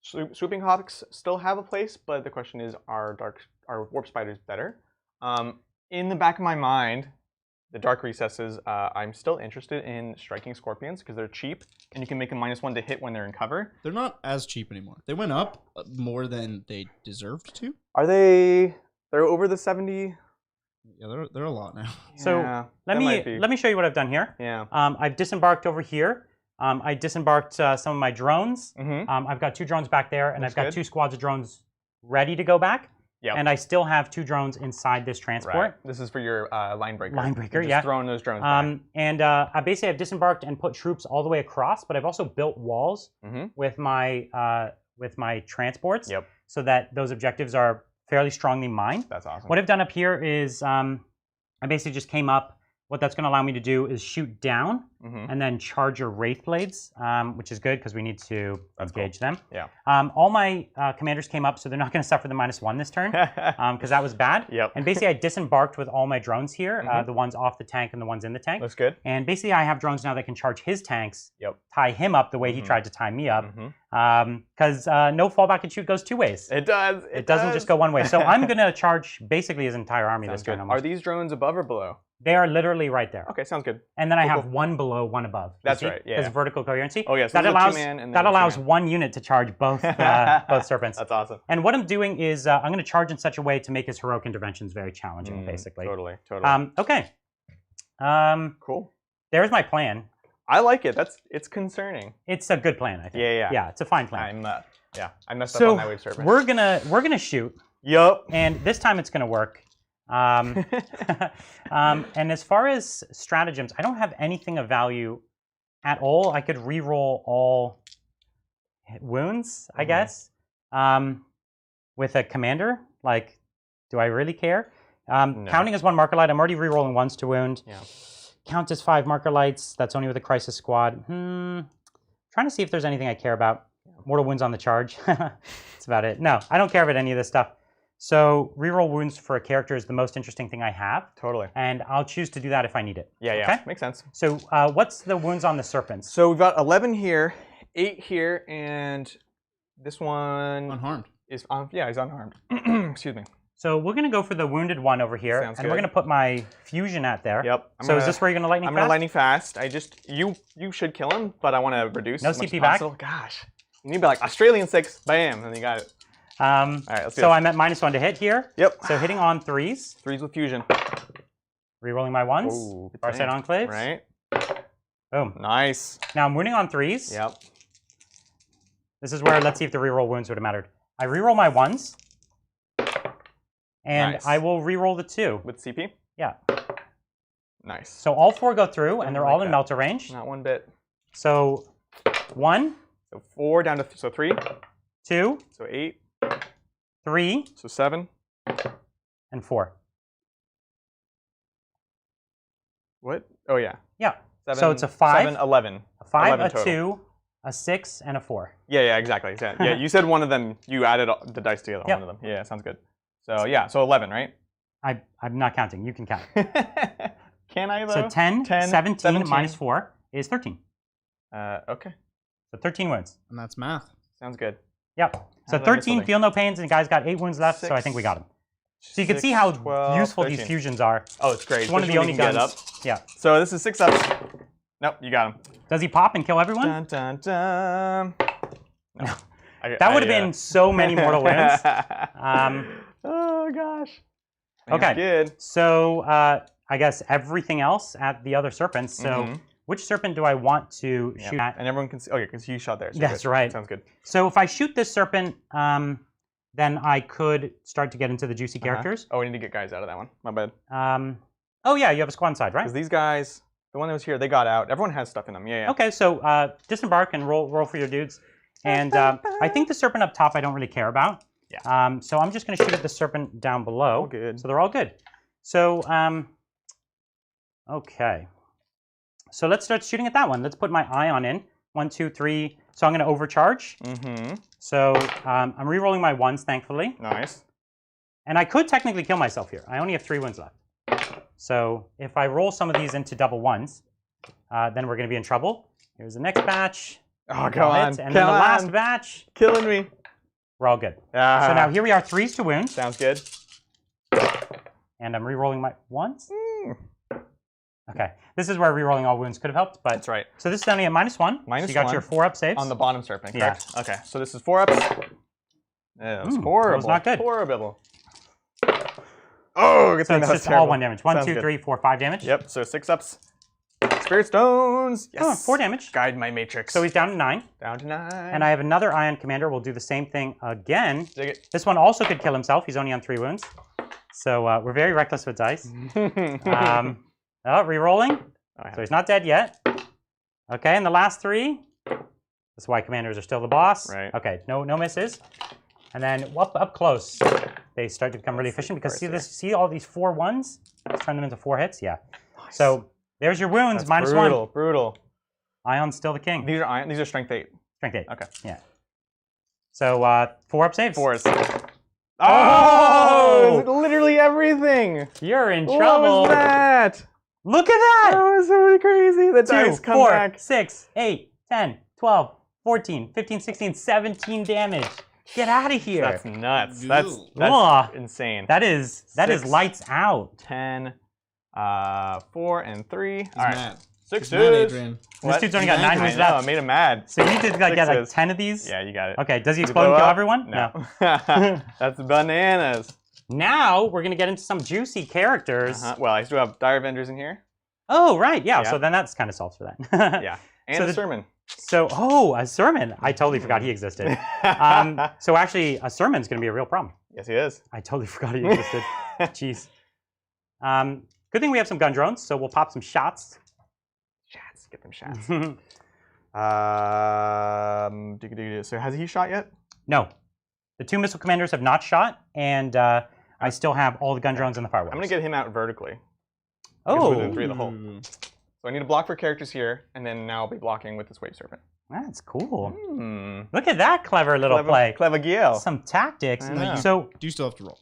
Swooping Hawks still have a place, but the question is, are Warp Spiders better? In the back of my mind, the Dark Recesses, I'm still interested in Striking Scorpions because they're cheap, and you can make a -1 to hit when they're in cover. They're not as cheap anymore. They went up more than they deserved to. Are they? They're over the 70. Yeah, they're a lot now. So Yeah, let me show you what I've done here. Yeah. I've disembarked over here. I disembarked some of my drones. Mm-hmm. I've got 2 drones back there, and That's I've got good. 2 squads of drones ready to go back. Yep. And I still have 2 drones inside this transport. Right. This is for your line breaker. Line breaker, You're just yeah. throwing those drones back. And I basically have disembarked and put troops all the way across, but I've also built walls with my transports, so that those objectives are fairly strongly mined. That's awesome. What I've done up here is I basically just came up. What that's going to allow me to do is shoot down and then charge your Wraith Blades, which is good because we need to engage them. Yeah. All my commanders came up, so they're not going to suffer the -1 this turn because that was bad. Yep. And basically, I disembarked with all my drones here, the ones off the tank and the ones in the tank. Looks good. And basically, I have drones now that can charge his tanks, tie him up the way he tried to tie me up, because no fallback and shoot goes 2 ways. It does. It doesn't just go 1 way. So I'm going to charge basically his entire army Sounds this turn. good. Almost. Are these drones above or below? They are literally right there. Okay, sounds good. And then I have 1 below, 1 above. That's right. Yeah. Because vertical coherency. Oh yes. That allows 2-man and that then allows 2-man. 1 unit to charge both both serpents. That's awesome. And what I'm doing is I'm going to charge in such a way to make his heroic interventions very challenging, basically. Totally. Okay. Cool. There's my plan. I like it. It's concerning. It's a good plan, I think. Yeah. Yeah, it's a fine plan. I messed up on that wave serpent. we're gonna shoot. Yup. And this time it's gonna work. And as far as stratagems, I don't have anything of value at all. I could re-roll all wounds, I guess, with a commander. Like, do I really care? No. Counting as 1 marker light, I'm already re-rolling 1s to wound. Yeah. Count as 5 marker lights. That's only with a crisis squad. Trying to see if there's anything I care about. Mortal wounds on the charge. That's about it. No, I don't care about any of this stuff. So reroll wounds for a character is the most interesting thing I have. Totally. And I'll choose to do that if I need it. Yeah, okay? Makes sense. So what's the wounds on the serpents? So we've got 11 here, 8 here, and this one Unharmed. is he's unharmed. Excuse me. So we're going to go for the wounded one over here, Sounds and good. we're going to put my fusion at there. Yep. Is this where you're going to lightning fast? I'm going to lightning fast. You should kill him, but I want to reduce no as much CP as back? possible. Gosh. You need to be like Australian 6, bam, and you got it. All right, let's do so this. I'm at -1 to hit here. Yep. So hitting on 3s. 3s with fusion. Rerolling my 1s. Ooh, good Farsight thing. Enclaves. Right. Boom. Nice. Now I'm wounding on 3s. Yep. This is where, let's see if the reroll wounds would have mattered. I reroll my 1s. And Nice. I will reroll the 2. With CP? Yeah. Nice. So all 4 go through, and they're like all in that. melter range. Not one bit. So 1, So 4 down to so 3. 2, So 8. 3, So 7. and 4. What? Oh yeah. Yeah. 7, So it's a 5, 7, 11. a 5, 11 a total. 2, a 6, and a 4. Yeah, exactly. Yeah, you said one of them. You added the dice together. Yep. One of them. Yeah, sounds good. So yeah, so 11, right? I'm not counting. You can count. Can I though? So 10, 17 minus 4 is 13. Okay. So 13 wounds. And that's math. Sounds good. Yep. So How did I miss 13, something? feel no pains, and the guy's got 8 wounds left, so I think we got him. So you can 6, see how 12, useful 13. these fusions are. Oh, it's great. It's one of the Especially only when you can guns. get up. Yeah. So this is 6 ups. Nope, you got him. Does he pop and kill everyone? Dun, dun, dun. No. That would have been so many mortal wounds. Oh gosh. Okay. Good. So I guess everything else at the other serpents. So which serpent do I want to shoot at? And everyone can see. Okay, because you shot there. So That's good. right. Sounds good. So if I shoot this serpent, then I could start to get into the juicy characters. Oh, we need to get guys out of that one. My bad. Oh yeah, you have a squad inside, right? Because these guys, the one that was here, they got out. Everyone has stuff in them. Yeah. Okay, so disembark and roll for your dudes. And I think the serpent up top I don't really care about. Yeah. So I'm just going to shoot at the serpent down below. All good. So they're all good. So, okay. So let's start shooting at that one. Let's put my ion in. 1, 2, 3. So I'm going to overcharge. So I'm re-rolling my 1s, thankfully. Nice. And I could technically kill myself here. I only have 3 wounds left. So if I roll some of these into double 1s, then we're going to be in trouble. Here's the next batch. Oh, come on. And then the last batch. Killing me. We're all good. So now here we are, 3s to wound. Sounds good. And I'm re-rolling my 1s. Okay. This is where re-rolling all wounds could have helped. But That's right. So this is only at -1. So you got 1. your 4-up saves. On the bottom serpent, Yeah. correct? Okay, so this is 4 ups. Yeah, that's horrible. that was not good. Horrible. Oh, good So thing it's that was just all terrible. 1 damage. 1, Sounds 2, good. 3, 4, 5 damage. Yep, so 6 ups. Spirit Stones. Yes. Oh, 4 damage. Guide my matrix. So he's down to 9. down to 9. And I have another Ion Commander. We'll do the same thing again. Dig it. This one also could kill himself. He's only on 3 wounds. So we're very reckless with dice. Re-rolling. So he's not dead yet. Okay, and the last 3. That's why commanders are still the boss. Right. Okay, no misses. And then up close, they start to become really efficient because see all these 4 1s? Let's turn them into 4 hits. Yeah. Nice. So there's your wounds, That's -1. Brutal. Ion's still the king. These are iron. These are strength 8. Strength 8. Okay. Yeah. So 4-up saves. 4s. Oh! Literally everything. You're in What trouble. was that? Look at that! That was so crazy. The 2, dice come 4, back. 6, 8, 10, 12, 14, 15, 16, 17 damage. Get out of here. That's nuts. Ew. That's Ugh. insane. That is 6. lights out. 10, 4, and 3. He's All right. mad. 6 He's mad, dudes. Adrian. This dude's only got He's 9 angry. wounds I know, I left. made him mad. So you need to get like 6s. 10 of these? Yeah, you got it. Okay, does he Does it explode and blow kill up? everyone? No. That's bananas. Now we're going to get into some juicy characters. Well, I still have Dire Avengers in here. Oh, right. Yeah, Yeah. so then that's kind of solves for that. Yeah. And So a the- sermon. So, a sermon. I totally forgot he existed. So actually, a sermon's going to be a real problem. Yes, he is. I totally forgot he existed. Jeez. Good thing we have some gun drones, so we'll pop some shots. Shots. Get them shots. So has he shot yet? No. The 2 missile commanders have not shot, and I still have all the gun drones and the fireworks. I'm going to get him out vertically. Oh, Within 3 of the hole. So I need to block for characters here, and then now I'll be blocking with this Wave Serpent. that's cool. Look at that clever little play. Clever Gil. Some tactics. I know. So Do you still have to roll?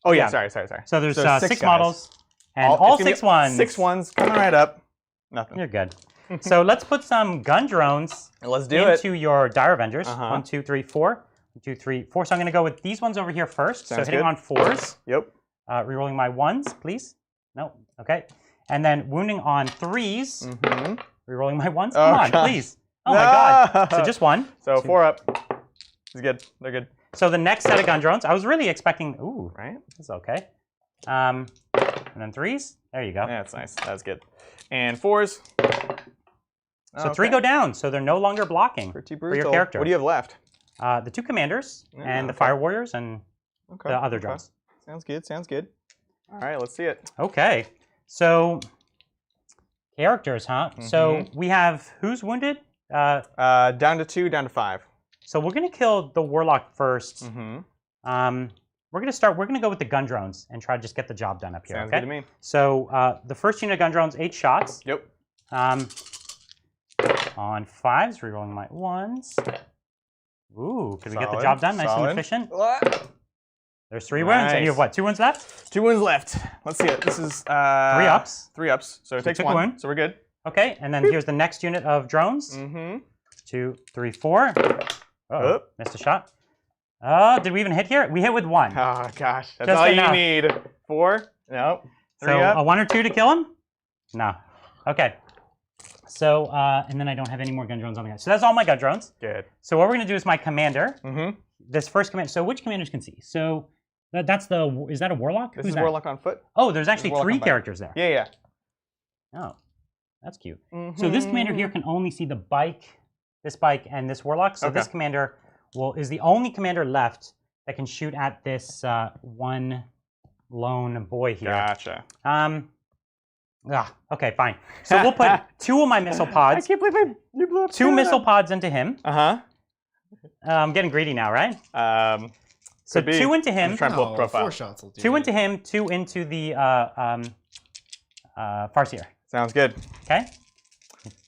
Oh yeah, sorry. So there's So 6 guys. models, and all 6 ones. 6 ones coming right up. Nothing. You're good. So let's put some gun drones Let's do it. into your Dire Avengers. Uh-huh. 1, 2, 3, 4. 1, 2, 3, 4. So I'm going to go with these ones over here first. Sounds so hitting good. on 4s. Yep. Rerolling my 1s, please. No. Okay. And then wounding on 3s. Mm-hmm. Rerolling my 1s. Oh, Come on, gosh. please. Oh my God. So just 1. So 2. 4 up. It's good. They're good. So the next set of gun drones, I was really expecting. Ooh, Right? that's okay. And then 3s. There you go. Yeah, that's nice. That's good. And 4s. So 3 go down, so they're no longer blocking Pretty for brutal. your character. What do you have left? The 2 commanders and the okay. fire warriors and Okay. the other drones. Sounds good. Sounds good. All right, let's see it. Okay, so characters, huh? So we have who's wounded? Down to 2, down to 5. So we're gonna kill the warlock first. Mm-hmm. We're gonna go with the gun drones and try to just get the job done up here. Sounds okay? good to me. So the first unit of gun drones, 8 shots. Yep. On 5s, rerolling my 1s. Ooh, can we get the Solid, job done? Nice solid. and efficient. There's 3 Nice. wounds, and you have what? 2 wounds left? 2 wounds left. Let's see it. This is 3 ups. 3 ups. So it takes took a 1. wound. So we're good. Okay, and then here's the next unit of drones. Mm-hmm. 2, 3, 4. Oh, Oop. missed a shot. Oh, did we even hit here? We hit with 1. Oh gosh, that's Just all enough. you need. 4. Nope. 3 So up. a 1 or 2 to kill him? No. Okay. So, and then I don't have any more gun drones on the guy. So that's all my gun drones. Good. So what we're going to do is my commander. Mm-hmm. This first command. So which commanders can see? So that's the. Is that a warlock? This Who's is that? Warlock on foot. Oh, there's actually Warlock 3 on bike. characters there. Yeah, yeah. Oh, that's cute. Mm-hmm. So this commander here can only see the bike, this bike, and this warlock. So Okay. this commander is the only commander left that can shoot at this one lone boy here. Gotcha. Okay, fine. So we'll put 2 of my missile pods. I can't believe you blew up 2 missile pods into him. Uh-huh. I'm getting greedy now, right? So Could be. 2 into I'm him. just trying to pull up profile. 4 shots will do. 2 into him. 2 into the Farsight. Sounds good. Okay.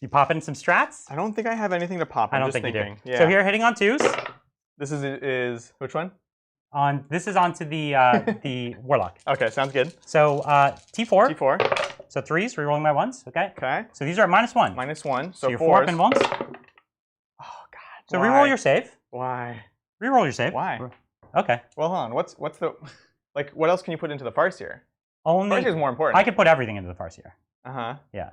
You pop in some strats. I don't think I have anything to pop. I I'm don't just think thinking. you do. Yeah. So here, hitting on 2s. This is which one? This is onto the the warlock. Okay, sounds good. So T4. T4. So 3s, rerolling my 1s. Okay. Okay. So these are -1. -1. So So you're 4 up 4s. in 1s. Oh God. So why? reroll your save. Why? Reroll your save. Why? Okay. Well, hold on. What's the like? What else can you put into the Farsight? Only Farsight is more important. I could put everything into the Farsight. Uh-huh. Yeah.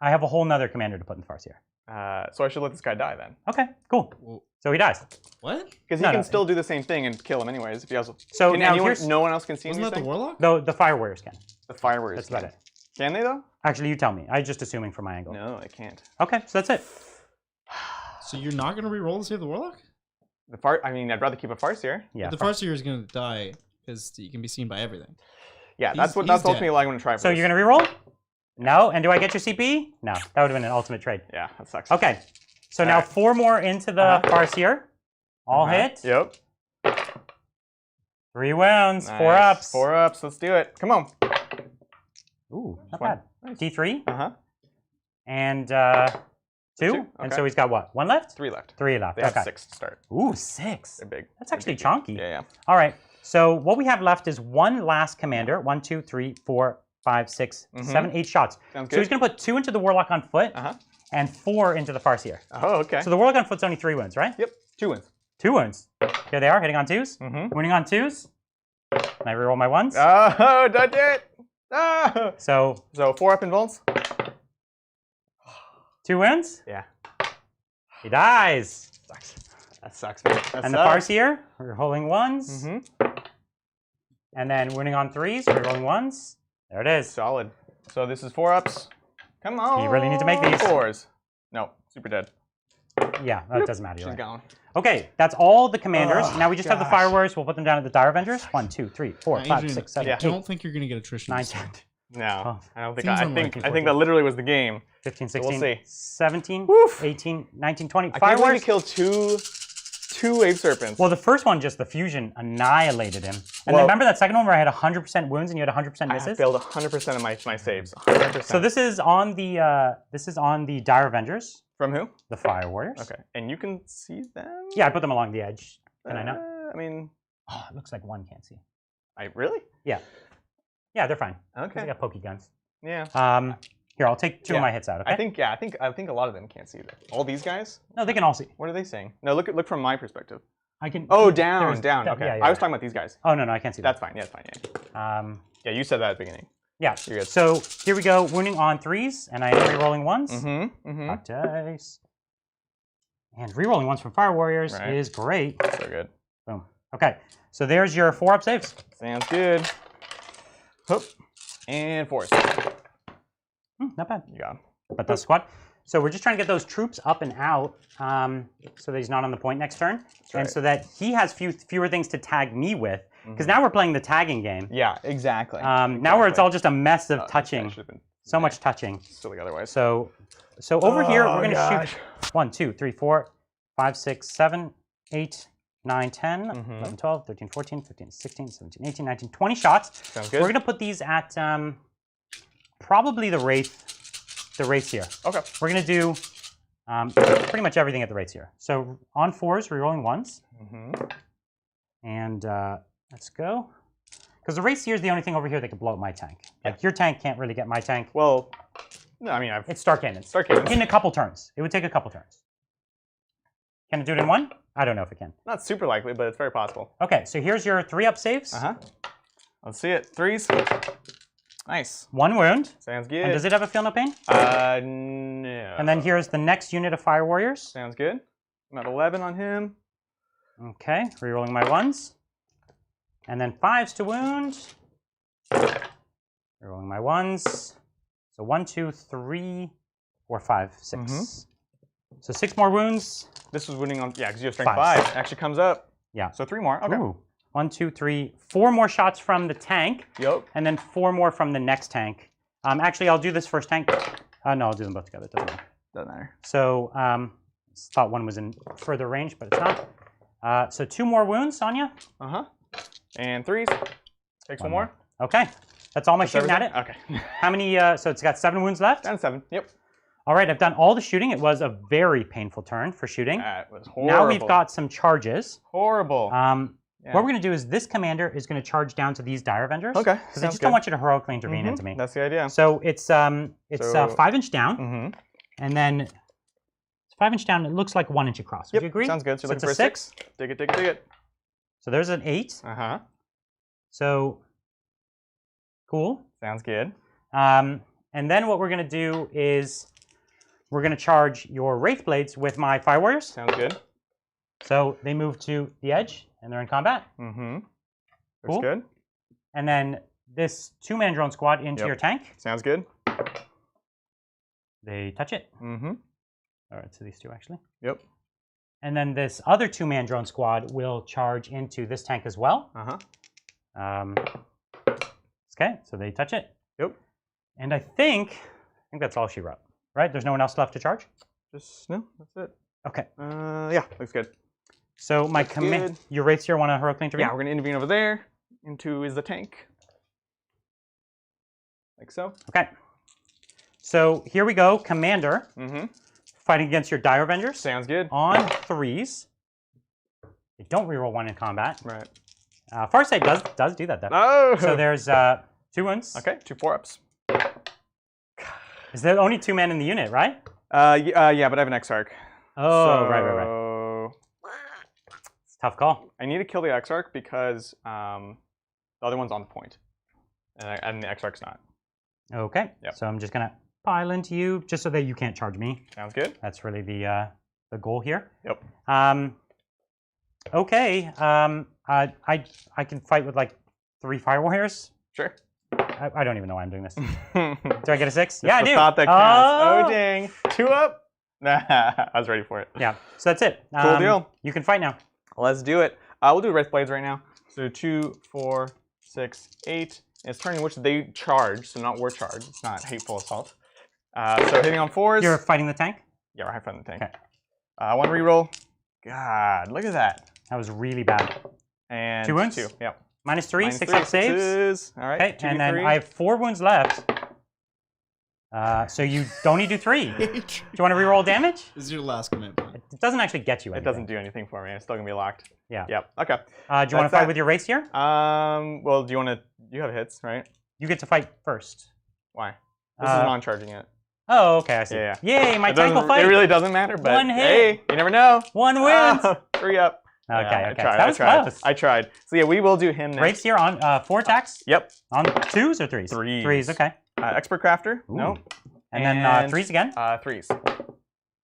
I have a whole nother commander to put in the Farsight. So I should let this guy die then. Okay, cool. Well, So he dies. what? Because he No, can no. still do the same thing and kill him anyways if he also. So Can now anyone, here's no one else can see him. Wasn't you're that the saying? warlock? the fire warriors can. The fire warriors. That's about it. Can they though? Actually, you tell me. I'm just assuming from my angle. No, I can't. Okay, so that's it. So you're not gonna re-roll to save the warlock? I mean, I'd rather keep a Farsight. Yeah. The Farsight is gonna die because you can be seen by everything. Yeah, He's that's dead. ultimately what I'm going to try. So you're gonna reroll? No. And do I get your CP? No. That would have been an ultimate trade. Yeah, that sucks. Okay. So now Alright. 4 more into the Farsight. All hit. Yep. 3 wounds. Nice. 4 ups. 4 ups. Let's do it. Come on. Ooh, not One. bad. Nice. T3 Uh huh. and 2. Two, And okay. so he's got what? 1 left? 3 left. 3 left. They have Okay. 6 to start. Ooh, 6. They're big. That's They're actually big. chunky. Yeah, yeah. All right. So what we have left is 1 last commander. 1, 2, 3, 4, 5, 6, 7, 8 shots. Sounds So he's good. going to put 2 into the warlock on foot Uh huh. and 4 into the Farsight. Oh, okay. So the warlock on foot's only 3 wounds, right? Yep. 2 wins. 2 wounds. Here they are, hitting on 2s. Mm-hmm. Winning on 2s. And I reroll my 1s. Oh, don't do it. Ah. So So 4 up in volts. 2 wins. Yeah. He dies. Sucks. That sucks, man. That And the sucks. Farsight, rerolling 1s. Mm-hmm. And then winning on 3s, rerolling 1s. There it is. Solid. So this is 4 ups. Come on. You really need to make these. 4s. No, super dead. Yeah, that doesn't matter. She's You're right. gone. Okay, that's all the commanders. Oh, now we just have the gosh. fire warriors. We'll put them down at the Dire Avengers. 1, 2, 3, 4, Now, 5, Adrian, 6, 7, yeah. 8, Don't think you're gonna get attrition. 9, this 10, time. No, Oh, I don't think. seems I unlikely. think that literally was the game. 15, So 16, we'll see. 17, Woof. 18, 19, 20. I can't Fire believe warriors. he killed two wave serpents. Well, the first one, just the fusion, annihilated him. And Well- then remember that second one where I had 100% wounds and you had 100% I misses? failed 100% of my saves. 100%. So this is on the Dire Avengers, From who? the Fire Warriors. Okay, and you can see them. Yeah, I put them along the edge. Can I not? I mean, Oh, it looks like one can't see. Really? Yeah. Yeah, they're fine. Okay. They got pokey guns. Yeah. Here, I'll take 2 of my hits out. Okay. I think a lot of them can't see that. All these guys? No, they can all see. What are they saying? No, look from my perspective. I can. Oh, down. Okay. Yeah, I was talking about these guys. Oh no, I can't see that. That's fine. Yeah, it's fine. Yeah. Yeah, you said that at the beginning. Yeah. You're good. So here we go, wounding on 3s, and I am re-rolling 1s. Hot dice. And re-rolling 1s from Fire Warriors is great. So good. Boom. Okay, so there's your 4-up saves. Sounds good. Hoop. And 4s. Not bad. You got him. But that's squad. So we're just trying to get those troops up and out so that he's not on the point next turn. And so that he has fewer things to tag me with. Because now we're playing the tagging game. Yeah, exactly. Now where it's all just a mess of touching. So much touching. Silly otherwise. So over here, we're going to shoot 1, 2, 3, 4, 5, 6, 7, 8, 9, 10, 11, 12, 13, 14, 15, 16, 17, 18, 19, 20 shots. Sounds good. We're going to put these at probably the Wraith here. Okay. We're going to do pretty much everything at the Wraiths here. So on 4s, rerolling 1s. And let's go. Because the Wraiths here is the only thing over here that can blow up my tank. Like, your tank can't really get my tank. Well, no, I mean, it's Star Cannons. Star Cannons. In a couple turns. It would take a couple turns. Can it do it in 1? I don't know if it can. Not super likely, but it's very possible. Okay, so here's your 3-up saves. Let's see it. 3s. Nice. 1 wound. Sounds good. And does it have a feel no pain? No. And then here's the next unit of Fire Warriors. Sounds good. I'm at 11 on him. Okay, rerolling my 1s. And then 5s to wound. Rerolling my 1s. So 1, 2, 3, 4, 5, 6. So 6 more wounds. This was wounding on, because you have strength 5. Actually comes up. Yeah. So 3 more. Okay. Ooh. 1, 2, 3, 4 more shots from the tank. Yep. And then 4 more from the next tank. Actually, I'll do this first tank. No, I'll do them both together. It doesn't matter. Doesn't matter. So thought one was in further range, but it's not. So 2 more wounds, Sonya. And 3s. Takes one more. Okay. That's all my shooting at it. Okay. How many? So it's got 7 wounds left. Down to 7. Yep. All right. I've done all the shooting. It was a very painful turn for shooting. That was horrible. Now we've got some charges. Horrible. What we're going to do is this commander is going to charge down to these Dire Avengers. Okay. Because I just don't want you to heroically intervene into me. That's the idea. So it's 5-inch down. And then it's 5-inch down. It looks like 1 inch across. Would you agree? Sounds good. So it's a 6. Dig it, dig it, dig it. So there's an 8. So cool. Sounds good. And then what we're going to do is we're going to charge your Wraith Blades with my Fire Warriors. Sounds good. So they move to the edge and they're in combat. Looks good. And then this 2-man drone squad into your tank. Sounds good. They touch it. All right, so these 2 actually. Yep. And then this other 2-man drone squad will charge into this tank as well. Okay, so they touch it. Yep. And I think that's all she wrote, right? There's no one else left to charge? No, that's it. Okay. Yeah, looks good. So my command, your Wraiths here want to heroically intervene? Yeah, we're going to intervene over there. Into is the tank. Like so. Okay. So here we go, Commander. Fighting against your Dire Avengers. Sounds good. On 3s. They don't reroll 1 in combat. Right. Farsight does do that though. Oh! So there's 2 wounds. Okay, 2 4-ups. Is there only 2 men in the unit, right? Yeah, but I have an Exarch. Oh, so right. It's a tough call. I need to kill the Exarch because the other one's on the point. And the Exarch's not. Okay. Yep. So I'm just going to pile into you just so that you can't charge me. Sounds good. That's really the goal here. Yep. Okay. I can fight with like 3 Fire Warriors. Sure. I don't even know why I'm doing this. Do I get a 6? Just yeah, I the do. Thought that counts. Oh, dang. 2 up. Nah, I was ready for it. Yeah. So that's it. Cool deal. You can fight now. Let's do it. We'll do Wraith Blades right now. So 2, 4, 6, 8. It's turn in which they charge, so not we're charged. It's not hateful assault. So hitting on 4s. You're fighting the tank? Yeah, we're fighting the tank. Okay. 1 reroll. God, look at that. That was really bad. And 2 wounds? 2, yep. -3, 6 up saves. All right. Okay, and then I have 4 wounds left. So you only do 3. Do you want to reroll damage? This is your last command point. It doesn't actually get you anything. It doesn't do anything for me. It's still gonna be locked. Yeah. Yep. Okay. Do you want to fight with your race here? Well, do you want to? You have hits, right? You get to fight first. Why? This is non-charging it. Oh, okay, I see. Yeah. Yay, my tank will fight. It really doesn't matter, but 1 hit. hey, you never know. 1 wins. 3 up. Okay, Yeah, okay. I That was close. I tried. So yeah, we will do him next. Rates here on 4 attacks? Yep. On 2s or 3s? 3s. 3s, okay. Expert crafter. Ooh. Nope. And then 3s again? 3s.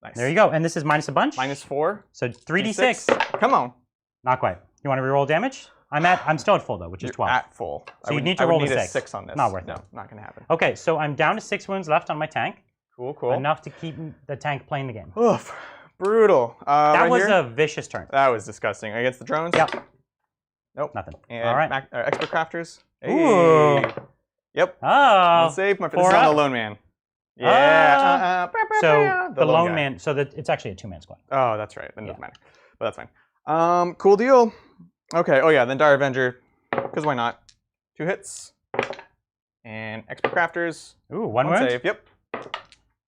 Nice. There you go. And this is minus a bunch? -4. So 3d6. Come on. Not quite. You want to reroll damage? I'm still at full though, which is 12. At full. So you need to roll a 6. 6 on this. Not worth it. No, not gonna happen. Okay, so I'm down to 6 wounds left on my tank. Cool, cool. Enough to keep the tank playing the game. Oof. Brutal. That right was here? a vicious turn. That was disgusting. Against the drones? Yep. Nope. Nothing. And All right. expert crafters. Hey. Ooh. Yep. Oh. One save. This is 4 on the up. lone man. Yeah. So the lone guy. man, so that it's actually a 2-man squad. Oh, that's right. Then it doesn't matter. But that's fine. Cool deal. Okay. Oh yeah. Then Dire Avenger, because why not? 2 hits. And expert crafters. Ooh, 1 wound. Save. Yep.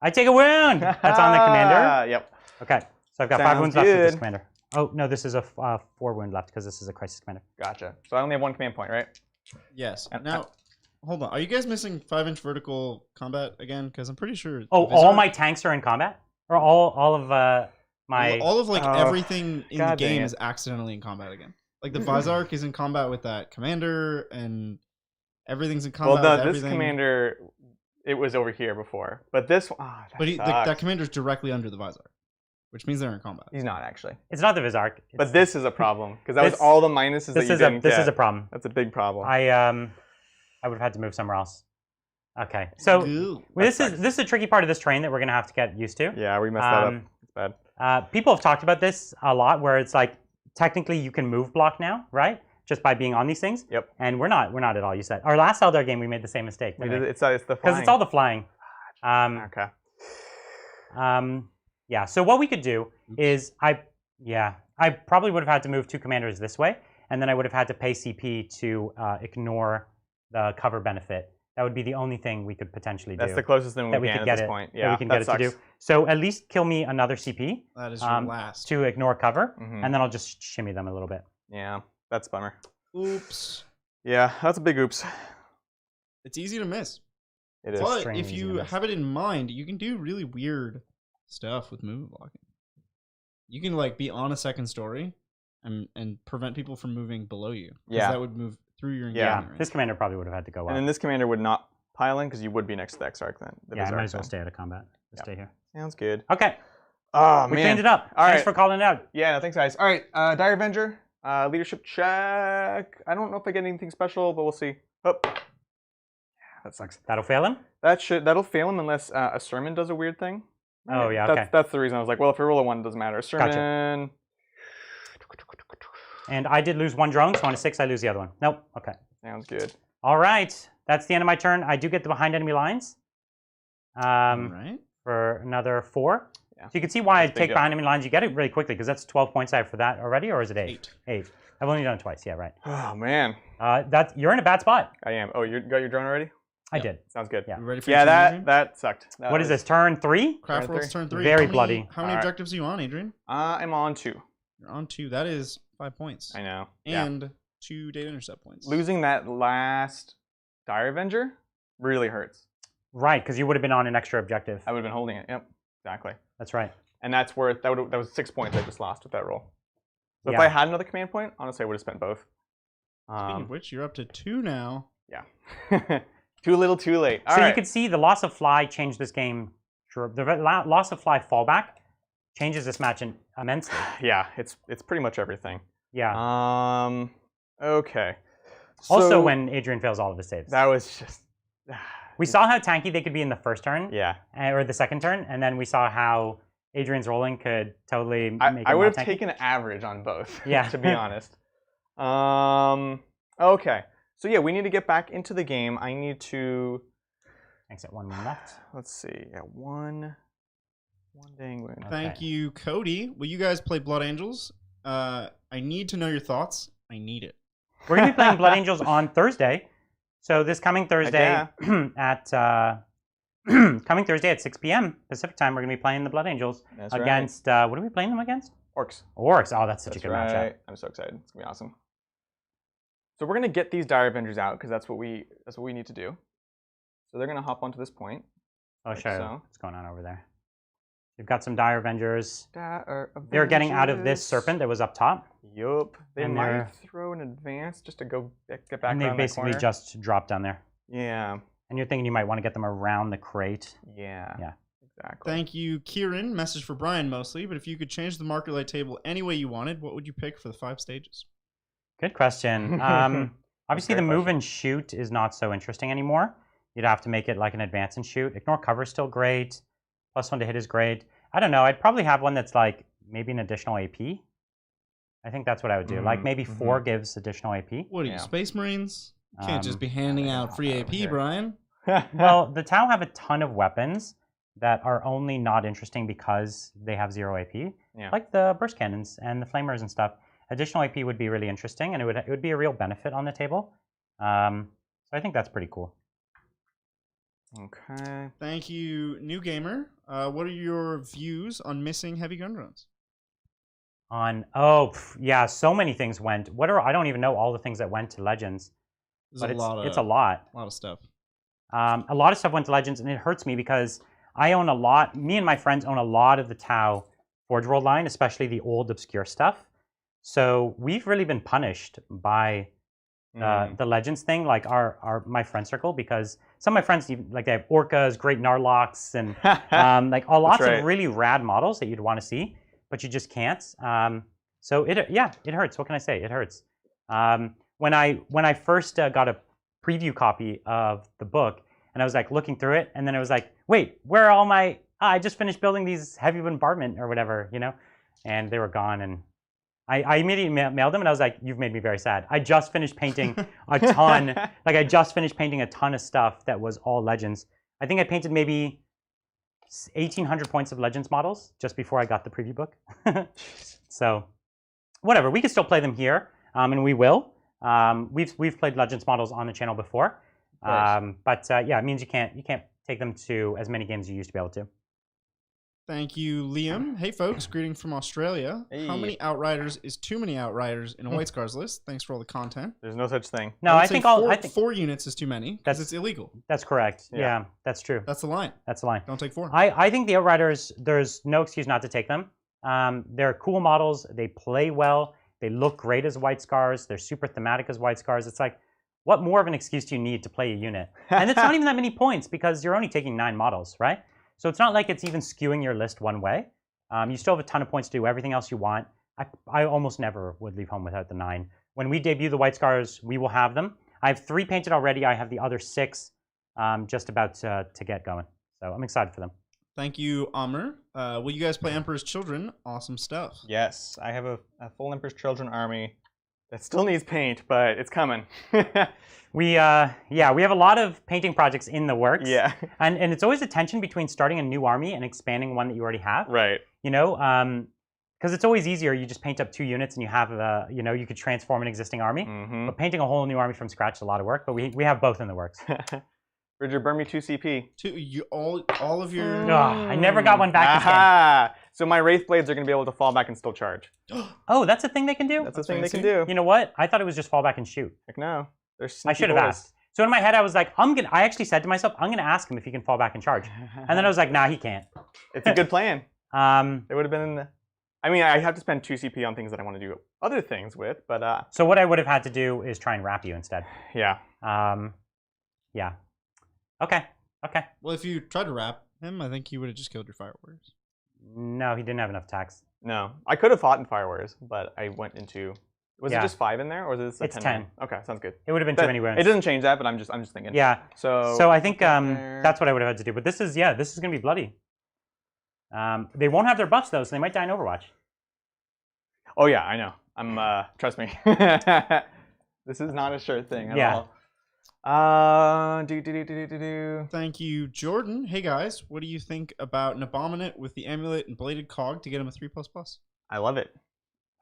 I take a wound. That's on the commander. Yep. Okay, so I've got 5 Sounds wounds left with this good. commander. Oh no, this is a 4 wound left because this is a crisis commander. Gotcha. So I only have 1 command point, right? Yes. And- Now, hold on. Are you guys missing 5-inch vertical combat again? Because I'm pretty sure. Oh, all my tanks are in combat, or all of my. all of like Oh, everything in the God dang game it. is accidentally in combat again. Like the Vizark is in combat with that commander, and everything's in combat Well, with this everything. commander, it was over here before, but this one, But sucks. that commander's directly under the Vizark, which means they're in combat. He's not actually. It's not the Vizark. But this is a problem because that was This- all the minuses that This you is didn't this get. is a problem. That's a big problem. I would have had to move somewhere else. Okay, so Ooh. this is a tricky part of this train that we're gonna have to get used to. Yeah, we messed that up. It's bad. People have talked about this a lot, where it's like technically you can move block now, right? Just by being on these things. Yep. And we're not at all used to that. Our last Eldar game, we made the same mistake. We did, it's the Because flying. it's all the flying. Okay. Yeah. So what we could do is I probably would have had to move 2 commanders this way, and then I would have had to pay CP to ignore the cover benefit. That would be the only thing we could potentially do. That's the closest thing we that we can could at get this it. point. That Yeah, we can get it to do. So at least kill me another CP. That is your last. To ignore cover, Mhm. and then I'll just shimmy them a little bit. Yeah, that's a bummer. Oops. Yeah, that's a big oops. It's easy to miss. It is. But extremely if easy you to miss. have it in mind, you can do really weird stuff with move blocking. You can like be on a second story and prevent people from moving below you. 'Cause Yeah. that would move through your Yeah. engagement range. This commander probably would have had to go And up. then this commander would not pile in because you would be next to the Exarch then. The Yeah, I Berserk might as well then. stay out of combat. Just Yeah. stay here. Sounds good. Okay, Oh, we man. cleaned it up. All Thanks right. for calling it out. Yeah, thanks, guys. All right, Dire Avenger, leadership check. I don't know if I get anything special, but we'll see. Oh, that sucks. That'll fail him. That'll fail him unless a sermon does a weird thing. Oh, yeah, okay. That's the reason I was like, well, if I roll a 1, it doesn't matter. A sermon. And I did lose 1 drone, so on a 6, I lose the other one. Nope. Okay. Sounds good. All right. That's the end of my turn. I do get the behind enemy lines. Right? For another 4. Yeah. So you can see why I That's a big take deal. behind enemy lines. You get it really quickly because that's 12 points out for that already, or is it 8? 8. 8. I've only done it twice. Yeah, right. Oh man, You're in a bad spot. I am. Oh, you got your drone already? I Yeah. did. Sounds good. Yeah. You ready for Yeah, your turn, that Adrian? that sucked. That What is was- this? Turn 3? Craftworld's turn 3. Very How many- bloody. How many Alright. objectives are you on, Adrian? I'm on 2. You're on 2. That is 5 points. I know. And 2 data intercept points. Losing that last Dire Avenger really hurts. Right, because you would have been on an extra objective. I would have been holding it. Yep, exactly. That's right. And that's worth that was 6 points I just lost with that roll. So if Yeah. I had another command point, honestly, I would have spent both. Speaking of which, you're up to 2 now. Yeah. Too little, too late. All So right. you can see the loss of fly changed this game. The loss of fly fallback changes this match immensely. Yeah, it's pretty much everything. Yeah. Okay. Also, So when Adrian fails all of his saves. that was just. We saw how tanky they could be in the first turn, Yeah. or the second turn, and then we saw how Adrian's rolling could totally make I him would not have tanky. taken average on both. Yeah. To be honest. Okay. So yeah, we need to get back into the game. I need to. Thanks, at 1 wound left. Let's see. Yeah, one dang wound. Thank Okay. you, Cody. Will you guys play Blood Angels? I need to know your thoughts. I need it. We're going to be playing Blood Angels on Thursday. So this coming Thursday Yeah. at coming Thursday at 6 p.m. Pacific time, we're going to be playing the Blood Angels against, what are we playing them against? Orcs. Orcs. Oh, that's such a good matchup. I'm so excited. It's going to be awesome. So we're going to get these Dire Avengers out because that's what we need to do. So they're going to hop onto this point. Oh, sure. What's going on over there? You've got some Dire Avengers. They're getting out of this serpent that was up top. Yup. They might throw an advance just to go get back around that corner. And they basically just dropped down there. Yeah. And you're thinking you might want to get them around the crate. Yeah. Yeah. Exactly. Thank you, Kieran. Message for Brian mostly, but if you could change the marker light table any way you wanted, what would you pick for the 5 stages? Good question. Obviously, the move and shoot is not so interesting anymore. You'd have to make it like an advance and shoot. Ignore cover is still great. +1 to hit is great. I don't know. I'd probably have one that's like maybe an additional AP. I think that's what I would do. Like maybe 4 gives additional AP. What are you, Space Marines? You can't just be handing out free AP, Brian. Well, the T'au have a ton of weapons that are only not interesting because they have 0 AP. Yeah. Like the burst cannons and the flamers and stuff. Additional AP would be really interesting, and it would be a real benefit on the table. So I think that's pretty cool. Okay. Thank you, New Gamer. What are your views on missing heavy gun drones? Yeah, so many things went. I don't even know all the things that went to Legends. It's a lot. It's a lot. A lot of stuff. A lot of stuff went to Legends, and it hurts me because I own a lot. Me and my friends own a lot of the T'au Forge World line, especially the old obscure stuff. So we've really been punished by the Legends thing, like my friend circle, because some of my friends like they have Orcas, Great Narlocks, and like lots of really rad models that you'd want to see, but you just can't. So it hurts. What can I say? It hurts. When I first got a preview copy of the book, and I was like looking through it, and then I was like, wait, where are all my? I just finished building these heavy bombardment or whatever, and they were gone, and I immediately mailed them, and I was like, you've made me very sad. I just finished painting a ton. Like I just finished painting a ton of stuff that was all Legends. I think I painted maybe 1,800 points of Legends models just before I got the preview book. So whatever, we can still play them here, and we will. We've played Legends models on the channel before, but yeah, it means you can't take them to as many games as you used to be able to. Thank you, Liam. Hey, folks. Greeting from Australia. Hey. How many Outriders is too many Outriders in a White Scars list? Thanks for all the content. There's no such thing. No, I think 4 units is too many because it's illegal. That's correct. Yeah, that's true. That's the line. That's the line. Don't take 4. I think the Outriders, there's no excuse not to take them. They're cool models. They play well. They look great as White Scars. They're super thematic as White Scars. It's like, what more of an excuse do you need to play a unit? And it's not even that many points because you're only taking 9 models, right? So it's not like it's even skewing your list one way. You still have a ton of points to do everything else you want. I almost never would leave home without the 9. When we debut the White Scars, we will have them. I have 3 painted already. I have the other 6 just about to get going. So I'm excited for them. Thank you, Amr. Will you guys play Emperor's Children? Awesome stuff. Yes, I have a full Emperor's Children army that still needs paint, but it's coming. We have a lot of painting projects in the works. Yeah. And it's always a tension between starting a new army and expanding one that you already have. Right. Because it's always easier. You just paint up 2 units and you have you could transform an existing army. But painting a whole new army from scratch is a lot of work. But we have both in the works. Bridger, burn me 2 CP. All of your. I never got one back this game. So my Wraith Blades are going to be able to fall back and still charge. Oh, that's a thing they can do? That's a thing they can do. You know what? I thought it was just fall back and shoot. Heck no. I should have asked. So in my head, I was like, I actually said to myself, I'm going to ask him if he can fall back and charge. And then I was like, nah, he can't. It's a good plan. It would have been I mean, I have to spend 2 CP on things that I want to do other things with, but... So what I would have had to do is try and wrap you instead. Yeah. Yeah. Okay. Well, if you tried to wrap him, I think he would have just killed your Fire Warriors. No, he didn't have enough attacks. No. I could have fought in Fire Warriors, but I went into... Was it just 5 in there, or was it it's 10? Okay, sounds good. It would have been too many wounds. It doesn't change that, but I'm just thinking. Yeah. So I think that's what I would have had to do. But this is going to be bloody. They won't have their buffs though, so they might die in Overwatch. Oh yeah, I know. Trust me. This is not a sure thing at all. Thank you, Jordan. Hey guys, what do you think about an Abominate with the Amulet and Bladed Cog to get him a 3++? I love it.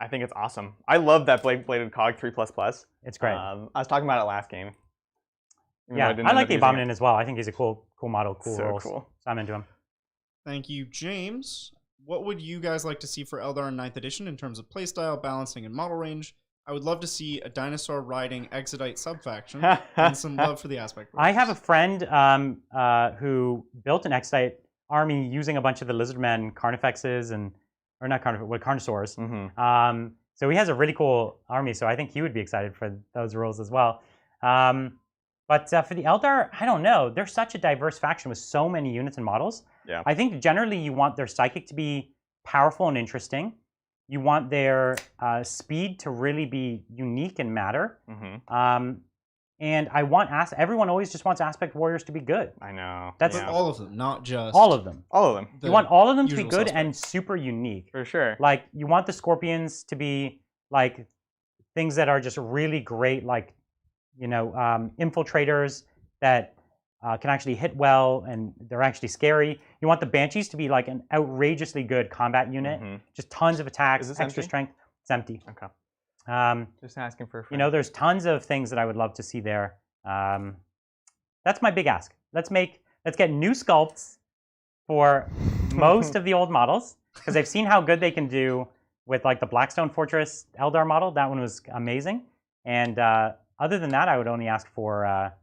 I think it's awesome. I love that Bladed Cog 3++. It's great. I was talking about it last game. Yeah, I like the Abominant as well. I think he's a cool model, cool rolls. Cool. So I'm into him. Thank you, James. What would you guys like to see for Eldar in 9th edition in terms of playstyle, balancing, and model range? I would love to see a dinosaur riding Exodite subfaction and some love for the aspect. I have a friend who built an Exodite army using a bunch of the Lizardmen Carnifexes or not Carnosaurs. Mm-hmm. So he has a really cool army. So I think he would be excited for those rules as well. But for the Eldar, I don't know. They're such a diverse faction with so many units and models. Yeah. I think generally you want their psychic to be powerful and interesting. You want their speed to really be unique and matter. Mm-hmm. And I want everyone always just wants aspect warriors to be good. I know. That's all of them, not just all of them. All of them. You want all of them to be good and super unique. For sure. Like you want the Scorpions to be like things that are just really great, like infiltrators that can actually hit well and they're actually scary. You want the Banshees to be like an outrageously good combat unit, just tons of attacks, extra strength. It's empty. Okay. Just asking for a friend. There's tons of things that I would love to see there. That's my big ask. Let's get new sculpts for most of the old models because I've seen how good they can do with like the Blackstone Fortress Eldar model. That one was amazing. And other than that, I would only ask for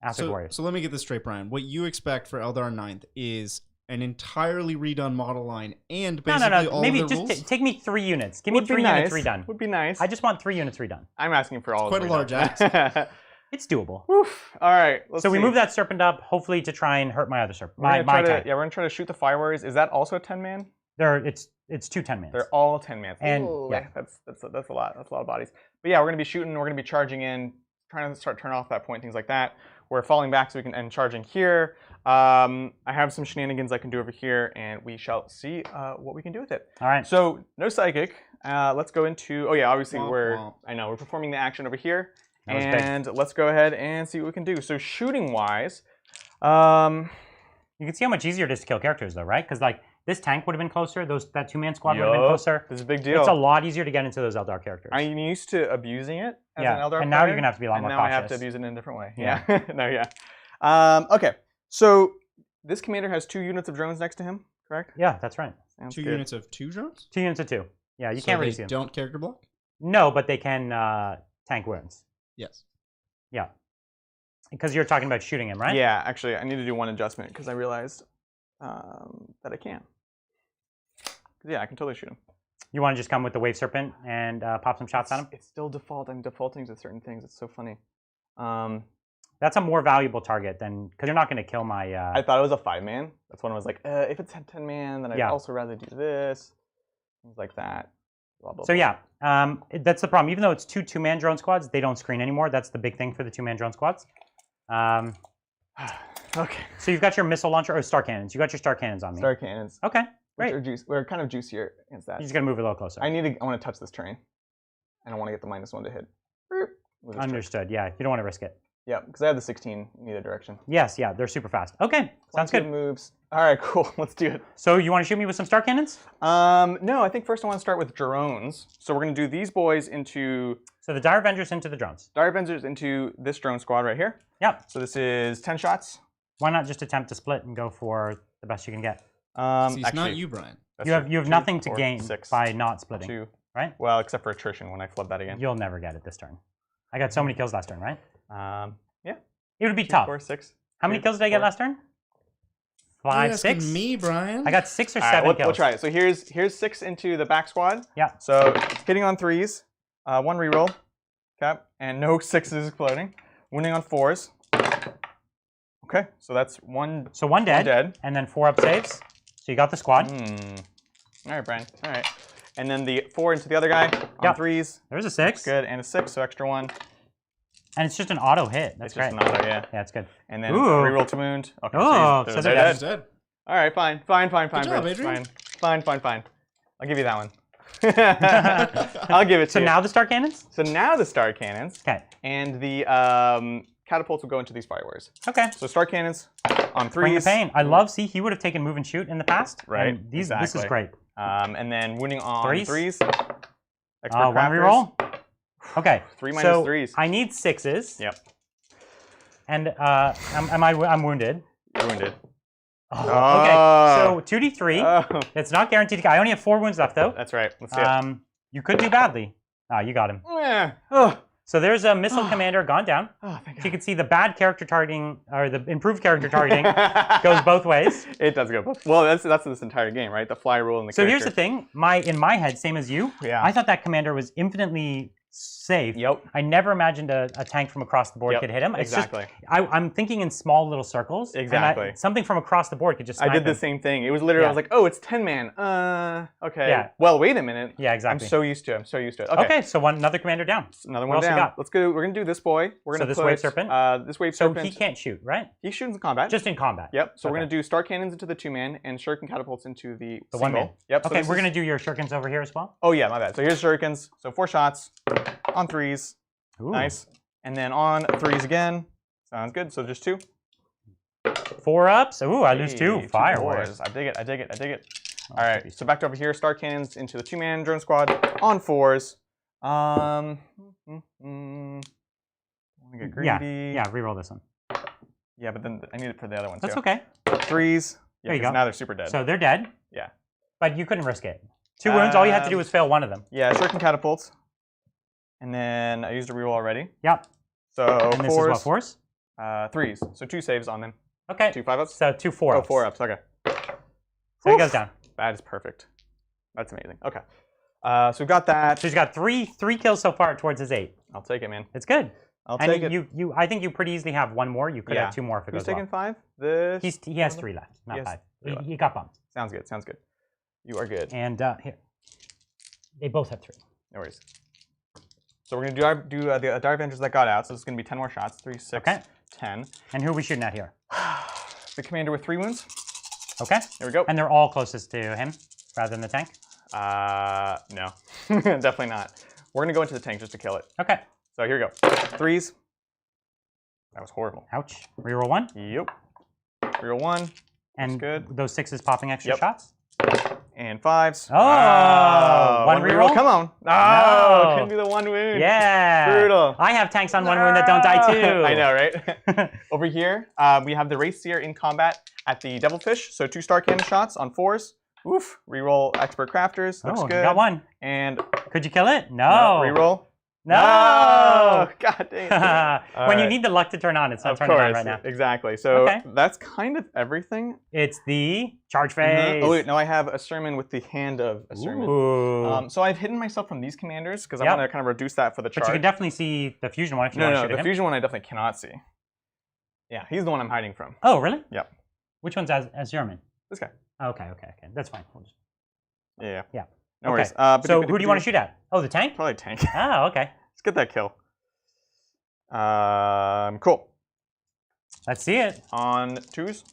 aspect warriors. So let me get this straight, Brian. What you expect for Eldar 9th is an entirely redone model line and basically all maybe of the just rules? take me 3 units. Give me 3 units redone. Would be nice. I just want 3 units redone. I'm asking for all Quite of a large ask. It's doable. Oof. All right. So we move that Serpent up, hopefully to try and hurt my other Serpent. We're gonna try to shoot the Fire Warriors. Is that also a 10-man? It's 2 10-mans. They're all 10-mans. And yeah, that's a lot. That's a lot of bodies. But yeah, we're gonna be shooting. We're gonna be charging in, trying to turn off that point, things like that. We're falling back so we can end charging here. I have some shenanigans I can do over here, and we shall see what we can do with it. All right. So no psychic. Let's go into. Oh yeah, obviously we're performing the action over here, and let's go ahead and see what we can do. So shooting wise, you can see how much easier it is to kill characters, though, right? Because like this tank would have been closer. That 2-man squad would have been closer. This is a big deal. It's a lot easier to get into those Eldar characters. I'm used to abusing it as an Eldar and now player, you're gonna have to be a lot more cautious. Now I have to abuse it in a different way. Yeah. Okay. So this commander has 2 units of drones next to him, correct? Yeah, that's right. Sounds 2 units of 2 drones? 2 units of 2. Yeah, you can't really see them. Don't character block? No, but they can tank wounds. Yes. Yeah. Because you're talking about shooting him, right? Yeah, actually, I need to do one adjustment because I realized that I can. Yeah, I can totally shoot him. You want to just come with the Wave Serpent and pop some shots on him? It's still default. I'm defaulting to certain things. It's so funny. That's a more valuable target than because you're not going to kill my. I thought it was a 5-man. That's when I was like, if it's a 10-man, then I'd also rather do this, things like that. Blah, blah, so blah. yeah, that's the problem. Even though it's 2 2-man drone squads, they don't screen anymore. That's the big thing for the 2-man drone squads. Okay. So you've got your missile launcher or star cannons. You got your star cannons on me. Star cannons. Okay. Great. We're kind of juicier against that. You're just gonna move a little closer. I want to touch this terrain, and I want to get the -1 to hit. Understood. Yeah, you don't want to risk it. Yeah, because I have the 16 in either direction. Yes, yeah, they're super fast. Okay, sounds good. Moves. All right, cool. Let's do it. So you want to shoot me with some star cannons? No, I think first I want to start with drones. So we're gonna do these boys into. So the Dire Avengers into the drones. Dire Avengers into this drone squad right here. Yep. So this is 10 shots. Why not just attempt to split and go for the best you can get? See, it's not you, Brian. You have nothing to gain by not splitting. 2. Right? Well, except for attrition when I flub that again. You'll never get it this turn. I got so many kills last turn, right? Yeah. It would be tough. 4, 6. How many kills did I get last turn? 5, 6. Me, Brian. I got 6 or 7 kills. We'll try it. So here's 6 into the back squad. Yeah. So hitting on 3s, 1 reroll, okay, and no 6s exploding. Wounding on 4s. Okay, so that's 1. So 1 dead, and then 4 up saves. So you got the squad. All right, Brian. All right, and then the 4 into the other guy on 3s. There's a 6. Good, and a 6, so extra 1. And it's just an auto hit. That's great. Just an auto, yeah. Yeah, it's good. And then reroll to wound. Okay, so they're dead. All right, fine. Good job, Adrian. Fine. I'll give you that one. I'll give it to you. So now the star cannons? So now the star cannons. Okay. And the catapults will go into these Fire Warriors. Okay. So star cannons on 3s. Bring the pain. I love, see, he would have taken move and shoot in the past. Right, and this is great. And then wounding on 3s. 1 reroll. Okay. 3 minus 3s. I need 6s. Yep. And I'm wounded. You're wounded. Oh, okay, so 2d3. Oh. It's not guaranteed to kill. I only have 4 wounds left, though. That's right. Let's see it. You could do badly. Ah, you got him. Yeah. Oh. So there's a missile commander gone down. Oh, thank God. You can see the bad character targeting, or the improved character targeting, goes both ways. It does go both. Well, that's this entire game, right? The fly rule and the. So here's the thing. In my head, same as you. Yeah. I thought that commander was infinitely safe. Yep. I never imagined a tank from across the board could hit him. It's exactly. Just, I'm thinking in small little circles. Exactly. And something from across the board could just snipe I did the him. same thing. It was literally, I was like, oh, it's 10-man. Okay. Yeah. Well, wait a minute. Yeah, exactly. I'm so used to it. Okay, so another commander down. Another one down. Let's go. We're going to do this boy. We're going to this wave serpent? This wave serpent. So he can't shoot, right? He shoots in combat. Just in combat. Yep. So we're going to do star cannons into the 2-man and shuriken catapults into the single. 1-man. Yep. Okay, we're going to do your shurikens over here as well. Oh, yeah, my bad. So here's shurikens. So 4 shots on 3s. Ooh. Nice. And then on 3s again. Sounds good. So just 2. 4 ups. Ooh, I lose 2. 2 Fireworks. I dig it. All right. So back over here, star cannons into the 2-man drone squad on 4s. Want to get greedy. Yeah, reroll this one. Yeah, but then I need it for the other one too. That's okay. 3s. Yeah, there you go. Now they're super dead. So they're dead. Yeah. But you couldn't risk it. 2 wounds. All you had to do was fail one of them. Yeah, shuriken catapults. And then I used a reroll already. Yep. So and this 4s. Is what, 4s? 3s. So 2 saves on them. Okay. 2 5-ups. So 2 4-ups. Oh, 4-ups. Okay. So he goes down. That is perfect. That's amazing. Okay. So we've got that. So he's got three kills so far towards his 8. I'll take it, man. It's good. I'll take it. I think you pretty easily have 1 more. You could have 2 more if it Who's goes well. taking 5? This. He has 3 left, not 5. He got bumped. Sounds good. Sounds good. You are good. And here, they both have 3. No worries. So we're gonna do the Eldar Avengers that got out. So it's gonna be 10 more shots. 3, 6, 10. And who are we shooting at here? The commander with 3 wounds. Okay. There we go. And they're all closest to him, rather than the tank. No, definitely not. We're gonna go into the tank just to kill it. Okay. So here we go. 3s. That was horrible. Ouch. Reroll 1. Yep. Reroll 1. And good. Those 6s popping extra shots. And 5s. Oh, 1 reroll? Come on. Oh, couldn't do the 1 wound. Yeah. Brutal. I have tanks on 1 wound that don't die too. I know, right? Over here, we have the Wraith Seer in combat at the Devilfish. So 2 star cannon shots on 4s. Oof. Reroll Expert Crafters. Looks good. Got 1. And could you kill it? No. Reroll. No. God dang it. When you need the luck to turn on, it's not turning on right now. Exactly. So that's kind of everything. It's the charge phase. Oh wait, no, I have a sermon with the hand of a sermon. So I've hidden myself from these commanders because I want to kind of reduce that for the charge. But you can definitely see the fusion one if you want to shoot the fusion one I definitely cannot see. Yeah, he's the one I'm hiding from. Oh, really? Yep. Which one's as German? This guy. Okay. That's fine. We'll just... Yeah. No worries. So who do you want to shoot at? Oh, the tank? Probably tank. Oh, okay. Let's get that kill. Cool. Let's see it. On 2s.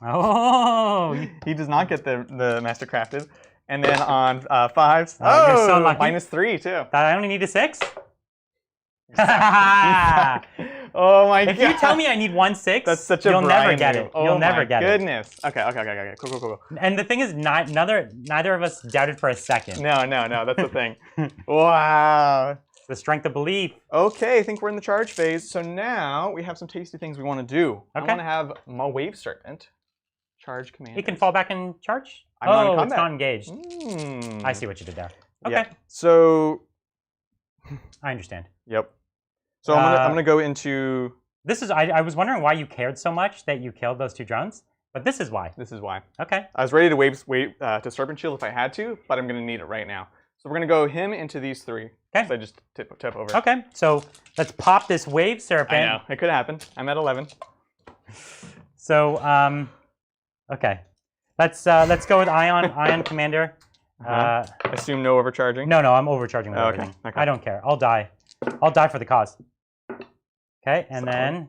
Oh. He does not get the Master Crafted. And then on 5s. You're so lucky. -3 too. I only need a 6? Oh my god. If you tell me I need 1 6, that's such a you'll never Brian get move. it. You'll never get goodness. Okay. Cool. And the thing is, neither of us doubted for a second. No, that's the thing. Wow. The strength of belief. Okay, I think we're in the charge phase. So now we have some tasty things we want to do. I want to have my Wave Serpent charge command. It can fall back and charge? I'm not in combat. It's not engaged. I see what you did there. Okay. Yeah. So I understand. Yep. So I'm gonna go into. This is I was wondering why you cared so much that you killed those 2 drones, but this is why. This is why. Okay. I was ready to wave to Serpent Shield if I had to, but I'm gonna need it right now. So we're gonna go him into these 3. Okay. So I just tip over. Okay. So let's pop this Wave Serpent. I know it could happen. I'm at 11. So okay, let's go with Ion Commander. Assume no overcharging. No, I'm overcharging with everything. Okay. I don't care. I'll die for the cause. Okay, and then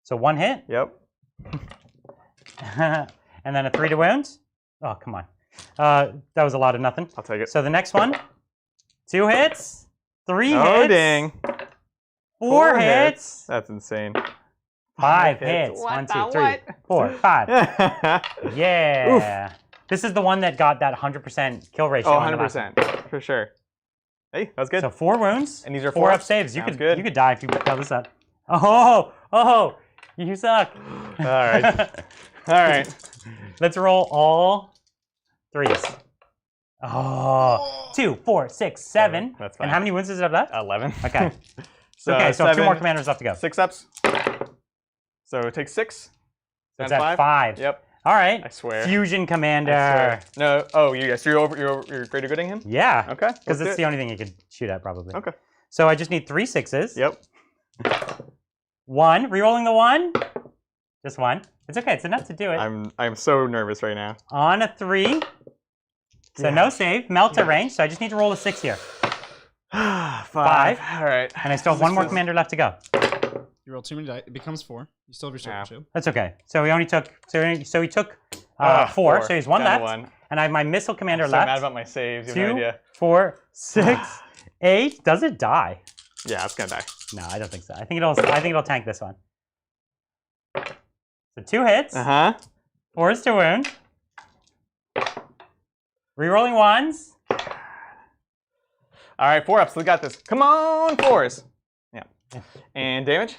so 1 hit. Yep. And then a 3 to wound. Oh, come on. That was a lot of nothing. I'll take it. So the next one, 2 hits, 3 hits. Oh dang. 4 hits. That's insane. 5 hits. What 1, 2, 3, 4, 5. Yeah. Oof. This is the one that got that 100% kill ratio. Oh, 100%. For sure. Hey, that's good. So 4 wounds. And these are 4 up saves. You Sounds could die if you kill this up. Oh, you suck. All right. All right. Let's roll all 3s. Oh, 2, 4, 6, 7. That's fine. And how many wounds does it have left? 11. Okay. So okay, so 2 7, more commanders left to go. 6 ups. So it takes 6. So it's at 5. Yep. All right. I swear. Fusion commander. I swear. No. Oh, yes. You're greater gooding him. Yeah. Okay. Because it's the only thing you could shoot at, probably. Okay. So I just need 3 6s. Yep. 1. Rerolling the 1. Just 1. It's okay. It's enough to do it. I'm so nervous right now. On a 3. So no save. Melt at range. So I just need to roll a 6 here. 5. 5. All right. And I still have 1 more commander left to go. You roll too many die. It becomes 4. You still have your circle shield. That's okay. So he only took. So he took 4. So he's 1 left. 1. And I have my missile commander I'm left. so mad about my saves. You have no 2, idea. 4, 6, 8. Does it die? Yeah, it's gonna die. No, I don't think so. I think it'll tank this one. So 2 hits. 4 is to wound. Rerolling 1s. All right, 4 ups. We got this. Come on, 4s. Yeah. And damage?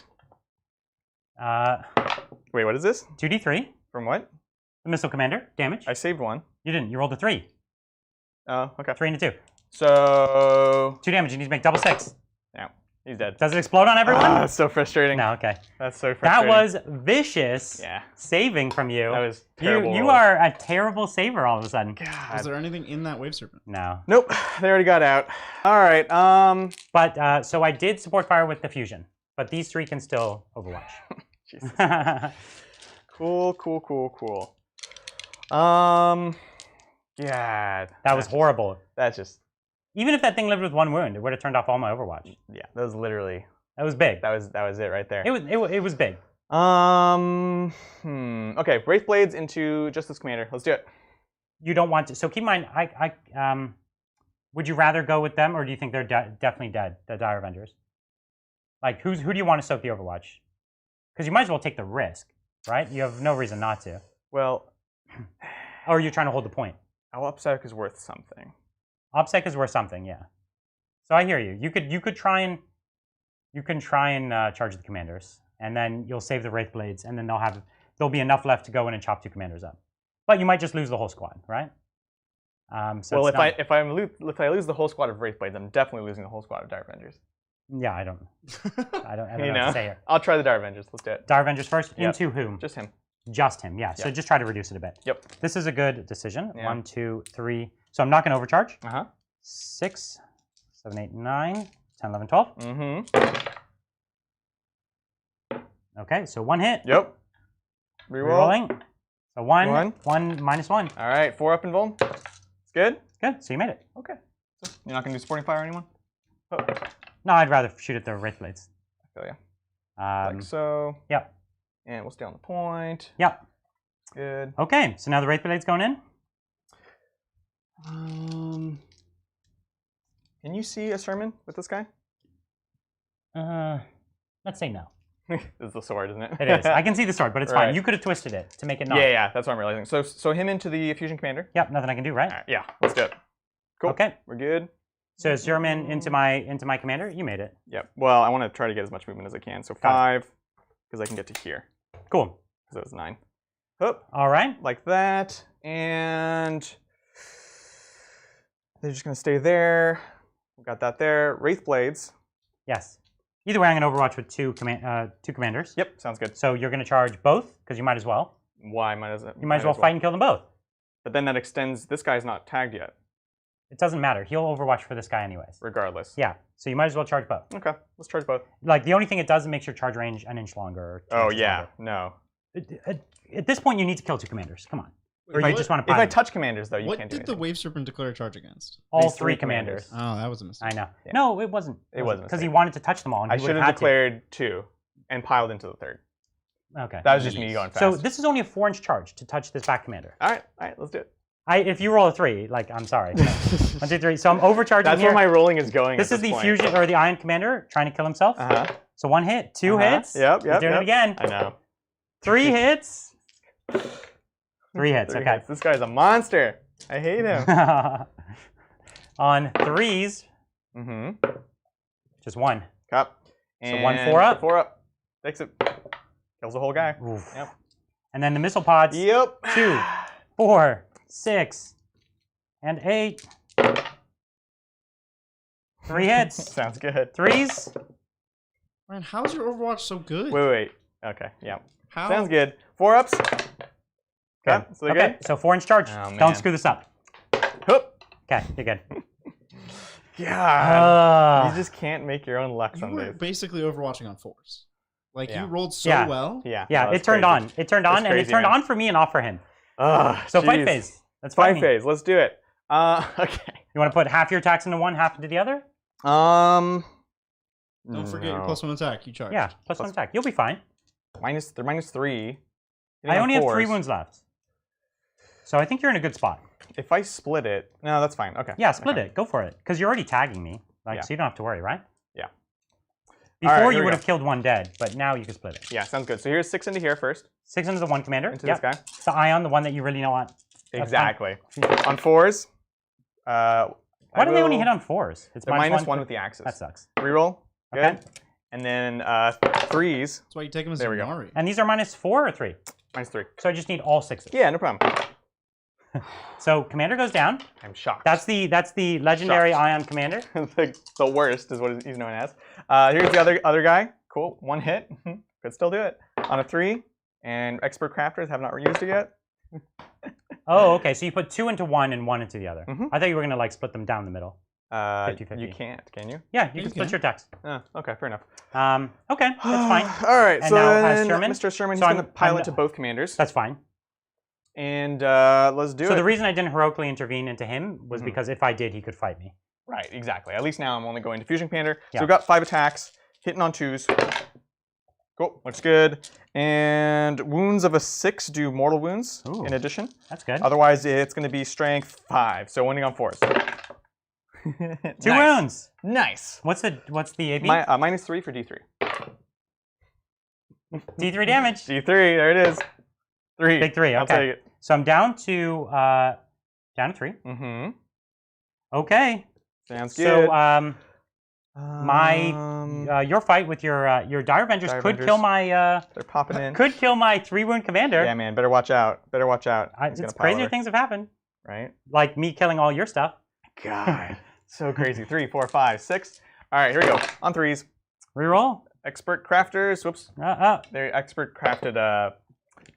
Wait, what is this? 2d3. From what? The missile commander. Damage. I saved 1. You didn't. You rolled a 3. Oh, okay. 3 and a 2. So 2 damage. You need to make double 6. yeah, he's dead. Does it explode on everyone? That's so frustrating. No, okay. That's so That frustrating. was vicious. Yeah. Saving from you. That was terrible. You roll. are a terrible saver all of a sudden. Is there anything in that wave serpent? No. Nope, they already got out. All right. But so I did support fire with the fusion, but these 3 can still Overwatch. Jesus. Cool. Yeah. That was horrible. That's just. Even if that thing lived with 1 wound, it would have turned off all my Overwatch. Yeah, that was literally. That was big. That was it right there. It was big. Okay, Wraith Blades into just this commander. Let's do it. You don't want to. So keep in mind, would you rather go with them, or do you think they're definitely dead, the Dire Avengers? Like, who do you want to soak the Overwatch? Because you might as well take the risk, right? You have no reason not to. Well. Or you're trying to hold the point. Our Upsec is worth something. OPSEC is worth something, yeah. So I hear you. You could try and charge the commanders, and then you'll save the Wraith Blades, and then there'll be enough left to go in and chop 2 commanders up. But you might just lose the whole squad, right? So well, if I lose the whole squad of Wraith Blades, I'm definitely losing the whole squad of Dire Avengers. Yeah, I don't know what to say here. I'll try the Dire Avengers. Let's do it. Dire Avengers first. Yep. Into whom? Just him. Just him, yeah. So just try to reduce it a bit. Yep. This is a good decision. Yeah. 1, 2, 3. So I'm not going to overcharge. 6, 7, 8, 9, 10, 11, 12. Okay, so 1 hit. Yep. Rerolling. So 1, 1, minus 1. All right, 4 up and Vol. It's good? Good, so you made it. Okay. So you're not going to do Sporting Fire anyone? Oh. No, I'd rather shoot at the Wraith Blades. I feel ya. Like so. Yep. And we'll stay on the point. Yep. Good. Okay, so now the Wraith Blades going in? Can you see a sermon with this guy? Let's say no. It's the sword, isn't it? It is. I can see the sword, but it's fine. You could have twisted it to make it not. Yeah, that's what I'm realizing. So him into the Fusion Commander. Yep, nothing I can do, right? Yeah, let's do it. Cool. Okay. We're good. So Zerman into my commander. You made it. Yep. Well, I want to try to get as much movement as I can. So 5, because I can get to here. Cool. Because that was 9. Hoop. All right. Like that, and they're just gonna stay there. We got that there. Wraith Blades. Yes. Either way, I'm gonna Overwatch with 2 commanders. Yep, sounds good. So you're gonna charge both because you might as well. Why might as You might as well fight and kill them both. But then that extends. This guy's not tagged yet. It doesn't matter. He'll Overwatch for this guy anyways. Regardless. Yeah. So you might as well charge both. Okay, let's charge both. Like the only thing it does is makes your charge range an inch longer. Or 2 Oh inches yeah, longer. no. At this point, you need to kill 2 commanders. Come on. Or you just want to If pilot I touch commanders, though, you What can't do did the anything. Wave Serpent declare charge against? all These 3 3 commanders. Oh, that was a mistake. I know. Yeah. No, it wasn't. It wasn't a because he mistake. wanted to touch them all. And I he should would have declared 2 and piled into the 3rd. Okay. That was just me going fast. So this is only a 4-inch charge to touch this back commander. All right, let's do it. If you roll a 3, like I'm sorry. 1, 2, 3. So I'm overcharging That's here. where my rolling is going. This at is the point. fusion or the Iron Commander trying to kill himself. So 1 hit, 2 hits. Yep. He's doing it again. I know. 3 hits. 3 hits. 3 Okay. hits. This guy's a monster. I hate him. On 3s, just 1. Cup. So 1 4 up. 4 up. Takes it. Kills the whole guy. Oof. Yep. And then the missile pods. Yep. 2, 4, 6, and 8. 3 hits. Sounds good. 3s. Man, how's your Overwatch so good? Wait. Okay, yeah. How? Sounds good. 4 ups. Okay, so they're Okay, good? so 4-inch charge. Oh, Don't man. screw this up. Hoop. Okay, you're good. God. You just can't make your own luck You some were days. basically Overwatching on 4s. Like, Yeah. you rolled so Yeah. well. Yeah. Yeah, no, it it's turned crazy. on. It turned on, It's and crazy, it turned man. on for me and off for him. Ugh, So fight jeez. phase. That's fight Fight me. phase. Let's do it. Okay. You want to put half your attacks into one, half into the other? Don't forget your no. +1 attack. You charged. Yeah, plus 1 attack. You'll be fine. They're -3. I only have 3 4s. wounds left. So I think you're in a good spot. If I split it, no, that's fine. Okay. Yeah, split okay. it. Go for it. Because you're already tagging me. Like, Yeah. so you don't have to worry, right? Yeah. Before All right, you here we would go. have killed 1 dead, but now you can split it. Yeah, sounds good. So here's 6 into here first. 6 into the 1 commander. Into Yep. this guy. The Ion, the one that you really don't want. That's Exactly. fine. On 4s. Why do they only hit on 4s? It's They're -1 with the axes. That sucks. Reroll. Good. Okay. And then 3s. That's why you take them as There we go. Nari. And these are -4 or 3? -3. So I just need all 6s. Yeah, no problem. So commander goes down. I'm shocked. That's the legendary Shocked. Ion commander. the worst is what he's known as. Here's the other guy. Cool. 1 hit. Could still do it. On a 3. And expert crafters have not used it yet. Oh, okay. So you put 2 into 1 and 1 into the other. Mhm. I thought you were gonna like split them down the middle. 50-50. You can't, can you? Yeah, you you can split can. your attacks. Oh, okay, fair enough. Okay, that's fine. All right, And so now, then Sherman? Mr. Sherman, So he's going to I'm pilot to both commanders. That's fine. And let's do it. So the reason I didn't heroically intervene into him was Mhm. because if I did, he could fight me. Right, exactly. At least now I'm only going to Fusion Commander. Yeah. So we've got 5 attacks, hitting on 2s. Cool, looks good. And wounds of a 6 do mortal wounds Ooh. in addition. That's good. Otherwise, it's going to be strength 5, so winning on 4s. 2 wounds. Nice. What's the AB? -3 for D3. D3 damage. D3, there it is. 3. Big 3. I'll Okay. take it. So I'm down to 3. Mm-hmm. Okay. Sounds good. So your fight with your Dire Avengers Dire could Avengers. kill my they're popping in. could kill my 3-wound commander. Yeah, man, better watch out. Better watch out. He's It's gonna pile crazier over. things have happened, Right? like me killing all your stuff. God, so crazy. 3, 4, 5, 6. All right, here we go. On 3s. Reroll. Expert crafters. Whoops. They're expert crafted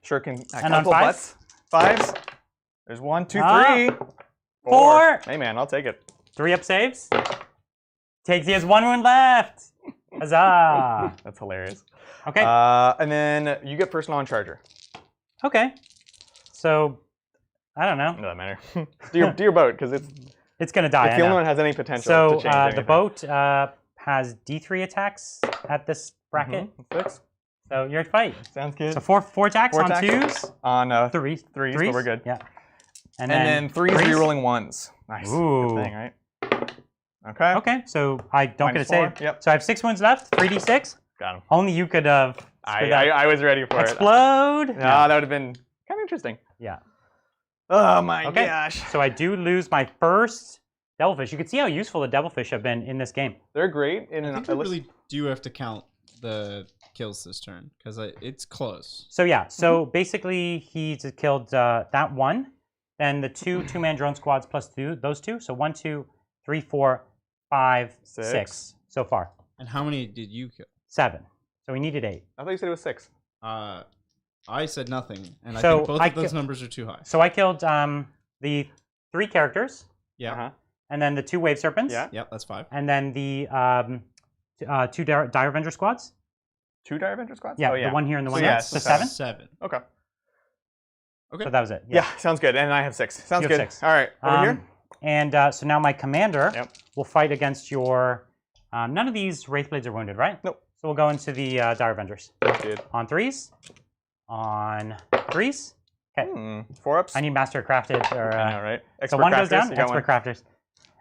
shuriken And on catapult 5s? butts. 5s. There's 1, 2, 3. Ah. 4. Hey, man, I'll take it. 3 up saves. Takes he has 1 wound left. Huzzah. That's hilarious. Okay. And then you get personal on charger. Okay. So I don't know. Doesn't matter. do your boat, because It's gonna die. the I know. only one has any potential So to change the anything. boat has D3 attacks at this bracket. 6. So your fight. Sounds good. So four attacks 4 on attacks. 2s. On 3s. threes, but we're good. Yeah. And then 3s rerolling 1s. Nice. Ooh. Good thing, right? Okay. Okay. So I don't get a -4. save. Yep. So I have 6 wounds left. 3d6. Got him. Only you could have. I was ready for it. Explode. No, that would have been kind of interesting. Yeah. Oh my Okay. gosh. So I do lose my first devilfish. You can see how useful the devilfish have been in this game. They're great in I an think we really do have to count the kills this turn, because it's close. So yeah, so basically he's killed that one, then the two-man drone squads plus those two. So 1, 2, 3, 4, 5, 6 so far. And how many did you kill? 7. So we needed 8. I thought you said it was 6. I said nothing, and I So think both of those numbers are too high. So I killed the 3 characters, Yeah. Uh-huh. and then the 2 wave serpents, Yeah. Yep, that's 5. and then the 2 Dire Avenger squads. 2 Dire Avenger squads? Yeah, Oh, yeah. the one here and the So one yeah, here. it's So the 7. 7. Okay. Okay. So that was it. Yeah, sounds good. And I have 6. Sounds You have good. 6. All right, over here. And so now my commander Yep. will fight against your. None of these Wraithblades are wounded, right? Nope. So we'll go into the Dire Avengers. Good. On 3s. On 3s. Okay. 4 ups. I need Master Crafted. Or, I know, right? so Expert 1 goes crafters, down. you got Expert one. Crafters.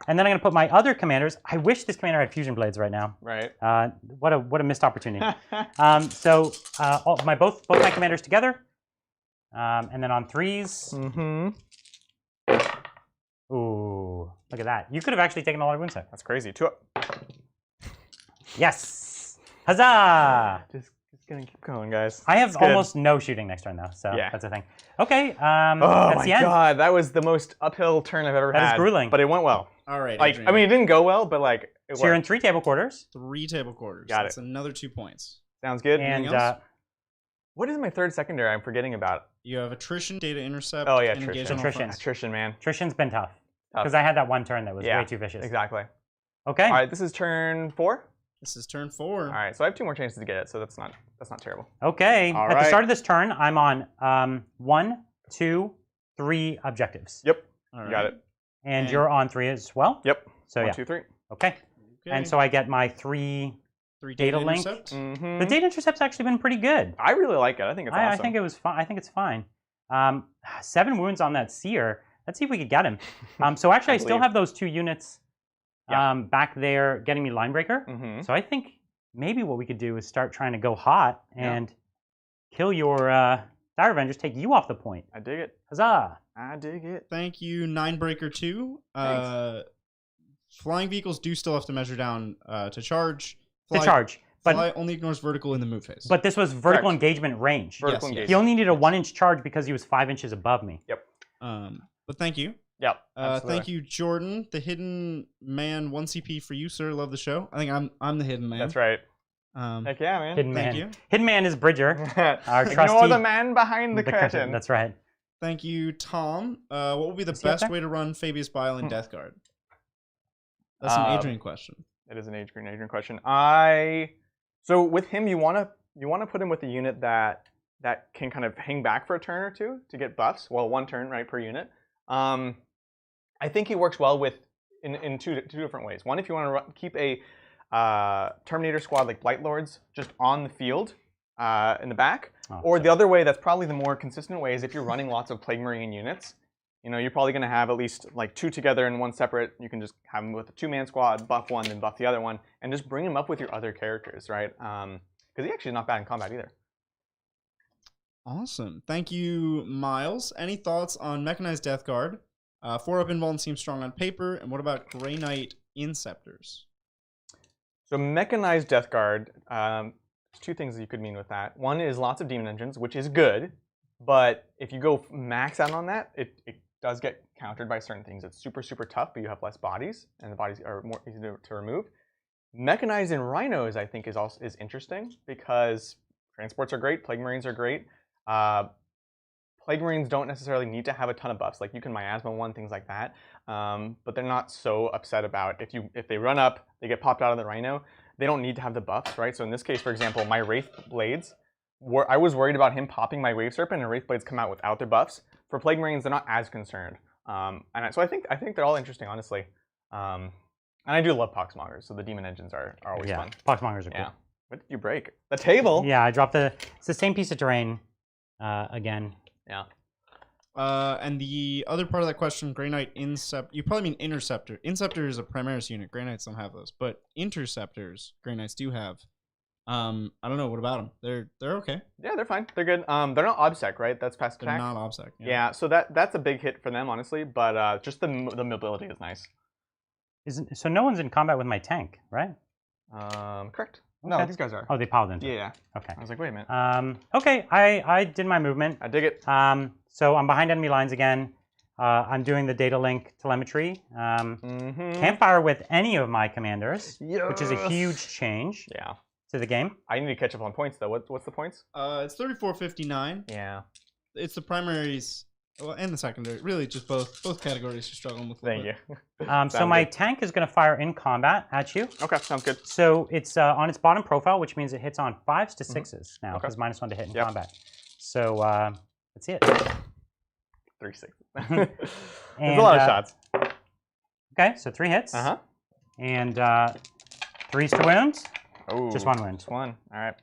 And then I'm going to put my other commanders. I wish this commander had Fusion Blades right now. Right. What a missed opportunity. So both my commanders together. And then on 3s. Ooh, look at that. You could have actually taken a lot of wounds there. That's crazy. 2 up. Yes. Huzzah! Just gonna keep going, guys. I have almost no shooting next turn, though, so that's the thing. Okay, that's the end. Oh my god, that was the most uphill turn I've ever had. That is grueling. But it went well. All right, Like, Adrian. I mean, it didn't go well, but like, it So you're in worked. 3 table quarters. 3 table quarters. Got That's it. another 2 points. Sounds good. And Anything else? What is my third secondary? I'm forgetting about. You have attrition, data intercept, Oh, yeah, and attrition. engagement Attrition. offense. Attrition, man. attrition's been tough. Tough. Because I had that one turn that was way too vicious. Exactly. Okay. All right, this is turn 4. This is turn 4. All right, so I have 2 more chances to get it, so that's not terrible. Okay. All At the right. start of this turn, I'm on 1, 2, 3 objectives. Yep. All right. Got it. And you're on 3 as well? Yep. So 1, 2, 3. Okay. Okay. And so I get my 3 3 data link. intercept. Mm-hmm. The data intercept's actually been pretty good. I really like it. I think it's awesome. I think it was fine. I think it's fine. 7 wounds on that seer. Let's see if we could get him. So actually, I still believe. have those 2 units back there getting me line breaker. Mm-hmm. So I think maybe what we could do is start trying to go hot and kill your Dire Avengers, take you off the point. I dig it. Huzzah! I dig it. Thank you, Ninebreaker 2. Flying vehicles do still have to measure down to charge. But Fly only ignores vertical in the move phase. But this was vertical Correct. engagement range. Vertical Yes, yes. engagement. He only needed a 1-inch charge because he was 5 inches above me. Yep. But thank you. Yep. Absolutely. Thank you, Jordan. The hidden man, 1 CP for you, sir. Love the show. I think I'm the hidden man. That's right. Um, Heck yeah, man. Hidden Thank man. you. Hidden man is Bridger. Our Ignore trusty- the man behind the curtain. That's right. Thank you, Tom. What would be the Is he up best there? way to run Fabius Bile in Death Guard? That's an Adrian question. It is an Adrian question. So with him, you want to put him with a unit that can kind of hang back for a turn or two to get buffs. Well, 1 turn right per unit. I think he works well with in two different ways. One, if you want to keep a Terminator squad like Blight Lords just on the field in the back, or the other way that's probably the more consistent way is if you're running lots of Plague Marine units. You know, you're probably going to have at least like 2 together and 1 separate. You can just have them with a 2-man squad, buff 1, then buff the other one, and just bring them up with your other characters, right? Because he actually is not bad in combat either. Awesome. Thank you, Miles. Any thoughts on Mechanized Death Guard? 4-up invuln seems strong on paper. And what about Grey Knight Inceptors? So Mechanized Death Guard, there's 2 things that you could mean with that. One is lots of demon engines, which is good, but if you go max out on that, it does get countered by certain things. It's super, super tough, but you have less bodies, and the bodies are more easy to remove. Mechanized in Rhinos, I think, is interesting because transports are great, Plague Marines are great. Plague Marines don't necessarily need to have a ton of buffs. Like you can miasma 1, things like that. But they're not so upset about if they run up, they get popped out of the Rhino. They don't need to have the buffs, right? So in this case, for example, my Wraith Blades, I was worried about him popping my Wave Serpent, and Wraith Blades come out without their buffs. For Plague Marines, they're not as concerned. So I think they're all interesting, honestly. And I do love Poxmongers, so the demon engines are always fun. Poxmongers are cool. Yeah. What did you break? The table? Yeah, I dropped it's the same piece of terrain again. Yeah. And the other part of that question, Grey Knight you probably mean Interceptor. Inceptor is a Primaris unit. Grey Knights don't have those, but Interceptors, Grey Knights do have. I don't know. What about them? They're okay. Yeah, they're fine. They're good. They're not obsec, right? That's fast They're attack. not obsec. Yeah, so that's a big hit for them, honestly. But just the mobility is nice. So no one's in combat with my tank, right? Correct. Okay. No, these guys are. Oh, they piled into it. Yeah. Okay. I was like, wait a minute. Okay, I did my movement. I dig it. So I'm behind enemy lines again. I'm doing the data link telemetry. Can't fire with any of my commanders, which is a huge change to the game. I need to catch up on points, though. What's the points? It's 34.59. Yeah. It's the primaries, well, and the secondary. Really, just both categories you're struggling with. Thank you. So my tank is going to fire in combat at you. Okay, sounds good. So it's on its bottom profile, which means it hits on 5s to 6s now, because -1 to hit in combat. So let's see it. 3 6. And, There's a lot of shots. Okay, so 3 hits. And 3s to wound. Oh, just 1 wound. Just 1. All right.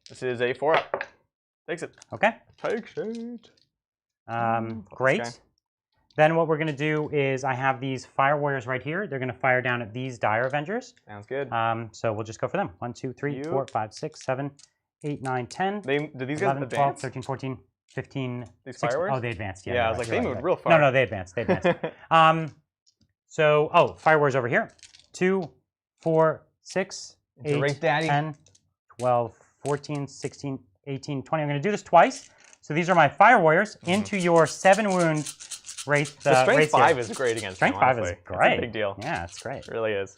This is a 4-up. Takes it. Okay. Takes it. Great. Okay. Then what we're going to do is I have these Fire Warriors right here. They're going to fire down at these Dire Avengers. Sounds good. So we'll just go for them. 1, 2, 3, 4, 5, 6, 7, 8, 9, 10. Do these guys 11, 12, advance? 13, 14, 15, These 16. fireworks? Oh, they advanced. Yeah, Yeah, I you're was right, like, they you're moved right. real far. No, they advanced. They advanced. Fire Warriors over here. 2, 4, 6, 8, Wraith Daddy. 10, 12, 14, 16, 18, 20. I'm going to do this twice. So these are my fire warriors into your 7 wound wraith. The strength 5 is great against strength him, 5 is honestly. great. It's a big deal. Yeah, it's great. It really is.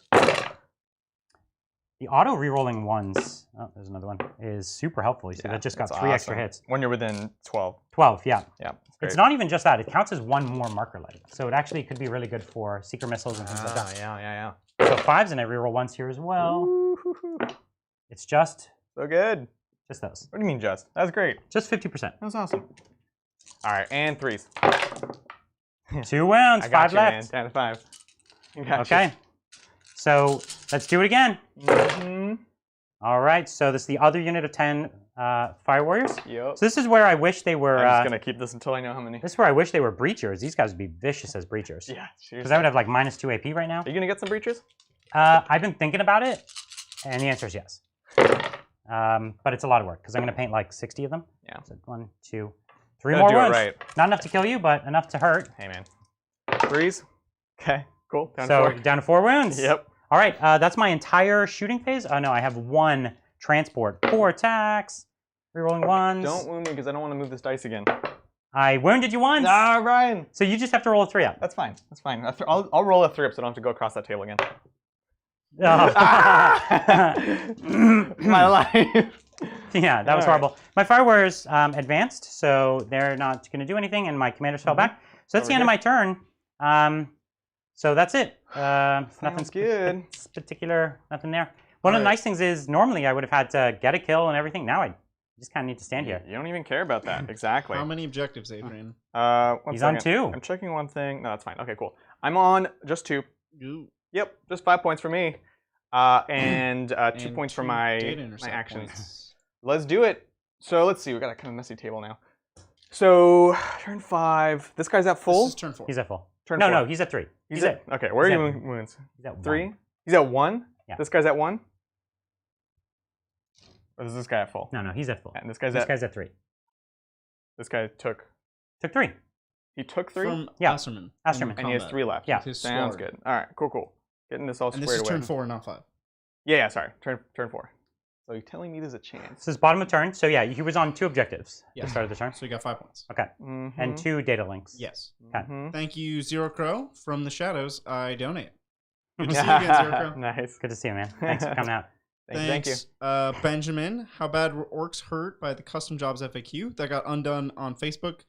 The auto rerolling ones, oh, there's another one, is super helpful. You see, that just got 3 extra hits. When you're within 12. 12, yeah. Yeah. It's not even just that. It counts as 1 more marker light. So it actually could be really good for seeker missiles and things like that. Yeah. So 5s, and I reroll 1s here as well. It's just... So good. Just those. What do you mean just? That's great. Just 50%. That was awesome. All right, and 3s. 2 wounds, 5 left. Man. Down to 5. Okay. So let's do it again. All right, so this is the other unit of 10 fire warriors. Yep. So this is where I wish they were... I'm just going to keep this until I know how many. This is where I wish they were breachers. These guys would be vicious as breachers. Yeah, because I would have like -2 AP right now. Are you going to get some breachers? I've been thinking about it, and the answer is yes. But it's a lot of work, because I'm going to paint like 60 of them. Yeah. So 1, 2, 3 more wounds. Right. Not enough to kill you, but enough to hurt. Hey, man. 3s. Okay, cool. Down to 4. Down to 4 wounds. Yep. All right, that's my entire shooting phase. Oh, no, I have 1 transport. 4 attacks. Rerolling 1s. Don't wound me, because I don't want to move this dice again. I wounded you once. Ah, Ryan. So you just have to roll a 3 up. That's fine. That's fine. I'll roll a 3 up so I don't have to go across that table again. My life. Yeah, that was horrible. My fire warriors advanced, so they're not going to do anything, and my commanders fell back. So that's the end of my turn. So that's it. Nothing good. Particular, nothing there. One of the nice things is normally I would have had to get a kill and everything. Now I just kind of need to stand here. You don't even care about that. Exactly. How many objectives, Adrian? He's on 2. I'm checking one thing. No, that's fine. Okay, cool. I'm on just 2. Ooh. Yep, just 5 points for me. And 2 points for my actions. Points. Let's do it. So let's see. We got a kind of messy table now. So turn 5. This guy's at full. This is turn 4. He's at full. Turn 4. No, he's at 3. He's at. Okay, where are you wounds? He's at 3. 1. He's at 1. Yeah. This guy's at 1. Or is this guy at full? No, he's at full. And this guy's at 3. This guy took 3. He took 3. From Yeah. Asserman. Asserman. And he has 3 left. Yeah. Sounds good. All right, cool. Getting this all And squared this is away. turn 4, not 5. Yeah, sorry. Turn 4. So you're telling me there's a chance? This is bottom of turn. So yeah, he was on 2 objectives at Yes. the start of the turn. So you got 5 points. Okay. And 2 data links. Yes. Okay. Thank you, Zero Crow. From the shadows, I donate. Good to see you again, Zero Crow. Nice. Good to see you, man. Thanks for coming out. Thank you. Benjamin, how bad were orcs hurt by the custom jobs FAQ that got undone on Facebook?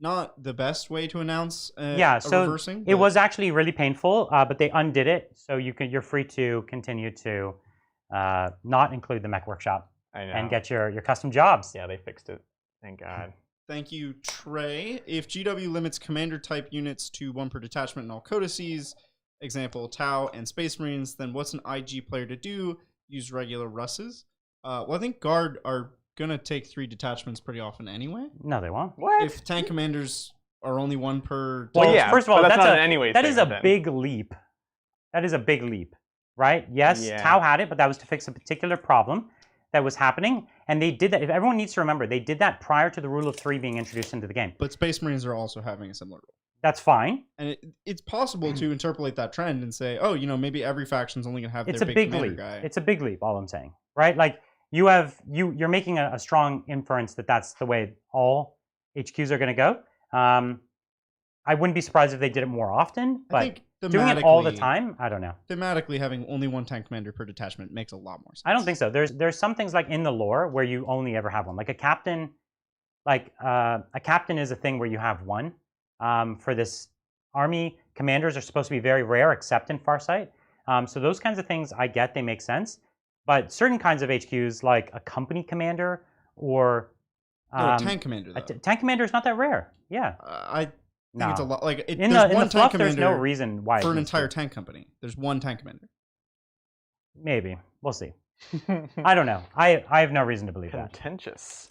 Not the best way to announce a reversing. It was actually really painful, but they undid it, so you're free to continue to not include the mech workshop and get your custom jobs. Yeah, they fixed it. Thank God. Thank you, Trey. If GW limits commander type units to 1 per detachment in all codices, example T'au and Space Marines, then what's an IG player to do? Use regular Russes. Well, I think Guard are gonna take 3 detachments pretty often anyway. No, they won't. What? If tank commanders are only 1 per. Well, yeah. First of all, that's not an anyway. That is a big leap. That is a big leap, right? Yes, T'au had it, but that was to fix a particular problem that was happening, and they did that. If everyone needs to remember, they did that prior to the rule of 3 being introduced into the game. But Space Marines are also having a similar rule. That's fine. And it's possible to interpolate that trend and say, oh, maybe every faction's only going to have their big commander guy. It's a big leap, all I'm saying, right? Like, you're making a strong inference that that's the way all HQs are going to go. I wouldn't be surprised if they did it more often, but doing it all the time, I don't know. Thematically, having only 1 tank commander per detachment makes a lot more sense. I don't think so. There's some things like in the lore where you only ever have 1. Like a captain is a thing where you have 1. For this army, commanders are supposed to be very rare, except in Farsight. So those kinds of things, I get, they make sense. But certain kinds of HQs, like a company commander or a tank commander, though. Tank commander is not that rare. Yeah. I think it's a lot. Like in the fluff, there's no reason why for an entire tank company. There's 1 tank commander. Maybe we'll see. I don't know. I have no reason to believe that. Contentious.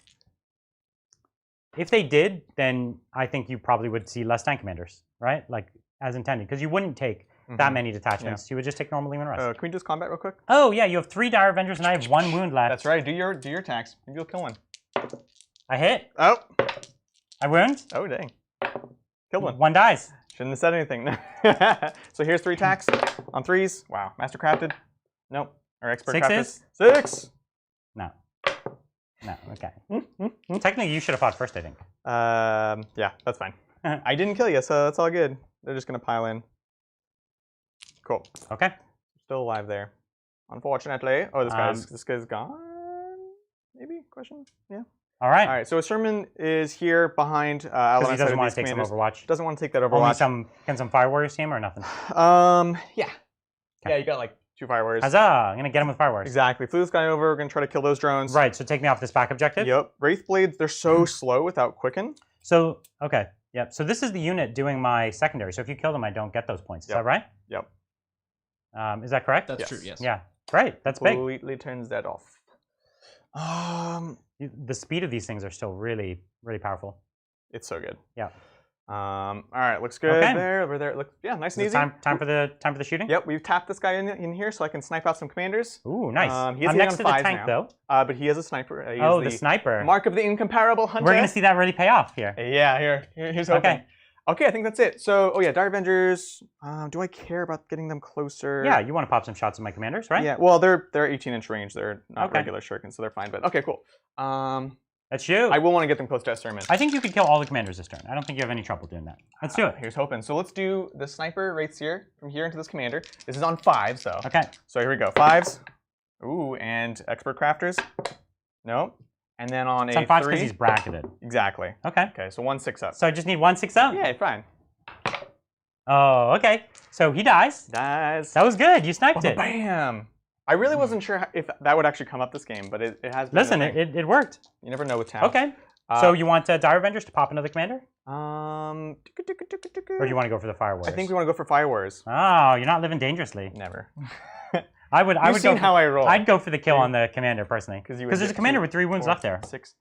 If they did, then I think you probably would see less tank commanders, right? Like as intended, because you wouldn't take that many detachments. You would just take normal Leman Rest. Can we just combat real quick? Oh yeah, you have 3 Dire Avengers and I have 1 wound left. That's right. Do your attacks. Maybe you'll kill 1. I hit. Oh. I wound. Oh dang. Killed 1. 1 dies. Shouldn't have said anything. So here's 3 attacks on 3s. Wow. Master crafted. Nope. Or expert crafted. 6s. 6. No. No, okay. Technically, you should have fought first, I think. Yeah, that's fine. I didn't kill you, so that's all good. They're just gonna pile in. Cool. Okay. Still alive there. Unfortunately. Oh, this guy's gone. Maybe? Question? Yeah. All right. All right. So Sherman is here behind. Because he doesn't want to take some Overwatch. Doesn't want to take that Overwatch. Only some Fire Warriors team or nothing. Yeah. Okay. Yeah, you got like 2 Fire Warriors. Huzzah! I'm gonna get him with Fire Warriors. Exactly. Flew this guy over. We're gonna try to kill those drones. Right. So take me off this back objective. Yep. Wraith Blades. They're so slow without Quicken. So okay. Yep. So this is the unit doing my secondary. So if you kill them, I don't get those points. Is that right? Yep. Is that correct? That's true. Yes. Yeah. Great. That's big. Completely turns that off. The speed of these things are still really, really powerful. It's so good. Yeah. All right, looks good there. Over there, looks nice and easy. Time for the shooting. Yep, we've tapped this guy in here so I can snipe out some commanders. Ooh, nice. I'm next to the tank though. But he has a sniper. The sniper. Mark of the incomparable hunter. We're gonna see that really pay off here. Yeah, here's hoping. Okay, I think that's it. So, Dire Avengers. Do I care about getting them closer? Yeah, you want to pop some shots at my commanders, right? Yeah. Well, they're 18-inch range. They're not regular shurikens, so they're fine. But okay, cool. That's you. I will want to get them close to Sermon. I think you could kill all the commanders this turn. I don't think you have any trouble doing that. Let's do it. Here's hoping. So let's do the sniper Wraiths here, from here into this commander. This is on 5, so. Okay. So here we go. 5s. Ooh, and expert crafters. No. And then on it's a on 5 3. because he's bracketed. Exactly. Okay. Okay, so 1 6 up. So I just need 1 6 up? Yeah, fine. Oh, okay. So he dies. Dies. That was good. You sniped it. Bam. I really wasn't sure if that would actually come up this game, but it has been. Listen, it worked. You never know with town. Okay. So you want Dire Avengers to pop another commander? Or Or do you want to go for the Fire Warriors? I think we want to go for Fire Warriors. Oh, you're not living dangerously. Never. I would seen go how I roll. I'd go for the kill on the commander personally. Because there's a commander with 3 wounds 4, left there. 6,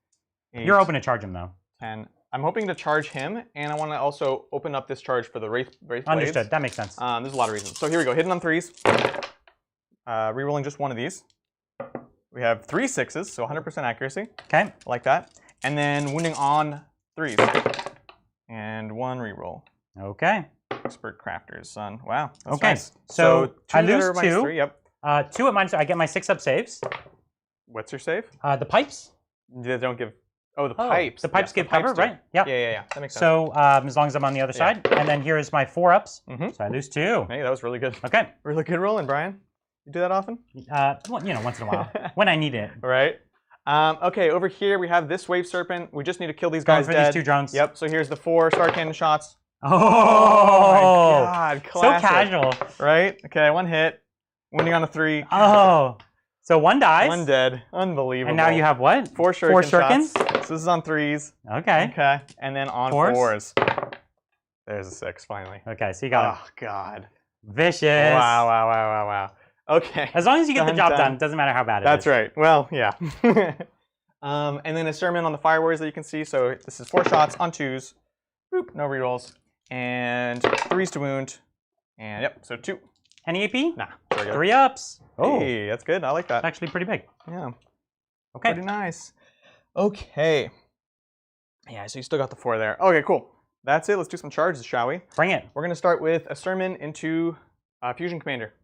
8, You're open to charge him though. 10. I'm hoping to charge him, and I want to also open up this charge for the Wraith Blades. Understood. That makes sense. There's a lot of reasons. So here we go. Hitting on 3s. Rerolling just one of these. We have 3 6s, so 100% accuracy. Okay. Like that. And then wounding on 3s. And 1 reroll. Okay. Expert crafters, son. Wow. That's okay. Nice. So I lose -3, 2. Yep. 2 at minus 3. I get my 6 up saves. What's your save? The pipes. They don't give. Oh, the pipes. The pipes give cover, right? Yeah. Yeah. That makes sense. So as long as I'm on the other side, and then here is my 4 ups. So I lose 2. Hey, that was really good. Okay. Really good rolling, Brian. You do that often? Well, once in a while, when I need it. Right. Okay, over here we have this Wave Serpent. We just need to kill these guys dead. These 2 drones. Yep. So here's the 4 Star Cannon shots. Oh my God! Classic. So casual. Right. Okay, 1 hit. Wounding on a 3. Oh. So 1 dies. 1 dead. Unbelievable. And now you have what? 4 shurikens. 4 shurikens? So this is on 3s. Okay. Okay. And then on 4s. There's a 6 finally. Okay, so you got Oh God. Vicious. Wow. Okay. As long as you get the job done, it doesn't matter how bad it is. That's right. Well, yeah. And then a Sermon on the Fire Warriors that you can see. So this is 4 shots on 2s. Boop. No rerolls. And 3s to wound. And yep. So 2. Any AP? Nah. 3 ups. Oh, hey, that's good. I like that. It's actually pretty big. Yeah. Okay. Pretty nice. Okay. Yeah, so you still got the 4 there. Okay, cool. That's it. Let's do some charges, shall we? Bring it. We're going to start with a Sermon into Fusion Commander.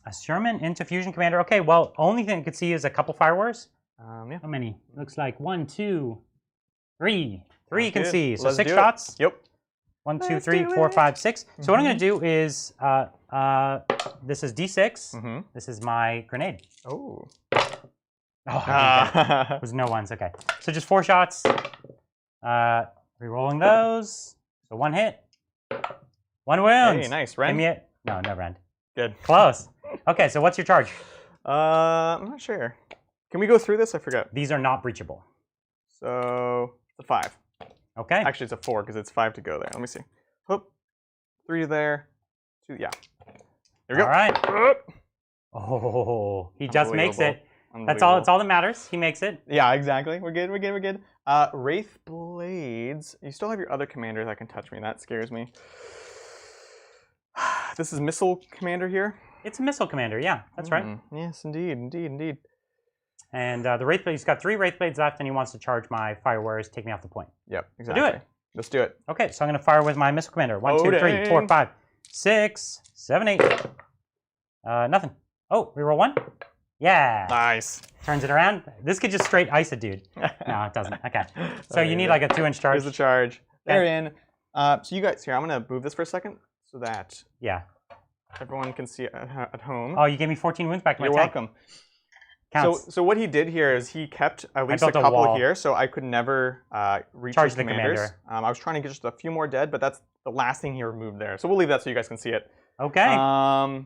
A Sermon into Fusion Commander. Okay, well, only thing I could see is a couple Fire Wars. Yeah. How many? Looks like 1, 2, 3. 3 you can good. see. So Let's 6 do it. shots. Yep. 1, 2, Let's 3, do 4, it. 5, 6. So what I'm going to do is, this is D6. This is my grenade. Oh. Oh, I didn't. There's no ones. Okay. So just 4 shots. Rerolling those. So 1 hit. 1 wound. Hey, nice. Rend? No, no rend. Good. Close. Okay, so what's your charge? I'm not sure. Can we go through this? I forgot. These are not breachable. So it's a 5. Okay. Actually, it's a 4 because it's 5 to go there. Let me see. Whoop. 3 there. 2. Yeah. Here we go. All right. Oh, he just makes it. That's all. It's all that matters. He makes it. Yeah, exactly. We're good. We're good. We're good. Wraith Blades. You still have your other commander that can touch me. That scares me. This is Missile Commander here. It's a Missile Commander. Yeah, that's right. Yes, indeed, indeed, indeed. And the Wraith Blade. He's got 3 Wraith Blades left, and he wants to charge my Fire Warriors, take me off the point. Yep, exactly. So do it. Let's do it. Okay, so I'm going to fire with my Missile Commander. 1, 2, 3, 4, 5, 6, 7, 8. Nothing. Oh, reroll 1. Yeah. Nice. Turns it around. This could just straight ice a dude. No, it doesn't. Okay. So you need like a 2-inch charge. Here's the charge. They're in. So you guys, here, I'm going to move this for a second so that everyone can see it at home. Oh, you gave me 14 wounds back in my tank. You're welcome. So what he did here is he kept at least a couple here, so I could never reach charge his the commanders. commander. I was trying to get just a few more dead, but that's the last thing he removed there. So we'll leave that so you guys can see it. Okay.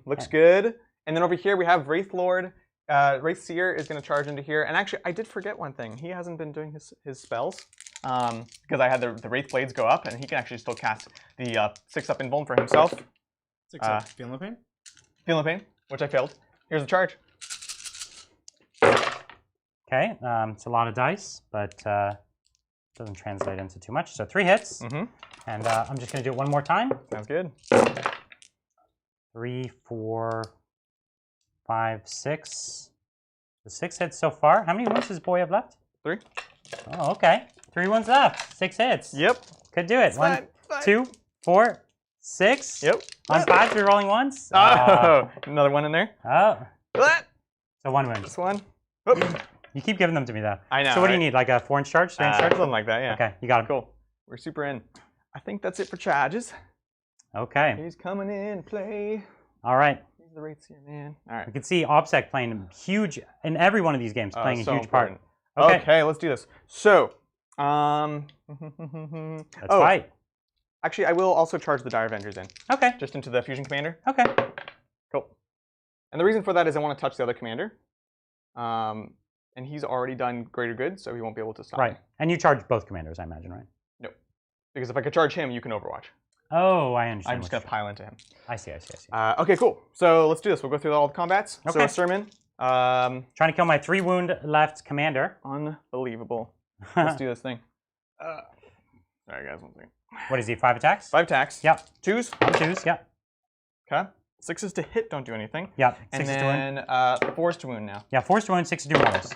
Looks good. And then over here we have Wraith Lord. Wraith Seer is going to charge into here. And actually, I did forget one thing. He hasn't been doing his spells because I had the Wraith Blades go up, and he can actually still cast the 6-up Invuln for himself. 6-up. Feeling the pain? Feeling the pain, which I failed. Here's the charge. Okay, it's a lot of dice, but doesn't translate into too much. So 3 hits, and I'm just going to do it one more time. Sounds good. 3, 4, 5, 6. So 6 hits so far. How many wounds does boy have left? 3. Oh, okay. 3 wounds left. 6 hits. Yep. Could do it. 1, 2, 4, 6. Yep. On 5, 3 rolling ones. Oh, another one in there. Oh. What? So 1 wound. This one. Oop. You keep giving them to me though. I know. So what do you need? Like a 4-inch charge? 3-inch charge? Something like that, yeah. Okay, you got him. Cool. We're super in. I think that's it for charges. Okay. He's coming in, play. All right. He's the Wraiths here, man. All right. You can see OBSEC playing huge in every one of these games, playing a huge part. Okay, let's do this. So, let's fight. Actually, I will also charge the Dire Avengers in. Okay. Just into the Fusion Commander. Okay. Cool. And the reason for that is I want to touch the other commander. And he's already done greater good, so he won't be able to stop. Right. And you charge both commanders, I imagine, right? No. Because if I could charge him, you can Overwatch. Oh, I understand. I'm just going to pile into him. I see. Okay, cool. So let's do this. We'll go through all the combats. Okay. So Sermon. Trying to kill my 3-wound left commander. Unbelievable. Let's do this thing. Sorry, guys. One second. What is he, 5 attacks? 5 attacks. Yep. 2s. 2s, yep. Okay. 6s to hit, don't do anything. Yep. 6s and to wound. then 4s to wound now. Yeah, 4s to wound, 6s to do mortals.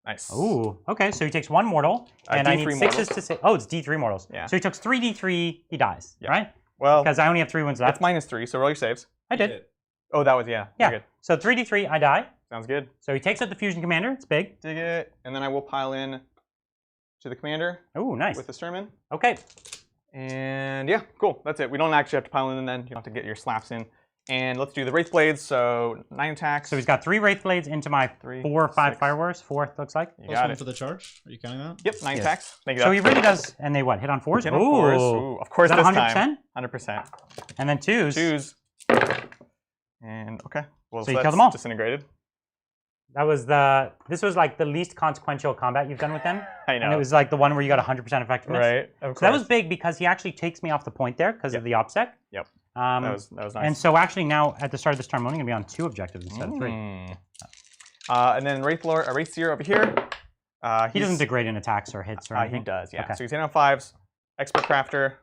Nice. Ooh, okay, so he takes 1 mortal, and I need 6s to say. Oh, it's D3 mortals. Yeah. So he took 3 D3, he dies, right? Well, because I only have 3 wounds left. That's -3, so roll your saves. I did. Oh, that was, yeah. Yeah. Good. So 3 D3, I die. Sounds good. So he takes out the fusion commander, it's big. Dig it, and then I will pile in to the commander. Oh, nice. With the Sermon. Okay. And yeah, cool. That's it. We don't actually have to pile in then. You don't have to get your slaps in. And let's do the Wraith Blades. So 9 attacks. So he's got 3 Wraith Blades into my 4 or 5 Fire Wars. 4 looks like. You got it. For the charge? Are you counting that? Yep, 9 attacks. Thank you. So he really does. And they what? Hit on 4s? Hit on 4s. Ooh, of course, is that this 100%? time. 100%. And then 2s. 2s. And okay. Well, so you killed them all. Disintegrated. That was this was like the least consequential combat you've done with them. I know. And it was like the one where you got 100% effectiveness. Right. Of course. So that was big because he actually takes me off the point there because of the OBSEC. Yep. That was nice. And so actually now at the start of this turn, I'm only going to be on 2 objectives instead of 3. And then Wraith Seer over here. He doesn't degrade in attacks or hits or anything. He does, yeah. Okay. So he's hitting on 5s. Expert Crafter.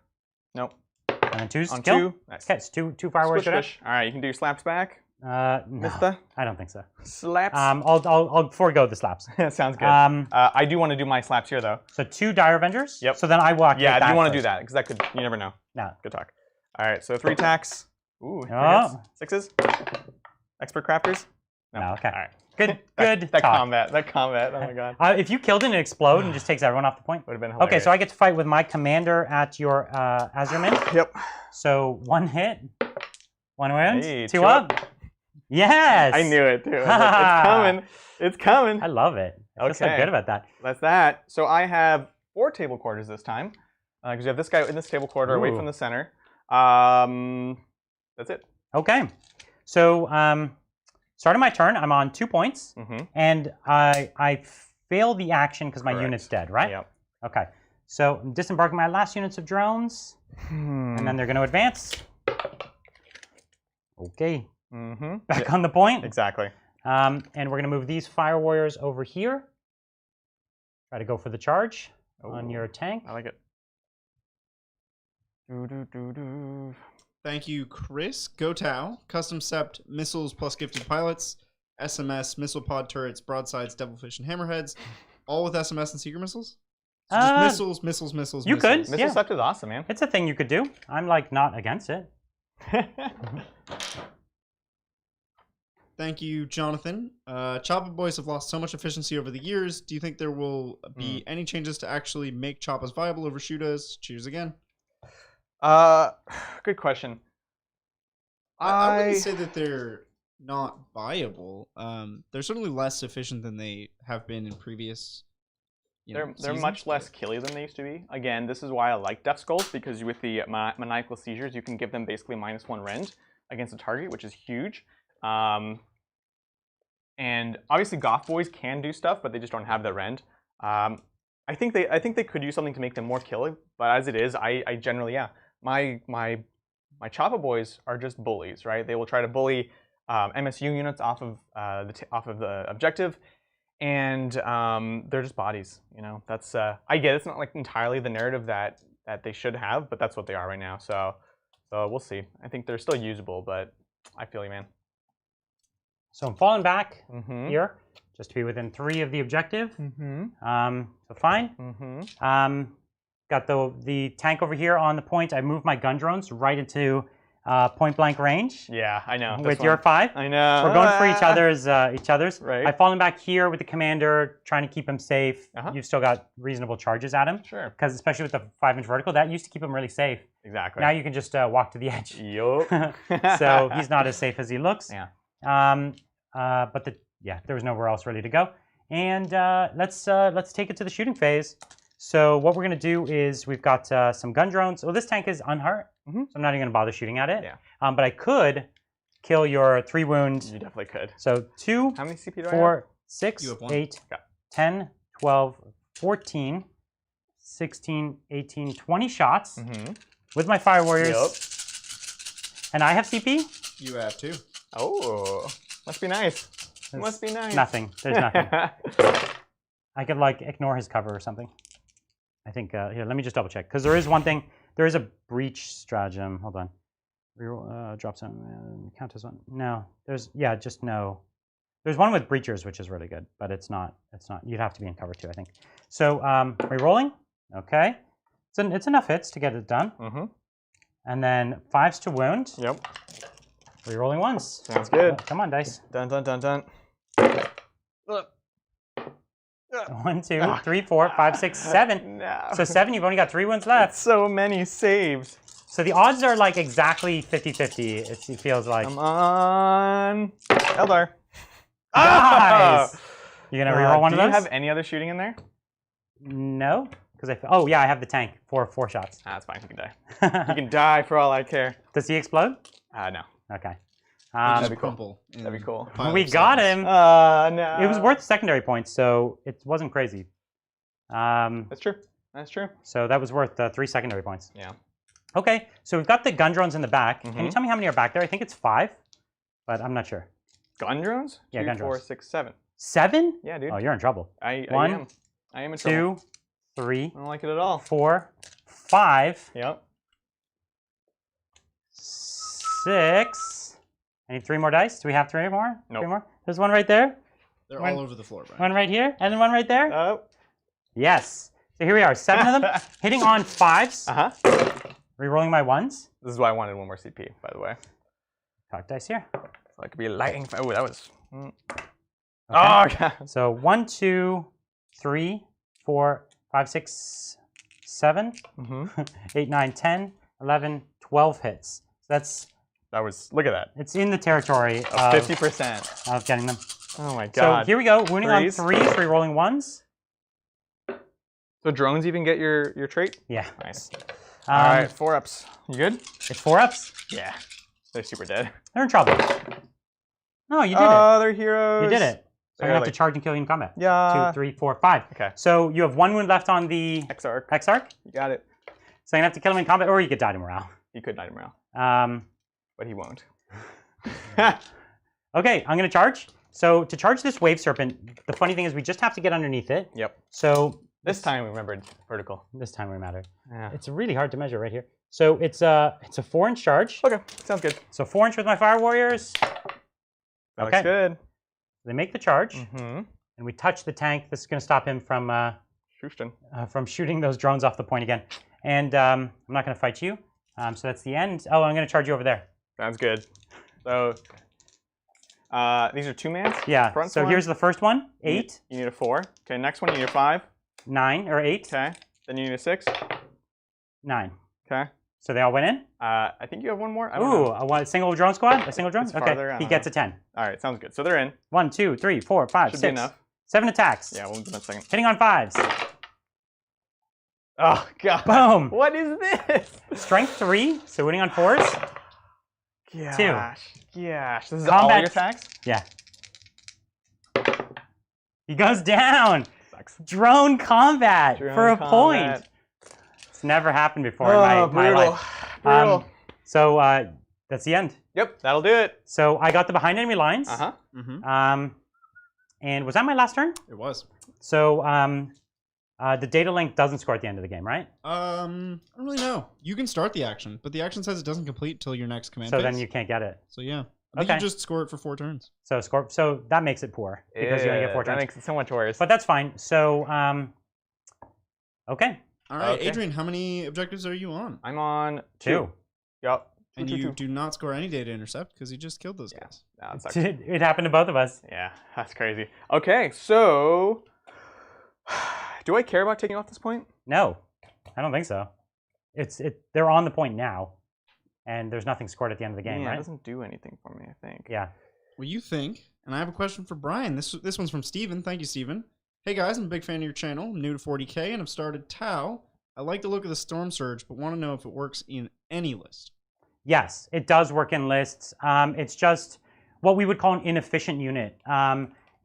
Nope. And then 2s. On kill. 2. Nice. Okay, it's 2 Fire Wars. All right, you can do your slaps back. No, Mister? I don't think so. Slaps. I'll forego the slaps. Sounds good. I do want to do my slaps here though. So 2 Dire Avengers. Yep. So then I will activate that. Yeah, I do want to first. do that because that could. You never know. No. Good talk. All right, so 3 attacks. Ooh. 3 hits. 6s. Expert Crafters. No. Okay. All right. Good. That talk. combat. Oh my god. If you killed it and explode and just takes everyone off the point. Would have been hilarious. Okay, so I get to fight with my commander at your Azurman. Yep. So 1 hit, 1 wound, Hey, 2 up. Yes. I knew it too. It's coming. It's coming. I love it. I feel so good about that. That's that. So I have 4 table quarters this time because you have this guy in this table quarter away from the center. That's it. Okay. So starting my turn, I'm on 2 points, and I fail the action because my unit's dead, right? Yep. Okay. So I'm disembarking my last units of drones, and then they're going to advance. Okay. Back on the point. Exactly. And we're going to move these Fire Warriors over here. Try to go for the charge on your tank. I like it. Thank you, Chris. T'au, custom sept, missiles plus gifted pilots, SMS, missile pod turrets, broadsides, devilfish, and hammerheads, all with SMS and secret missiles? So just missiles. You could. Missile sept is awesome, man. It's a thing you could do. I'm like not against it. Thank you, Jonathan. Choppa boys have lost so much efficiency over the years. Do you think there will be any changes to actually make Choppas viable over Shootas? Cheers again. Good question. I wouldn't say that they're not viable. They're certainly less efficient than they have been in previous. They're much less killy than they used to be. Again, this is why I like Death Skulls, because with the maniacal seizures, you can give them basically -1 rend against a target, which is huge. And obviously, Goth boys can do stuff, but they just don't have the rend. I think they could use something to make them more killy, but as it is, I generally my Choppa boys are just bullies, right? They will try to bully MSU units off of the objective. And they're just bodies, you know. That's I get it's not like entirely the narrative that they should have, but that's what they are right now. So we'll see. I think they're still usable, but I feel you, man. So I'm falling back here, just to be within 3 of the objective. So fine. Got the tank over here on the point. I moved my gun drones right into point blank range. Yeah, I know. With your 5. I know. We're going for each other's. Right. I've fallen back here with the commander, trying to keep him safe. You've still got reasonable charges at him. Sure. Because especially with the 5-inch vertical, that used to keep him really safe. Exactly. Now you can just walk to the edge. Yup. So he's not as safe as he looks. Yeah. But there was nowhere else really to go. And let's take it to the shooting phase. So what we're going to do is we've got some gun drones. Well, this tank is unhurt, so I'm not even going to bother shooting at it. Yeah. But I could kill your 3 wound. You definitely could. So 2, how many CP do 4, 6, You have 1. 8, 10, 12, 14, 16, 18, 20 shots with my Fire Warriors. Yep. And I have CP? You have 2. Oh, must be nice. Must be nice. Nothing. There's nothing. I could like ignore his cover or something. I think, here, let me just double check. Because there is one thing, there is a breach stratagem. Hold on. Reroll, drop some, count as one. No, just no. There's one with breachers, which is really good, but it's not, you'd have to be in cover too, I think. So, rerolling, okay. It's enough hits to get it done. And then 5s to wound. Yep. Rerolling 1s. Sounds good. Come on, dice. Dun, dun, dun, dun. 1, 2, 3, 4, 5, 6, 7. No. So 7, you've only got 3 wounds left. So many saves. So the odds are like exactly 50-50, it feels like. Come on. Eldar. Nice! You gonna reroll one of those? Do you have any other shooting in there? No. Because oh yeah, I have the tank. 4 shots. That's fine, he can die. He can die for all I care. Does he explode? No. Okay. That'd be cool. That'd be cool. We got him. No. It was worth secondary points, so it wasn't crazy. That's true. That's true. So that was worth 3 secondary points. Yeah. Okay, so we've got the gun drones in the back. Can you tell me how many are back there? I think it's 5, but I'm not sure. Gun drones? Yeah, 2, gun 4, drones. 6, 7. 7? Yeah, dude. Oh, you're in trouble. I 1, I am in trouble. 2, 3. I don't like it at all. 4, 5. Yep. 6. I need 3 more dice. Do we have 3 more? Nope. 3 more? There's one right there. They're all over the floor, Brian. One right here, and then one right there. Oh. Yes. So here we are, 7 of them. Hitting on 5s. Rerolling my 1s. This is why I wanted 1 more CP, by the way. Cock dice here. So I could be lighting. Oh, that was. Okay. Oh, God. So 1, 2, 3, 4, 5, 6, 7, 8, 9, 10, 11, 12 hits. So that's. That was. Look at that. It's in the territory of 50% of getting them. Oh my God. So here we go. Wounding on 3s, rerolling 1s. So drones even get your trait? Yeah. Nice. All right, 4-ups. You good? It's 4-ups? Yeah. They're super dead. They're in trouble. No, you did it. Oh, they're heroes. You did it. So I'm going to have to charge and kill you in combat. Yeah. 2, 3, 4, 5. Okay. So you have 1 wound left on the Exarch. Exarch? You got it. So I'm going to have to kill him in combat, or you could die to morale. You could die to morale. But he won't. Okay, I'm going to charge. So to charge this Wave Serpent, the funny thing is we just have to get underneath it. Yep. So this time we remembered vertical. This time we matter. Yeah. It's really hard to measure right here. So it's a 4-inch charge. Okay, sounds good. So 4-inch with my Fire Warriors. That looks good. They make the charge, and we touch the tank. This is going to stop him from shooting those drones off the point again. And I'm not going to fight you. So that's the end. Oh, I'm going to charge you over there. Sounds good. So These are 2-mans? Yeah, so here's the first one, 8. You need a 4. Okay, next one you need a 5. 9 or 8. Okay, then you need a 6. 9. Okay. So they all went in? I think you have one more. A single drone squad? A single drone? It's okay, farther, he gets a 10. All right, sounds good. So they're in. 1, 2, 3, 4, 5, Should 6. be enough. 7 attacks. Yeah, we'll do that in a second. Hitting on 5s. Oh, God. Boom. What is this? Strength 3, so winning on 4s. Gosh. 2. Gosh. This is Combat. all your attacks? Yeah. He goes down. Sucks. Drone combat for a combat. point. It's never happened before in my life. Brutal. So that's the end. Yep, that'll do it. So I got the behind enemy lines. And was that my last turn? It was. So the data link doesn't score at the end of the game, right? I don't really know. You can start the action, but the action says it doesn't complete till your next command So phase. then you can't get it. So yeah. I think you just score it for 4 turns. So that makes it poor because you only get 4 turns. That makes it so much worse. But that's fine. So okay. All right, Adrian, how many objectives are you on? I'm on 2. Yep. And you do not score any data intercept because you just killed those guys. No, that sucks. It happened to both of us. Yeah, that's crazy. Okay, so do I care about taking off this point? No, I don't think so. They're on the point now, and there's nothing scored at the end of the game, right? It doesn't do anything for me, I think. Yeah. Well, you think, and I have a question for Brian. This one's from Steven. Thank you, Steven. Hey guys, I'm a big fan of your channel. I'm new to 40K and I've started T'au. I like the look of the Storm Surge, but want to know if it works in any list. Yes, it does work in lists. It's just what we would call an inefficient unit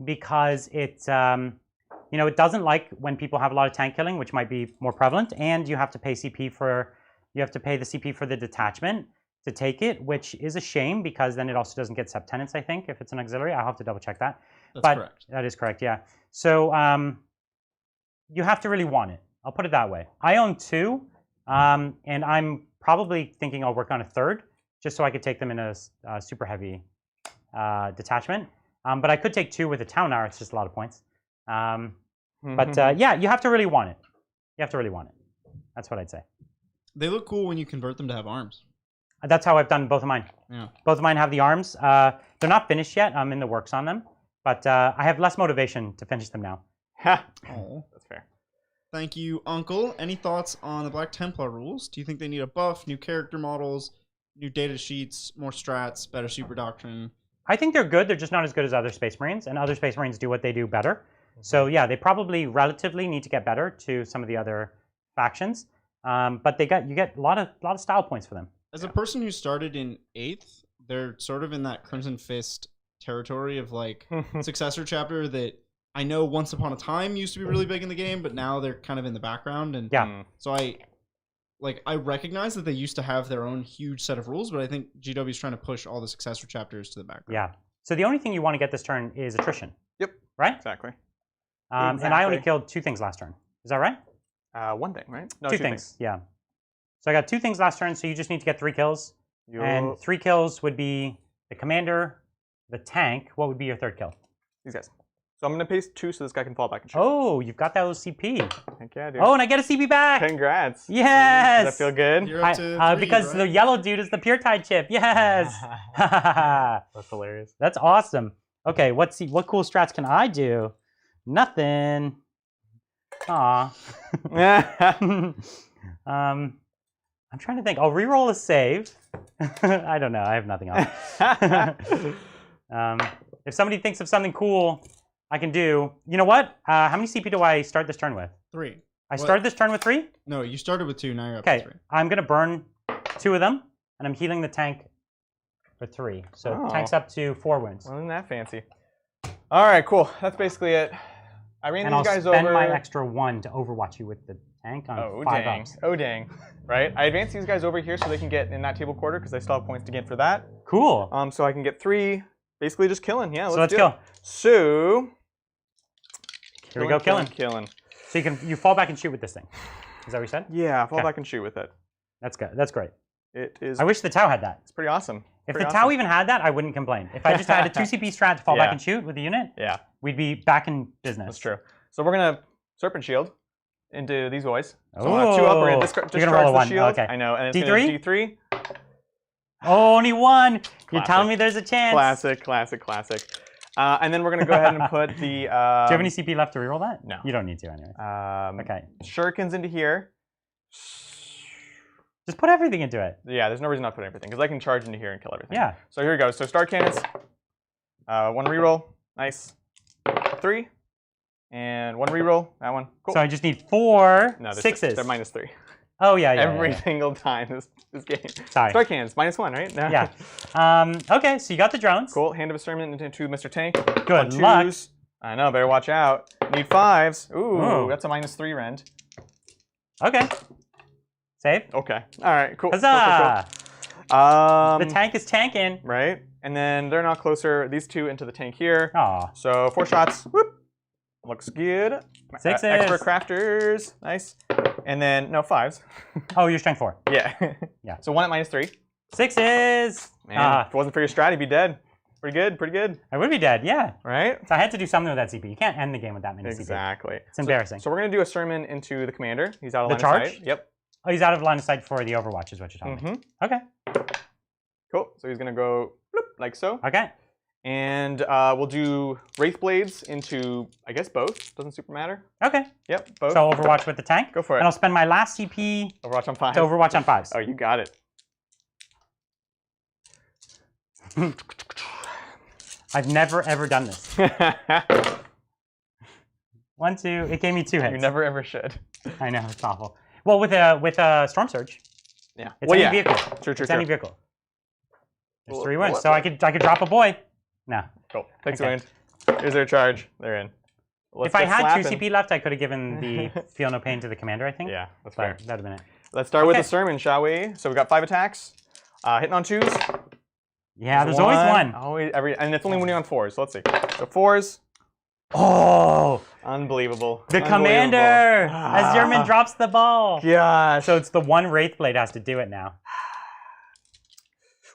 because it doesn't like when people have a lot of tank killing, which might be more prevalent, and you have to pay the CP for the detachment to take it, which is a shame because then it also doesn't get subtenants, I think, if it's an auxiliary. I'll have to double check that. That's correct. That is correct, yeah. So you have to really want it. I'll put it that way. I own 2, and I'm probably thinking I'll work on a 3rd, just so I could take them in a super heavy detachment. But I could take 2 with a T'au now. It's just a lot of points. Yeah, you have to really want it. You have to really want it. That's what I'd say. They look cool when you convert them to have arms. That's how I've done both of mine. Yeah. Both of mine have the arms. They're not finished yet. I'm in the works on them. But I have less motivation to finish them now. Oh, that's fair. Thank you, Uncle. Any thoughts on the Black Templar rules? Do you think they need a buff, new character models, new data sheets, more strats, better super doctrine? I think they're good. They're just not as good as other Space Marines, and other Space Marines do what they do better. So yeah, they probably relatively need to get better to some of the other factions. But you get a lot of style points for them. As a person who started in 8th, they're sort of in that Crimson Fist territory of like successor chapter that I know once upon a time used to be really big in the game, but now they're kind of in the background. And so I recognize that they used to have their own huge set of rules, but I think GW is trying to push all the successor chapters to the background. Yeah. So the only thing you want to get this turn is attrition. Yep. Right? Exactly. And I only killed 2 things last turn. Is that right? 1 thing, right? No, 2 things. Yeah. So I got 2 things last turn, so you just need to get 3 kills. And 3 kills would be the commander, the tank. What would be your 3rd kill? These guys. So I'm going to paste 2 so this guy can fall back and shoot. Oh, you've got that CP. Heck yeah, dude. Oh, and I get a CP back. Congrats. Yes. Does that feel good? You're up to 3, because right? the yellow dude is the pure tide chip. Yes. That's hilarious. That's awesome. Okay, what cool strats can I do? Nothing. Aw. I'm trying to think. I'll reroll a save. I don't know. I have nothing on. If somebody thinks of something cool I can do, you know what? How many CP do I start this turn with? 3. I started this turn with 3? No, you started with 2, now you're up Okay, to 3. I'm going to burn 2 of them, and I'm healing the tank for 3. So tank's up to 4 wounds. Well, isn't that fancy? All right, cool. That's basically it. I ran these guys over. And I'll spend my extra 1 to overwatch you with the tank on 5 ups. Oh, dang. Right? I advanced these guys over here so they can get in that table quarter because I still have points to gain for that. Cool. So I can get 3, basically just killing. Yeah, let's kill. So, here we go, killing. So you fall back and shoot with this thing. Is that what you said? Yeah, fall back and shoot with it. That's good. That's great. It is. I wish the T'au had that. It's pretty awesome. If the T'au even had that, I wouldn't complain. If I just had a 2 CP strat to fall back and shoot with the unit, we'd be back in business. That's true. So we're gonna Serpent Shield into these boys. So I'll have 2 up. We're gonna discard roll a 1. the shield. Okay. I know. And it's D3? gonna D3. Oh, only one. You're telling me there's a chance. Classic, classic, classic. And then we're going to go ahead and put the... Do you have any CP left to reroll that? No. You don't need to anyway. Okay. Shurikens into here. Just put everything into it. Yeah, there's no reason not to put everything, because I can charge into here and kill everything. Yeah. So here we go. So star cannons. 1 reroll. Nice. 3. And 1 reroll. That one. Cool. So I just need 4 no, sixes. They're -3. Oh, yeah, Every single time this game. Sorry. Star cannons, -1, right? No. Yeah. Okay, so you got the drones. Cool. Hand of Discernment into Mr. Tank. Good luck. I know, better watch out. Need 5s. Ooh, that's a -3 rend. Okay. Save. Okay. All right, cool. Huzzah! Cool. The tank is tanking. Right. And then they're now closer, these 2 into the tank here. Aw. So 4 shots. Whoop. Looks good. 6s. Expert crafters. Nice. And then, no, 5s. Oh, you're strength 4. Yeah. Yeah. So 1 at -3. 6s. Man, if it wasn't for your strat, you'd be dead. Pretty good, pretty good. I would be dead, yeah. Right? So I had to do something with that CP. You can't end the game with that many CP. Exactly. It's embarrassing. So we're going to do a sermon into the commander. He's out of line charge? of sight. Yep. Oh, he's out of line of sight for the Overwatch is what you're telling me. Okay. Cool. So he's going to go bloop, like so. Okay. And we'll do Wraith Blades into, I guess, both. Doesn't super matter. Okay. Yep, both. So Overwatch with the tank. Go for it. And I'll spend my last CP Overwatch on 5s. to Overwatch on 5s. Oh, you got it. I've never, ever done this. 1, 2. It gave me 2 hits. You never, ever should. I know. It's awful. Well, with a Storm Surge. Yeah. It's any vehicle. True. It's any vehicle. There's 3 Well, wounds. So I could drop a boy. No. Cool. Takes a wound. Here's their charge. They're in. If I had 2 CP left, I could have given the Feel No Pain to the commander, I think. Yeah, that's fair. fair. That would have been it. Let's start with the sermon, shall we? So we got 5 attacks. Hitting on 2s. Yeah, there's always one. Always, and it's only winning on 4s. So let's see. So 4s. Oh! Unbelievable. The commander! As German drops the ball. Gosh. So it's the one Wraithblade has to do it now.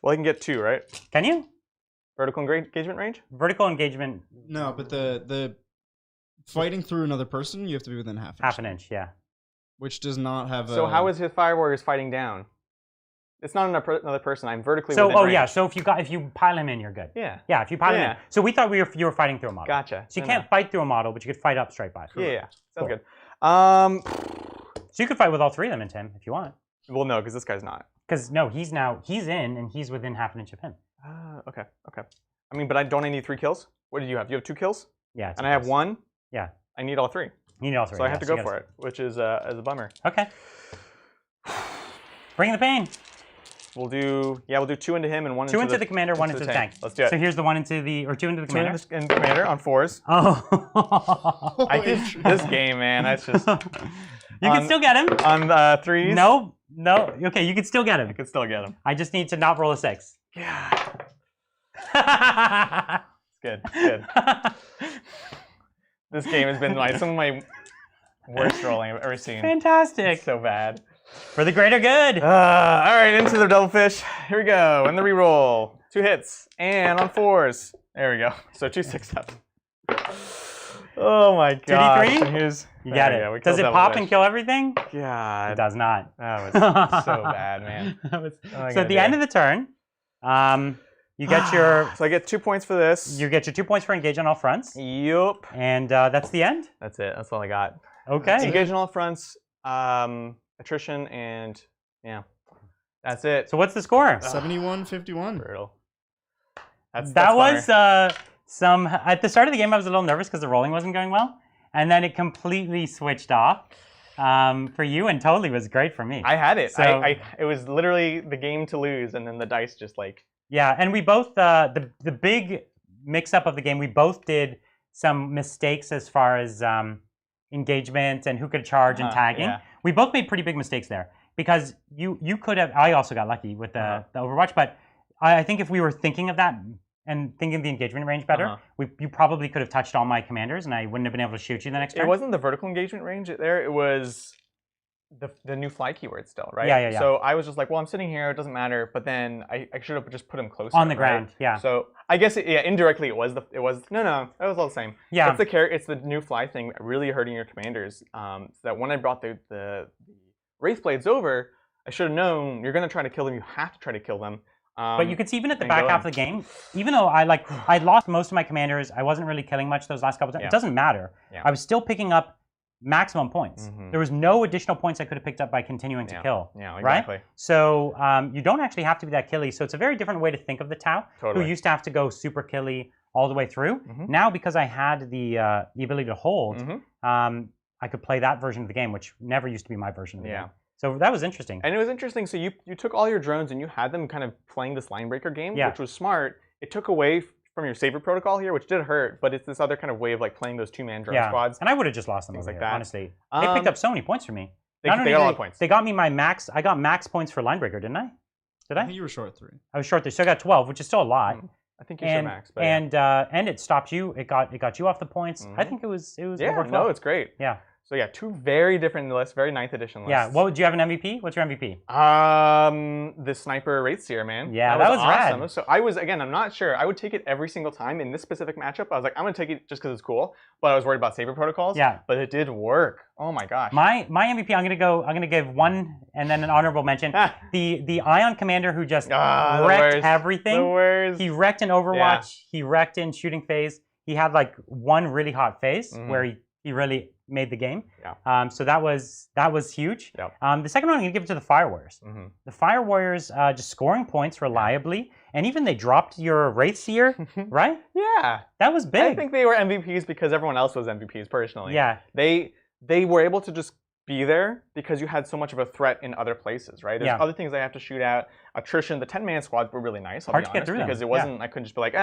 Well, I can get 2, right? Can you? Vertical engagement range? Vertical engagement. No, but the fighting through another person, you have to be within half an inch, yeah. Which does not have a... So how is his Fire Warriors fighting down? It's not another person. I'm vertically within range. Yeah. So if you pile him in, you're good. Yeah. Yeah. If you pile him in. So we thought you were fighting through a model. Gotcha. So you can't fight through a model, but you could fight up straight by. Yeah. Sounds good. So you could fight with all 3 of them into him if you want. Well, no, because this guy's not. Because no, he's in and he's within half an inch of him. Okay. I mean, but don't I need 3 kills? What did you have? You have 2 kills? Yeah. And I have 1? Yeah. I need all 3. You need all 3. So I have to go for it, which is a bummer. Okay. Bring the pain. We'll do 2 into him and 1 2 into the commander, 1 into the tank. Let's do it. So here's the 1 into the, or 2 into the commander. 2 into the commander on 4s. Oh. I think this game, man, that's just. You can still get him. On 3s? No. Okay, you can still get him. I can still get him. I just need to not roll a 6. Yeah. Good. This game has been some of my worst rolling I've ever seen. Fantastic. It's so bad. For the greater good. All right, into the double fish. Here we go. And the reroll. 2 hits. And on 4s. There we go. So 2 6-ups. Oh my god. 2d3? You got it. Does it pop and kill everything? God. It does not. That was so bad, man. So at the end of the turn, you get your... So I get 2 points for this. You get your 2 points for engage on all fronts. Yup. And that's the end? That's it. That's all I got. Okay. Engage on all fronts, attrition, and yeah. That's it. So what's the score? 71-51. Brutal. That was at the start of the game I was a little nervous because the rolling wasn't going well. And then it completely switched off for you and totally was great for me. I had it. So, it was literally the game to lose and then the dice just like... Yeah, and we both, the big mix-up of the game, we both did some mistakes as far as engagement and who could charge and tagging. Yeah. We both made pretty big mistakes there because you could have, I also got lucky with the Overwatch, but I think if we were thinking of that and thinking of the engagement range better, you probably could have touched all my commanders and I wouldn't have been able to shoot you the next turn. It wasn't the vertical engagement range there, it was the new fly keyword still, right? Yeah. So I was just like, well, I'm sitting here, it doesn't matter, but then I should have just put him closer. On the ground, yeah. So I guess, indirectly it was, it was all the same. Yeah. It's the new fly thing really hurting your commanders. So that when I brought the Wraith Blades over, I should have known you're going to try to kill them, you have to try to kill them. But you can see even at the back half of the game, even though I lost most of my commanders, I wasn't really killing much those last couple times. It doesn't matter. I was still picking up maximum points. There was no additional points I could have picked up by continuing to kill. Yeah, exactly. Right? So you don't actually have to be that killy. So it's a very different way to think of the T'au, who used to have to go super killy all the way through. Now, because I had the ability to hold, I could play that version of the game, which never used to be my version of the game. So that was interesting. And it was interesting. So you took all your drones and you had them kind of playing this line breaker game, which was smart. It took away from your saver protocol here, which did hurt, but it's this other kind of way of like playing those two-man drone squads. And I would have just lost them over like here, honestly. They picked up so many points for me. They got a lot of points. They got me my max. I got max points for line breaker, didn't I? Did I? I think you were short 3. I was short 3, so I got 12, which is still a lot. I think you should max. But and it stopped you. It got you off the points. I think it was yeah. No, it's great. Yeah. So yeah, 2 very different lists, very 9th edition lists. Yeah. Do you have an MVP? What's your MVP? The Sniper Wraithseer, man. Yeah, that was awesome. rad. So I'm not sure. I would take it every single time in this specific matchup. I was like, I'm gonna take it just because it's cool. But I was worried about saber protocols. Yeah. But it did work. Oh my gosh. My MVP, I'm gonna give one and then an honorable mention. the Ion Commander who just wrecked everything. The worst. He wrecked in Overwatch. He wrecked in shooting phase. He had like one really hot phase where he really made the game. Yeah. So that was huge. Yep. The second one I'm gonna give it to the Fire Warriors. The Fire Warriors just scoring points reliably, and even they dropped your Wraithseer, right? Yeah. That was big. I think they were MVPs because everyone else was MVPs personally. Yeah. They were able to just be there because you had so much of a threat in other places, right? There's other things I have to shoot at. Attrition, the 10-man squads were really nice, I'll be honest, to get through because them. it wasn't, I couldn't just be like,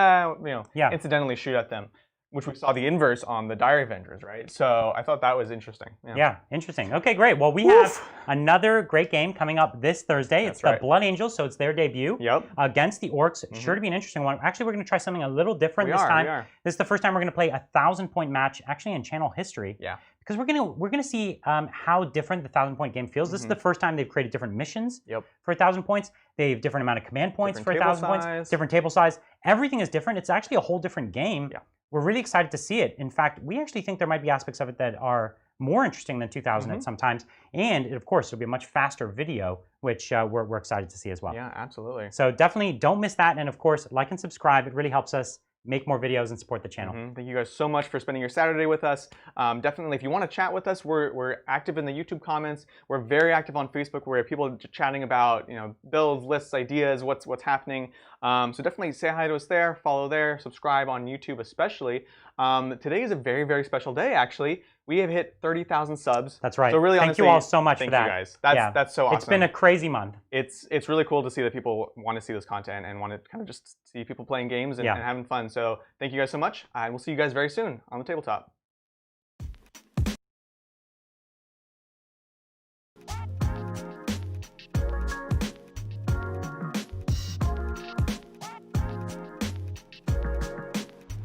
incidentally shoot at them, which we saw the inverse on the Dire Avengers, right? So I thought that was interesting. Yeah, interesting. Okay, great. Well, we have another great game coming up this Thursday. It's the Blood Angels, so it's their debut against the Orcs. Sure to be an interesting one. Actually, we're going to try something a little different this time. This is the first time we're going to play a 1,000-point match, actually in channel history. Yeah. Because we're gonna see how different the 1,000-point game feels. This is the first time they've created different missions for 1,000 points. They have different amount of command points for 1,000 points, different table size. Everything is different. It's actually a whole different game. Yeah. We're really excited to see it. In fact, we actually think there might be aspects of it that are more interesting than 2,000 at sometimes. And of course, it'll be a much faster video, which we're excited to see as well. Yeah, absolutely. So definitely don't miss that. And of course, like and subscribe. It really helps us make more videos and support the channel. Thank you guys so much for spending your Saturday with us. Definitely, if you want to chat with us, we're active in the YouTube comments. We're very active on Facebook where people are chatting about builds, lists, ideas, what's happening. So definitely say hi to us there, follow there, subscribe on YouTube especially. Today is a very, very special day actually. We have hit 30,000 subs. That's right. So really, thank you all so much for that. Thank you guys. That's so awesome. It's been a crazy month. It's really cool to see that people want to see this content and want to kind of just see people playing games and having fun. So thank you guys so much, and we'll see you guys very soon on the tabletop.